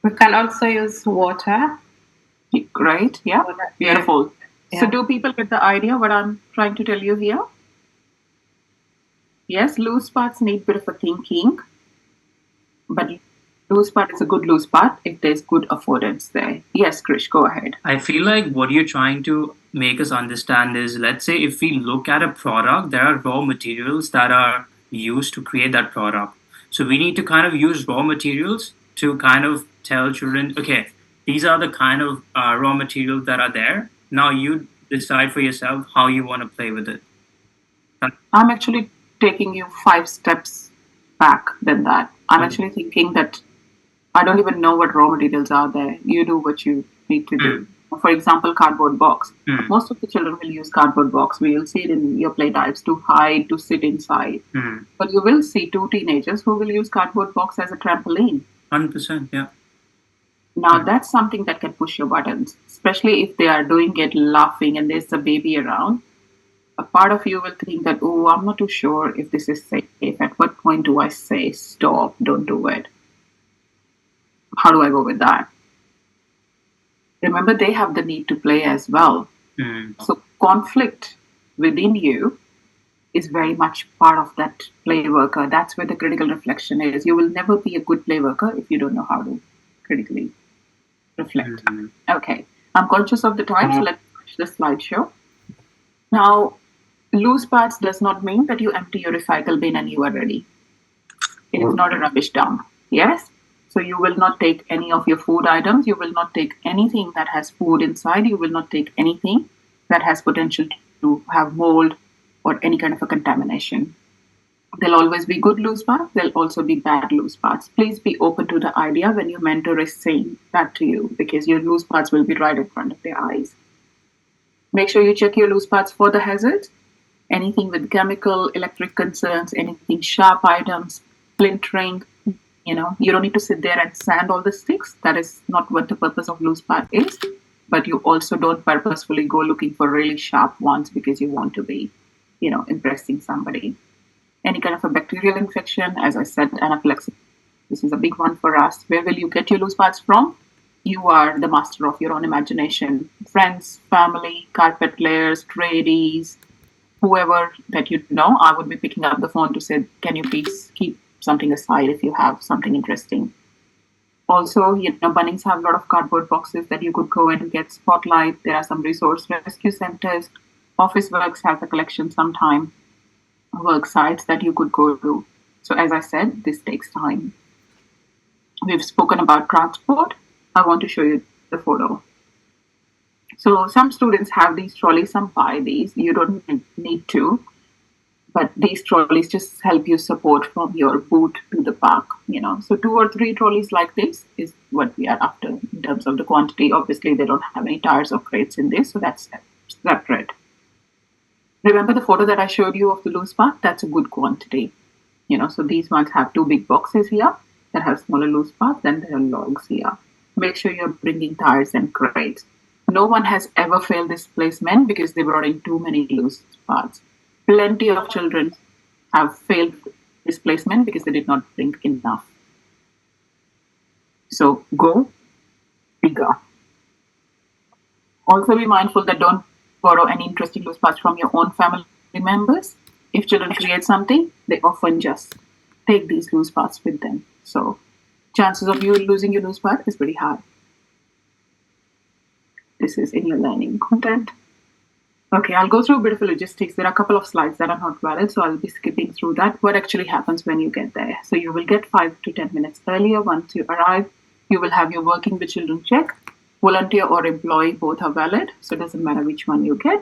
We can also use water. Great, yeah, beautiful. Yeah. So do people get the idea what I'm trying to tell you here? Yes, loose parts need a bit of a thinking, but loose part is a good loose part if there's good affordance there. Yes, Krish, go ahead. I feel like what you're trying to make us understand is, let's say if we look at a product, there are raw materials that are used to create that product. So we need to kind of use raw materials to kind of tell children, okay, these are the kind of raw materials that are there. Now you decide for yourself how you want to play with it. I'm actually taking you 5 steps back than that. I'm actually thinking that I don't even know what raw materials are there. You do what you need to do. For example, cardboard box. Most of the children will use cardboard box. We will see it in your play types to hide, to sit inside. But you will see 2 teenagers who will use cardboard box as a trampoline. 100%, yeah. Now that's something that can push your buttons, especially if they are doing it laughing and there's a baby around. A part of you will think that, oh, I'm not too sure if this is safe. At what point do I say, stop, don't do it? How do I go with that? Remember, they have the need to play as well. So conflict within you is very much part of that play worker. That's where the critical reflection is. You will never be a good play worker if you don't know how to critically reflect. Okay, I'm conscious of the time, so let's finish the slideshow. Now, loose parts does not mean that you empty your recycle bin and you are ready. It is not a rubbish dump. Yes? So you will not take any of your food items. You will not take anything that has food inside. You will not take anything that has potential to have mold or any kind of a contamination. There'll always be good loose parts. There'll also be bad loose parts. Please be open to the idea when your mentor is saying that to you, because your loose parts will be right in front of their eyes. Make sure you check your loose parts for the hazards. Anything with chemical, electric concerns, anything sharp items, splintering. You know, you don't need to sit there and sand all the sticks. That is not what the purpose of loose part is. But you also don't purposefully go looking for really sharp ones because you want to be, you know, impressing somebody. Any kind of a bacterial infection, as I said, anaphylaxis. This is a big one for us. Where will you get your loose parts from? You are the master of your own imagination. Friends, family, carpet players, tradies, whoever that you know, I would be picking up the phone to say, can you please keep something aside if you have something interesting. Also, you know, Bunnings have a lot of cardboard boxes that you could go and get. Spotlight, there are some resource rescue centers. Office Works has a collection sometime. Work sites that you could go to. So as I said, this takes time. We've spoken about transport. I want to show you the photo. So some students have these trolleys, some buy these. You don't need to. But these trolleys just help you support from your boot to the park, So 2 or 3 trolleys like this is what we are after in terms of the quantity. Obviously, they don't have any tires or crates in this, so that's separate. Remember the photo that I showed you of the loose part? That's a good quantity. So these ones have 2 big boxes here that have smaller loose parts, then there are logs here. Make sure you're bringing tires and crates. No one has ever failed this placement because they brought in too many loose parts. Plenty of children have failed displacement because they did not bring enough. So go bigger. Also be mindful that don't borrow any interesting loose parts from your own family members. If children create something, they often just take these loose parts with them. So chances of you losing your loose part is pretty high. This is in your learning content. Okay, I'll go through a bit of logistics. There are a couple of slides that are not valid, so I'll be skipping through that. What actually happens when you get there? So you will get 5 to 10 minutes earlier. Once you arrive, you will have your working with children check. Volunteer or employee, both are valid, so it doesn't matter which one you get.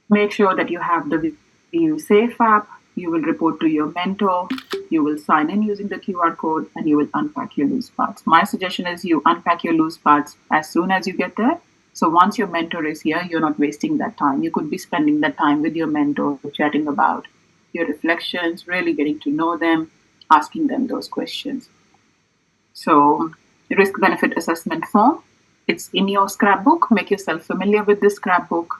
Make sure that you have the VU Safe app. You will report to your mentor. You will sign in using the QR code, and you will unpack your loose parts. My suggestion is you unpack your loose parts as soon as you get there. So once your mentor is here, you're not wasting that time. You could be spending that time with your mentor, chatting about your reflections, really getting to know them, asking them those questions. So the risk-benefit assessment form, it's in your scrapbook. Make yourself familiar with this scrapbook.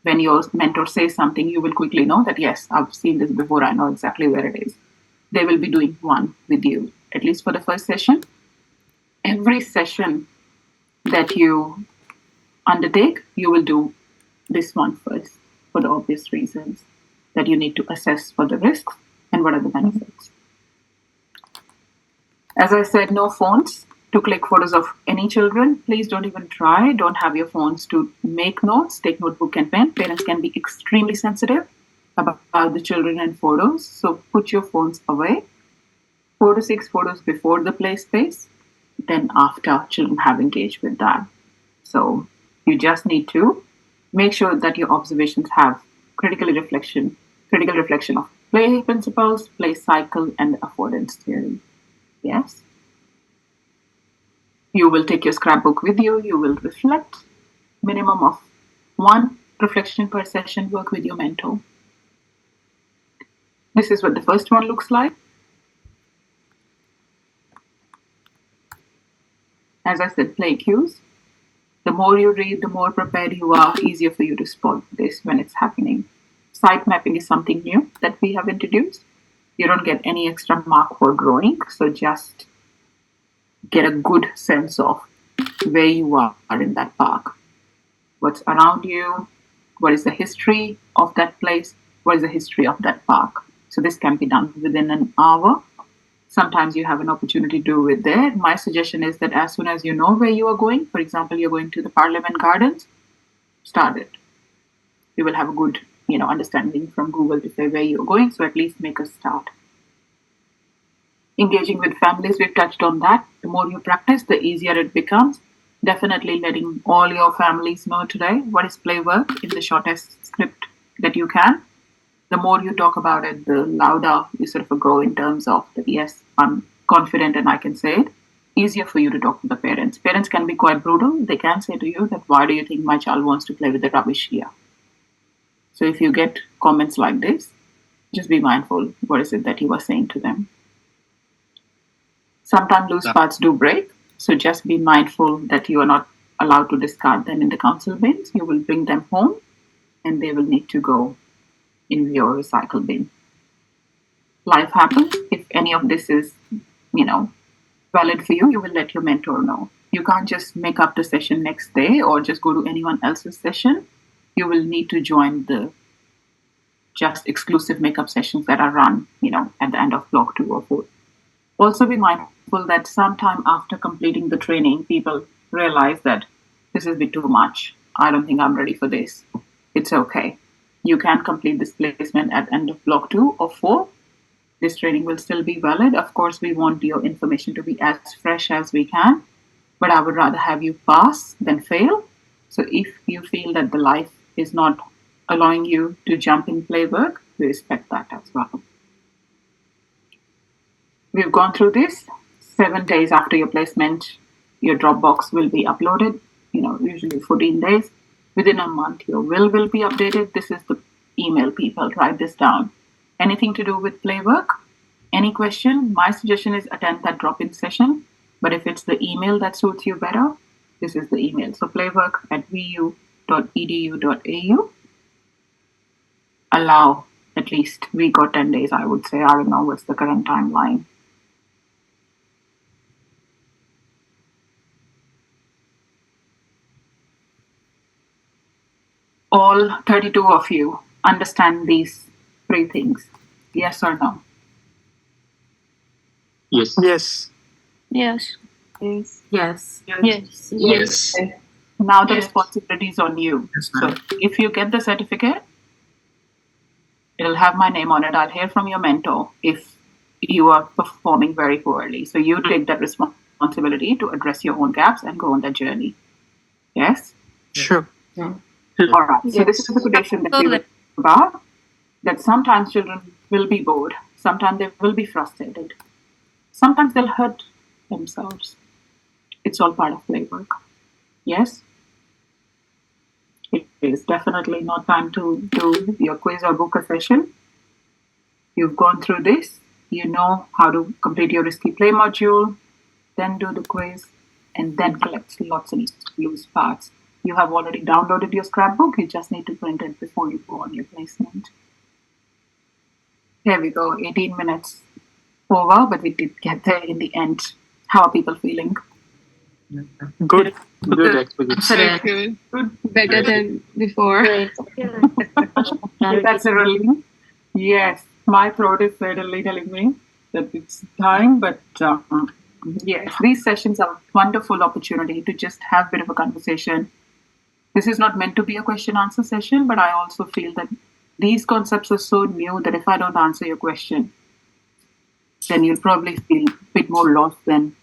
When your mentor says something, you will quickly know that, yes, I've seen this before. I know exactly where it is. They will be doing one with you, at least for the first session. Every session that you undertake, you will do this one first for the obvious reasons that you need to assess for the risks and what are the benefits. As I said, no phones to click photos of any children. Please don't even try. Don't have your phones to make notes. Take notebook and pen. Parents can be extremely sensitive about the children and photos, so put your phones away. 4 to 6 photos before the play space, then after children have engaged with that. So you just need to make sure that your observations have critical reflection of play principles, play cycle, and affordance theory. Yes. You will take your scrapbook with you. You will reflect. Minimum of 1 reflection per session. Work with your mentor. This is what the first one looks like. As I said, play cues. The more you read, the more prepared you are, easier for you to spot this when it's happening. Site mapping is something new that we have introduced. You don't get any extra mark for drawing, so just get a good sense of where you are in that park. What's around you? What is the history of that place? What is the history of that park? So this can be done within an hour. Sometimes you have an opportunity to do it there. My suggestion is that as soon as you know where you are going, for example, you're going to the Parliament Gardens, start it. You will have a good, understanding from Google to say where you're going, so at least make a start. Engaging with families, we've touched on that. The more you practice, the easier it becomes. Definitely letting all your families know today what is play work in the shortest script that you can. The more you talk about it, the louder you sort of go in terms of that, yes, I'm confident and I can say it. Easier for you to talk to the parents. Parents can be quite brutal. They can say to you that, why do you think my child wants to play with the rubbish here? So if you get comments like this, just be mindful. What is it that you are saying to them? Sometimes loose parts do break. So just be mindful that you are not allowed to discard them in the council bins. You will bring them home and they will need to go in your recycle bin. Life happens. If any of this is, valid for you, you will let your mentor know. You can't just make up the session next day or just go to anyone else's session. You will need to join the just exclusive makeup sessions that are run, at the end of block 2 or 4. Also be mindful that sometime after completing the training, people realize that this is a bit too much. I don't think I'm ready for this. It's okay. You can complete this placement at end of block 2 or 4. This training will still be valid. Of course, we want your information to be as fresh as we can, but I would rather have you pass than fail. So if you feel that the life is not allowing you to jump in playwork, we respect that as well. We've gone through this. 7 days after your placement, your Dropbox will be uploaded, usually 14 days. Within a month, your will be updated. This is the email, people. Write this down. Anything to do with playwork? Any question? My suggestion is attend that drop-in session. But if it's the email that suits you better, this is the email. So playwork@vu.edu.au. Allow at least week or 10 days, I would say. I don't know what's the current timeline. All 32 of you understand these 3 things? Yes or no? Yes. Yes. Yes. Yes. Yes. Yes. Yes. Now the responsibility is on you. So if you get the certificate, it'll have my name on it. I'll hear from your mentor if you are performing very poorly. So you take that responsibility to address your own gaps and go on that journey. Yes? Sure. All right. So this is the prediction that we were about. That sometimes children will be bored. Sometimes they will be frustrated. Sometimes they'll hurt themselves. It's all part of playwork. Yes? It is definitely not time to do your quiz or book a session. You've gone through this. You know how to complete your risky play module, then do the quiz, and then collect lots of loose parts. You have already downloaded your scrapbook. You just need to print it before you go on your placement. Here we go. 18 minutes over, but we did get there in the end. How are people feeling? Good. Good, actually. Good. Better than before. That's a relief. Yes, my throat is certainly telling me that it's time, but yes, these sessions are a wonderful opportunity to just have a bit of a conversation. This is not meant to be a question answer session, but I also feel that these concepts are so new that if I don't answer your question, then you'll probably feel a bit more lost than,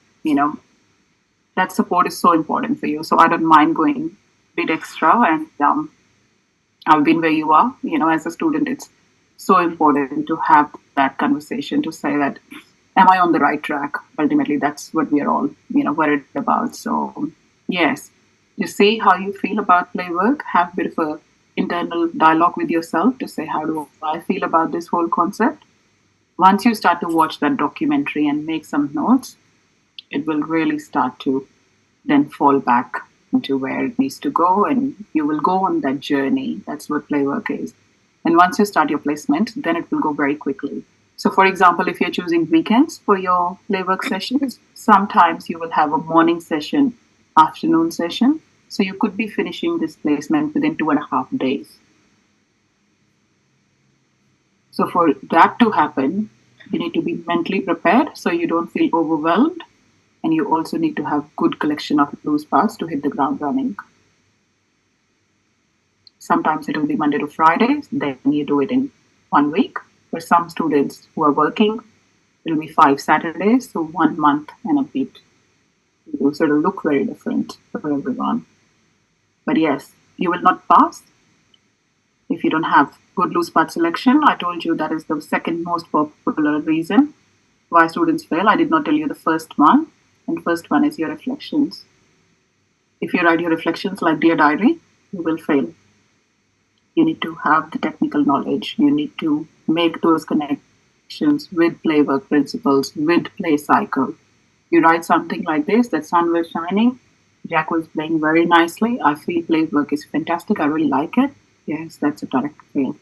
that support is so important for you. So I don't mind going a bit extra, and I've been where you are. As a student, it's so important to have that conversation to say that, am I on the right track? Ultimately, that's what we are all, worried about. So yes, you see how you feel about playwork, have a bit of a internal dialogue with yourself to say, how do I feel about this whole concept? Once you start to watch that documentary and make some notes, it will really start to then fall back into where it needs to go, and you will go on that journey. That's what playwork is. And once you start your placement, then it will go very quickly. So for example, if you're choosing weekends for your playwork sessions, sometimes you will have a morning session, afternoon session. So you could be finishing this placement within 2.5 days. So for that to happen, you need to be mentally prepared so you don't feel overwhelmed. And you also need to have good collection of loose parts to hit the ground running. Sometimes it will be Monday to Friday, then you do it in 1 week. For some students who are working, it will be 5 Saturdays, so 1 month and a bit. So it will look very different for everyone. But yes, you will not pass if you don't have good loose part selection. I told you that is the second most popular reason why students fail. I did not tell you the first one. And first one is your reflections. If you write your reflections like Dear Diary, you will fail. You need to have the technical knowledge. You need to make those connections with playwork principles, with play cycle. You write something like this, that sun was shining, Jack was playing very nicely. I feel playwork is fantastic. I really like it. Yes, that's a direct fail.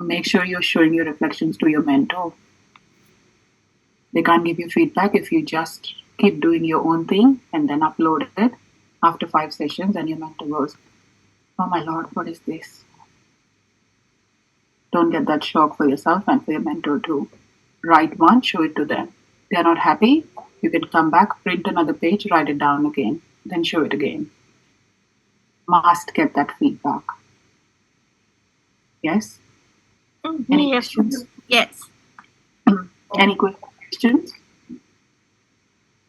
Make sure you're showing your reflections to your mentor. They can't give you feedback if you just keep doing your own thing and then upload it after 5 sessions and your mentor goes, oh my Lord, what is this? Don't get that shock for yourself and for your mentor too. Write one, show it to them. They are not happy, you can come back, print another page, write it down again, then show it again. Must get that feedback. Yes? Any questions? Yes. Any questions?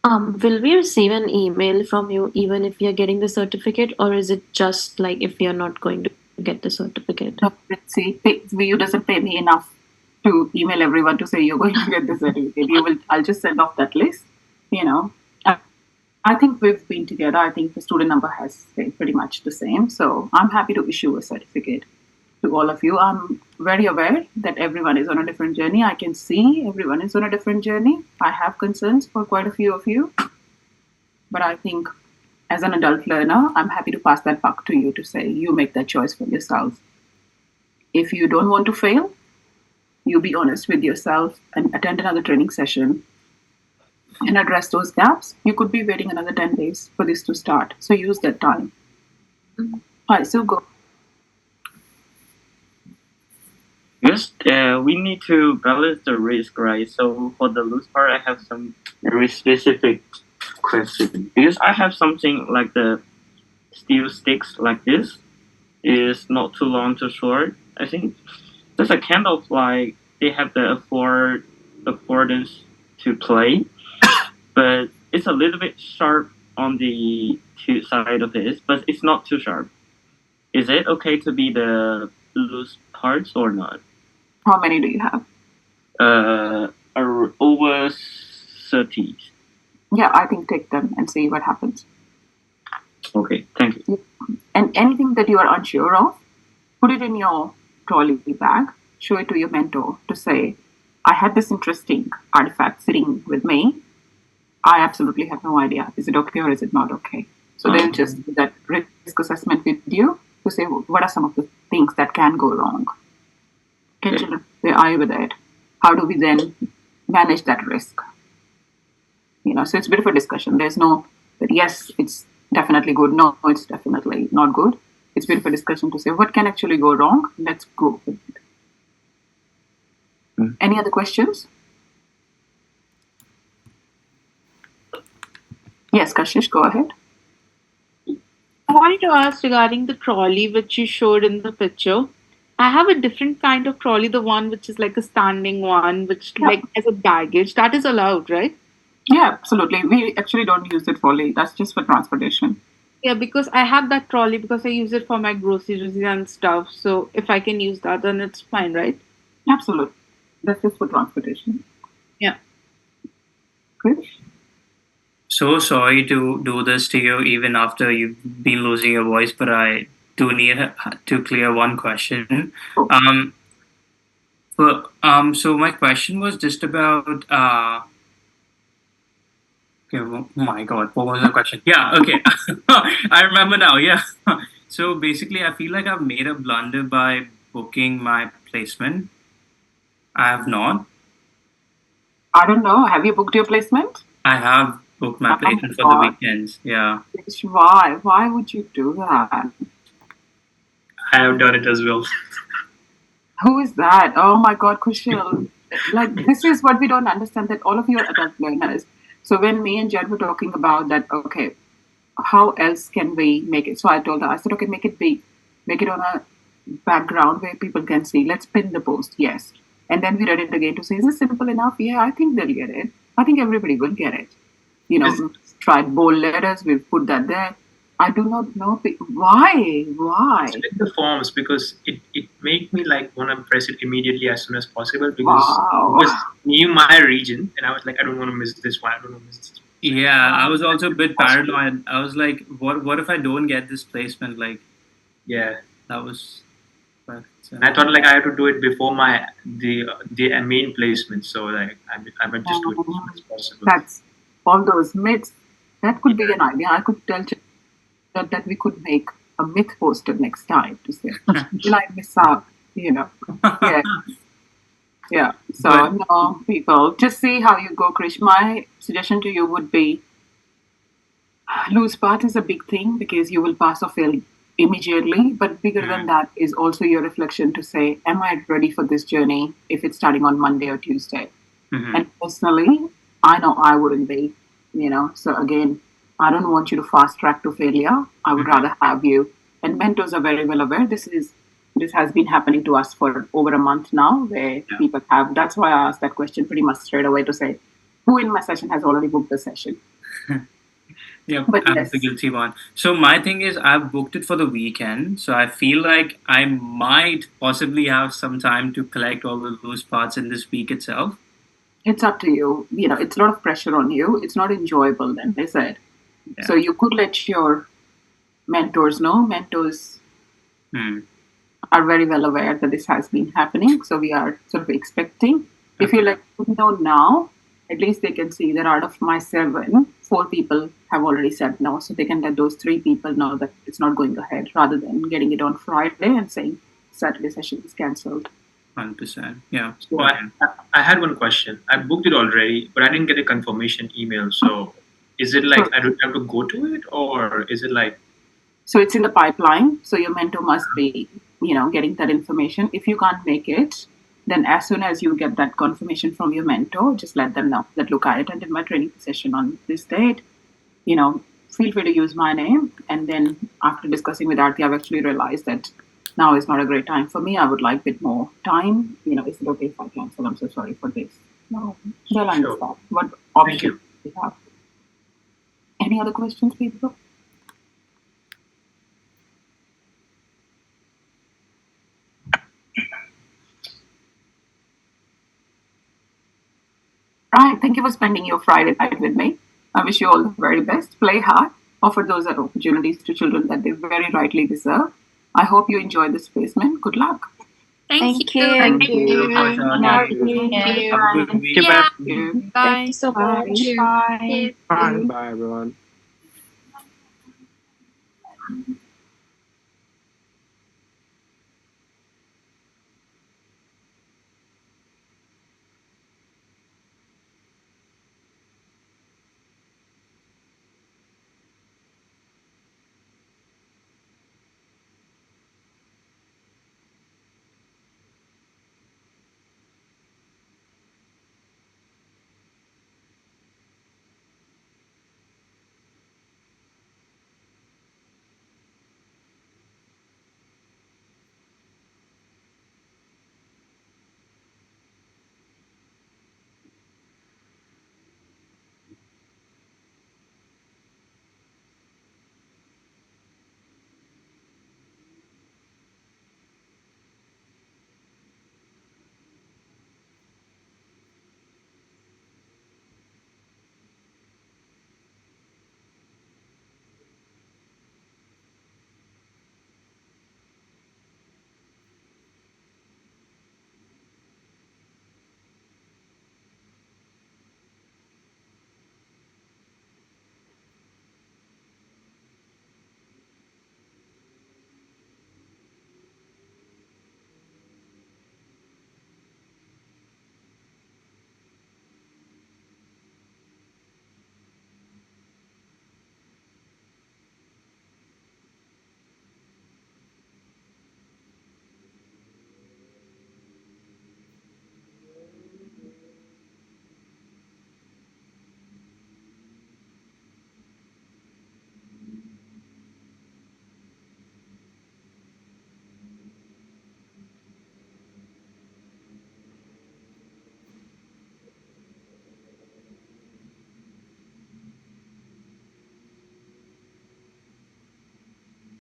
Will we receive an email from you even if we are getting the certificate, or is it just like if we are not going to get the certificate? No, let's see. You doesn't pay me enough to email everyone to say you're going to get the certificate. I'll just send off that list. I think we've been together. I think the student number has stayed pretty much the same. So I'm happy to issue a certificate to all of you. I'm very aware that everyone is on a different journey. I can see everyone is on a different journey. I have concerns for quite a few of you. But I think as an adult learner, I'm happy to pass that back to you to say you make that choice for yourself. If you don't want to fail, you be honest with yourself and attend another training session and address those gaps. You could be waiting another 10 days for this to start. So use that time. All right, so go. Yes, we need to balance the risk, right? So for the loose part, I have some very specific question. Because I have something like the steel sticks like this. Is not too long, too short. I think there's a kind of like they have the affordance to play, but it's a little bit sharp on the two side of it, but it's not too sharp. Is it okay to be the loose parts or not? How many do you have? Over 30. Yeah, I think take them and see what happens. Okay, thank you. And anything that you are unsure of, put it in your trolley bag, show it to your mentor to say, I had this interesting artifact sitting with me. I absolutely have no idea. Is it okay or is it not okay? So they'll just do that risk assessment with you to say, what are some of the things that can go wrong? Can children say, are you with it? How do we then manage that risk? So it's a bit of a discussion. There's no, that yes, it's definitely good. No, it's definitely not good. It's a bit of a discussion to say, what can actually go wrong? Let's go with it. Any other questions? Yes, Kashish, go ahead. I wanted to ask regarding the trolley which you showed in the picture. I have a different kind of trolley, the one which is like a standing one, which like as a baggage. That is allowed, right? Yeah, absolutely. We actually don't use it fully. That's just for transportation. Yeah, because I have that trolley because I use it for my groceries and stuff. So if I can use that, then it's fine, right? Absolutely. That's just for transportation. Yeah. Good. So sorry to do this to you even after you've been losing your voice, but I do need to clear one question. So my question was just about okay, oh my god, what was the question? Yeah, okay. I remember now, yeah. So basically I feel like I've made a blunder by booking my placement. I have not. I don't know. Have you booked your placement? I have booked my placement for the weekends. Yeah. Why? Why would you do that? I have done it as well. Who is that? Oh my God, Kushal. Like, this is what we don't understand, that all of you are adult learners. So when me and Jed were talking about that, okay, how else can we make it? So I told her, I said, okay, make it big. Make it on a background where people can see. Let's pin the post, yes. And then we read it again to say, is this simple enough? Yeah, I think they'll get it. I think everybody will get it. We've tried bold letters, we've put that there. I do not know why. It's with the forms because it made me like want to press it immediately as soon as possible because it was new my region and I was like, I don't want to miss this one. I don't want to miss this one. Yeah, I was also a bit paranoid. I was like, what if I don't get this placement? Like, yeah, that was. But, and I thought like I had to do it before the main placement, so like I would just do it as soon as possible. That's all those myths. That could be an idea. I could tell that we could make a myth poster next time to say, will I miss out? Yeah. Yeah. So, no, people, just see how you go, Krish. My suggestion to you would be loose part is a big thing because you will pass or fail immediately. But bigger than that is also your reflection to say, am I ready for this journey if it's starting on Monday or Tuesday? And personally, I know I wouldn't be, So again, I don't want you to fast track to failure. I would rather have you. And mentors are very well aware. This has been happening to us for over a month now, where people have. That's why I asked that question pretty much straight away to say, who in my session has already booked the session? Yeah, But I'm yes. the guilty one. So my thing is, I've booked it for the weekend, so I feel like I might possibly have some time to collect all of those parts in this week itself. It's up to you. It's a lot of pressure on you. It's not enjoyable then, is it? Yeah. So you could let your mentors know. Mentors are very well aware that this has been happening. So we are sort of expecting. If you let them know now, at least they can see that out of my 7, 4 people have already said no. So they can let those 3 people know that it's not going ahead rather than getting it on Friday and saying Saturday session is cancelled. 100%. Yeah. So I had one question. I booked it already, but I didn't get a confirmation email. So is it like I don't have to go to it, or is it like? So it's in the pipeline. So your mentor must be, getting that information. If you can't make it, then as soon as you get that confirmation from your mentor, just let them know that, look, I attended my training session on this date. Feel free to use my name. And then after discussing with Aarti, I've actually realized that now is not a great time for me. I would like a bit more time. Is it okay if I cancel? I'm so sorry for this. No, they'll understand what options we have. Any other questions, people? Right. Thank you for spending your Friday night with me. I wish you all the very best. Play hard. Offer those opportunities to children that they very rightly deserve. I hope you enjoy this placement. Good luck. Thank you. Thank you. Thank you. Have a good week. Yeah. Thank you. Thank you so much. Bye, everyone.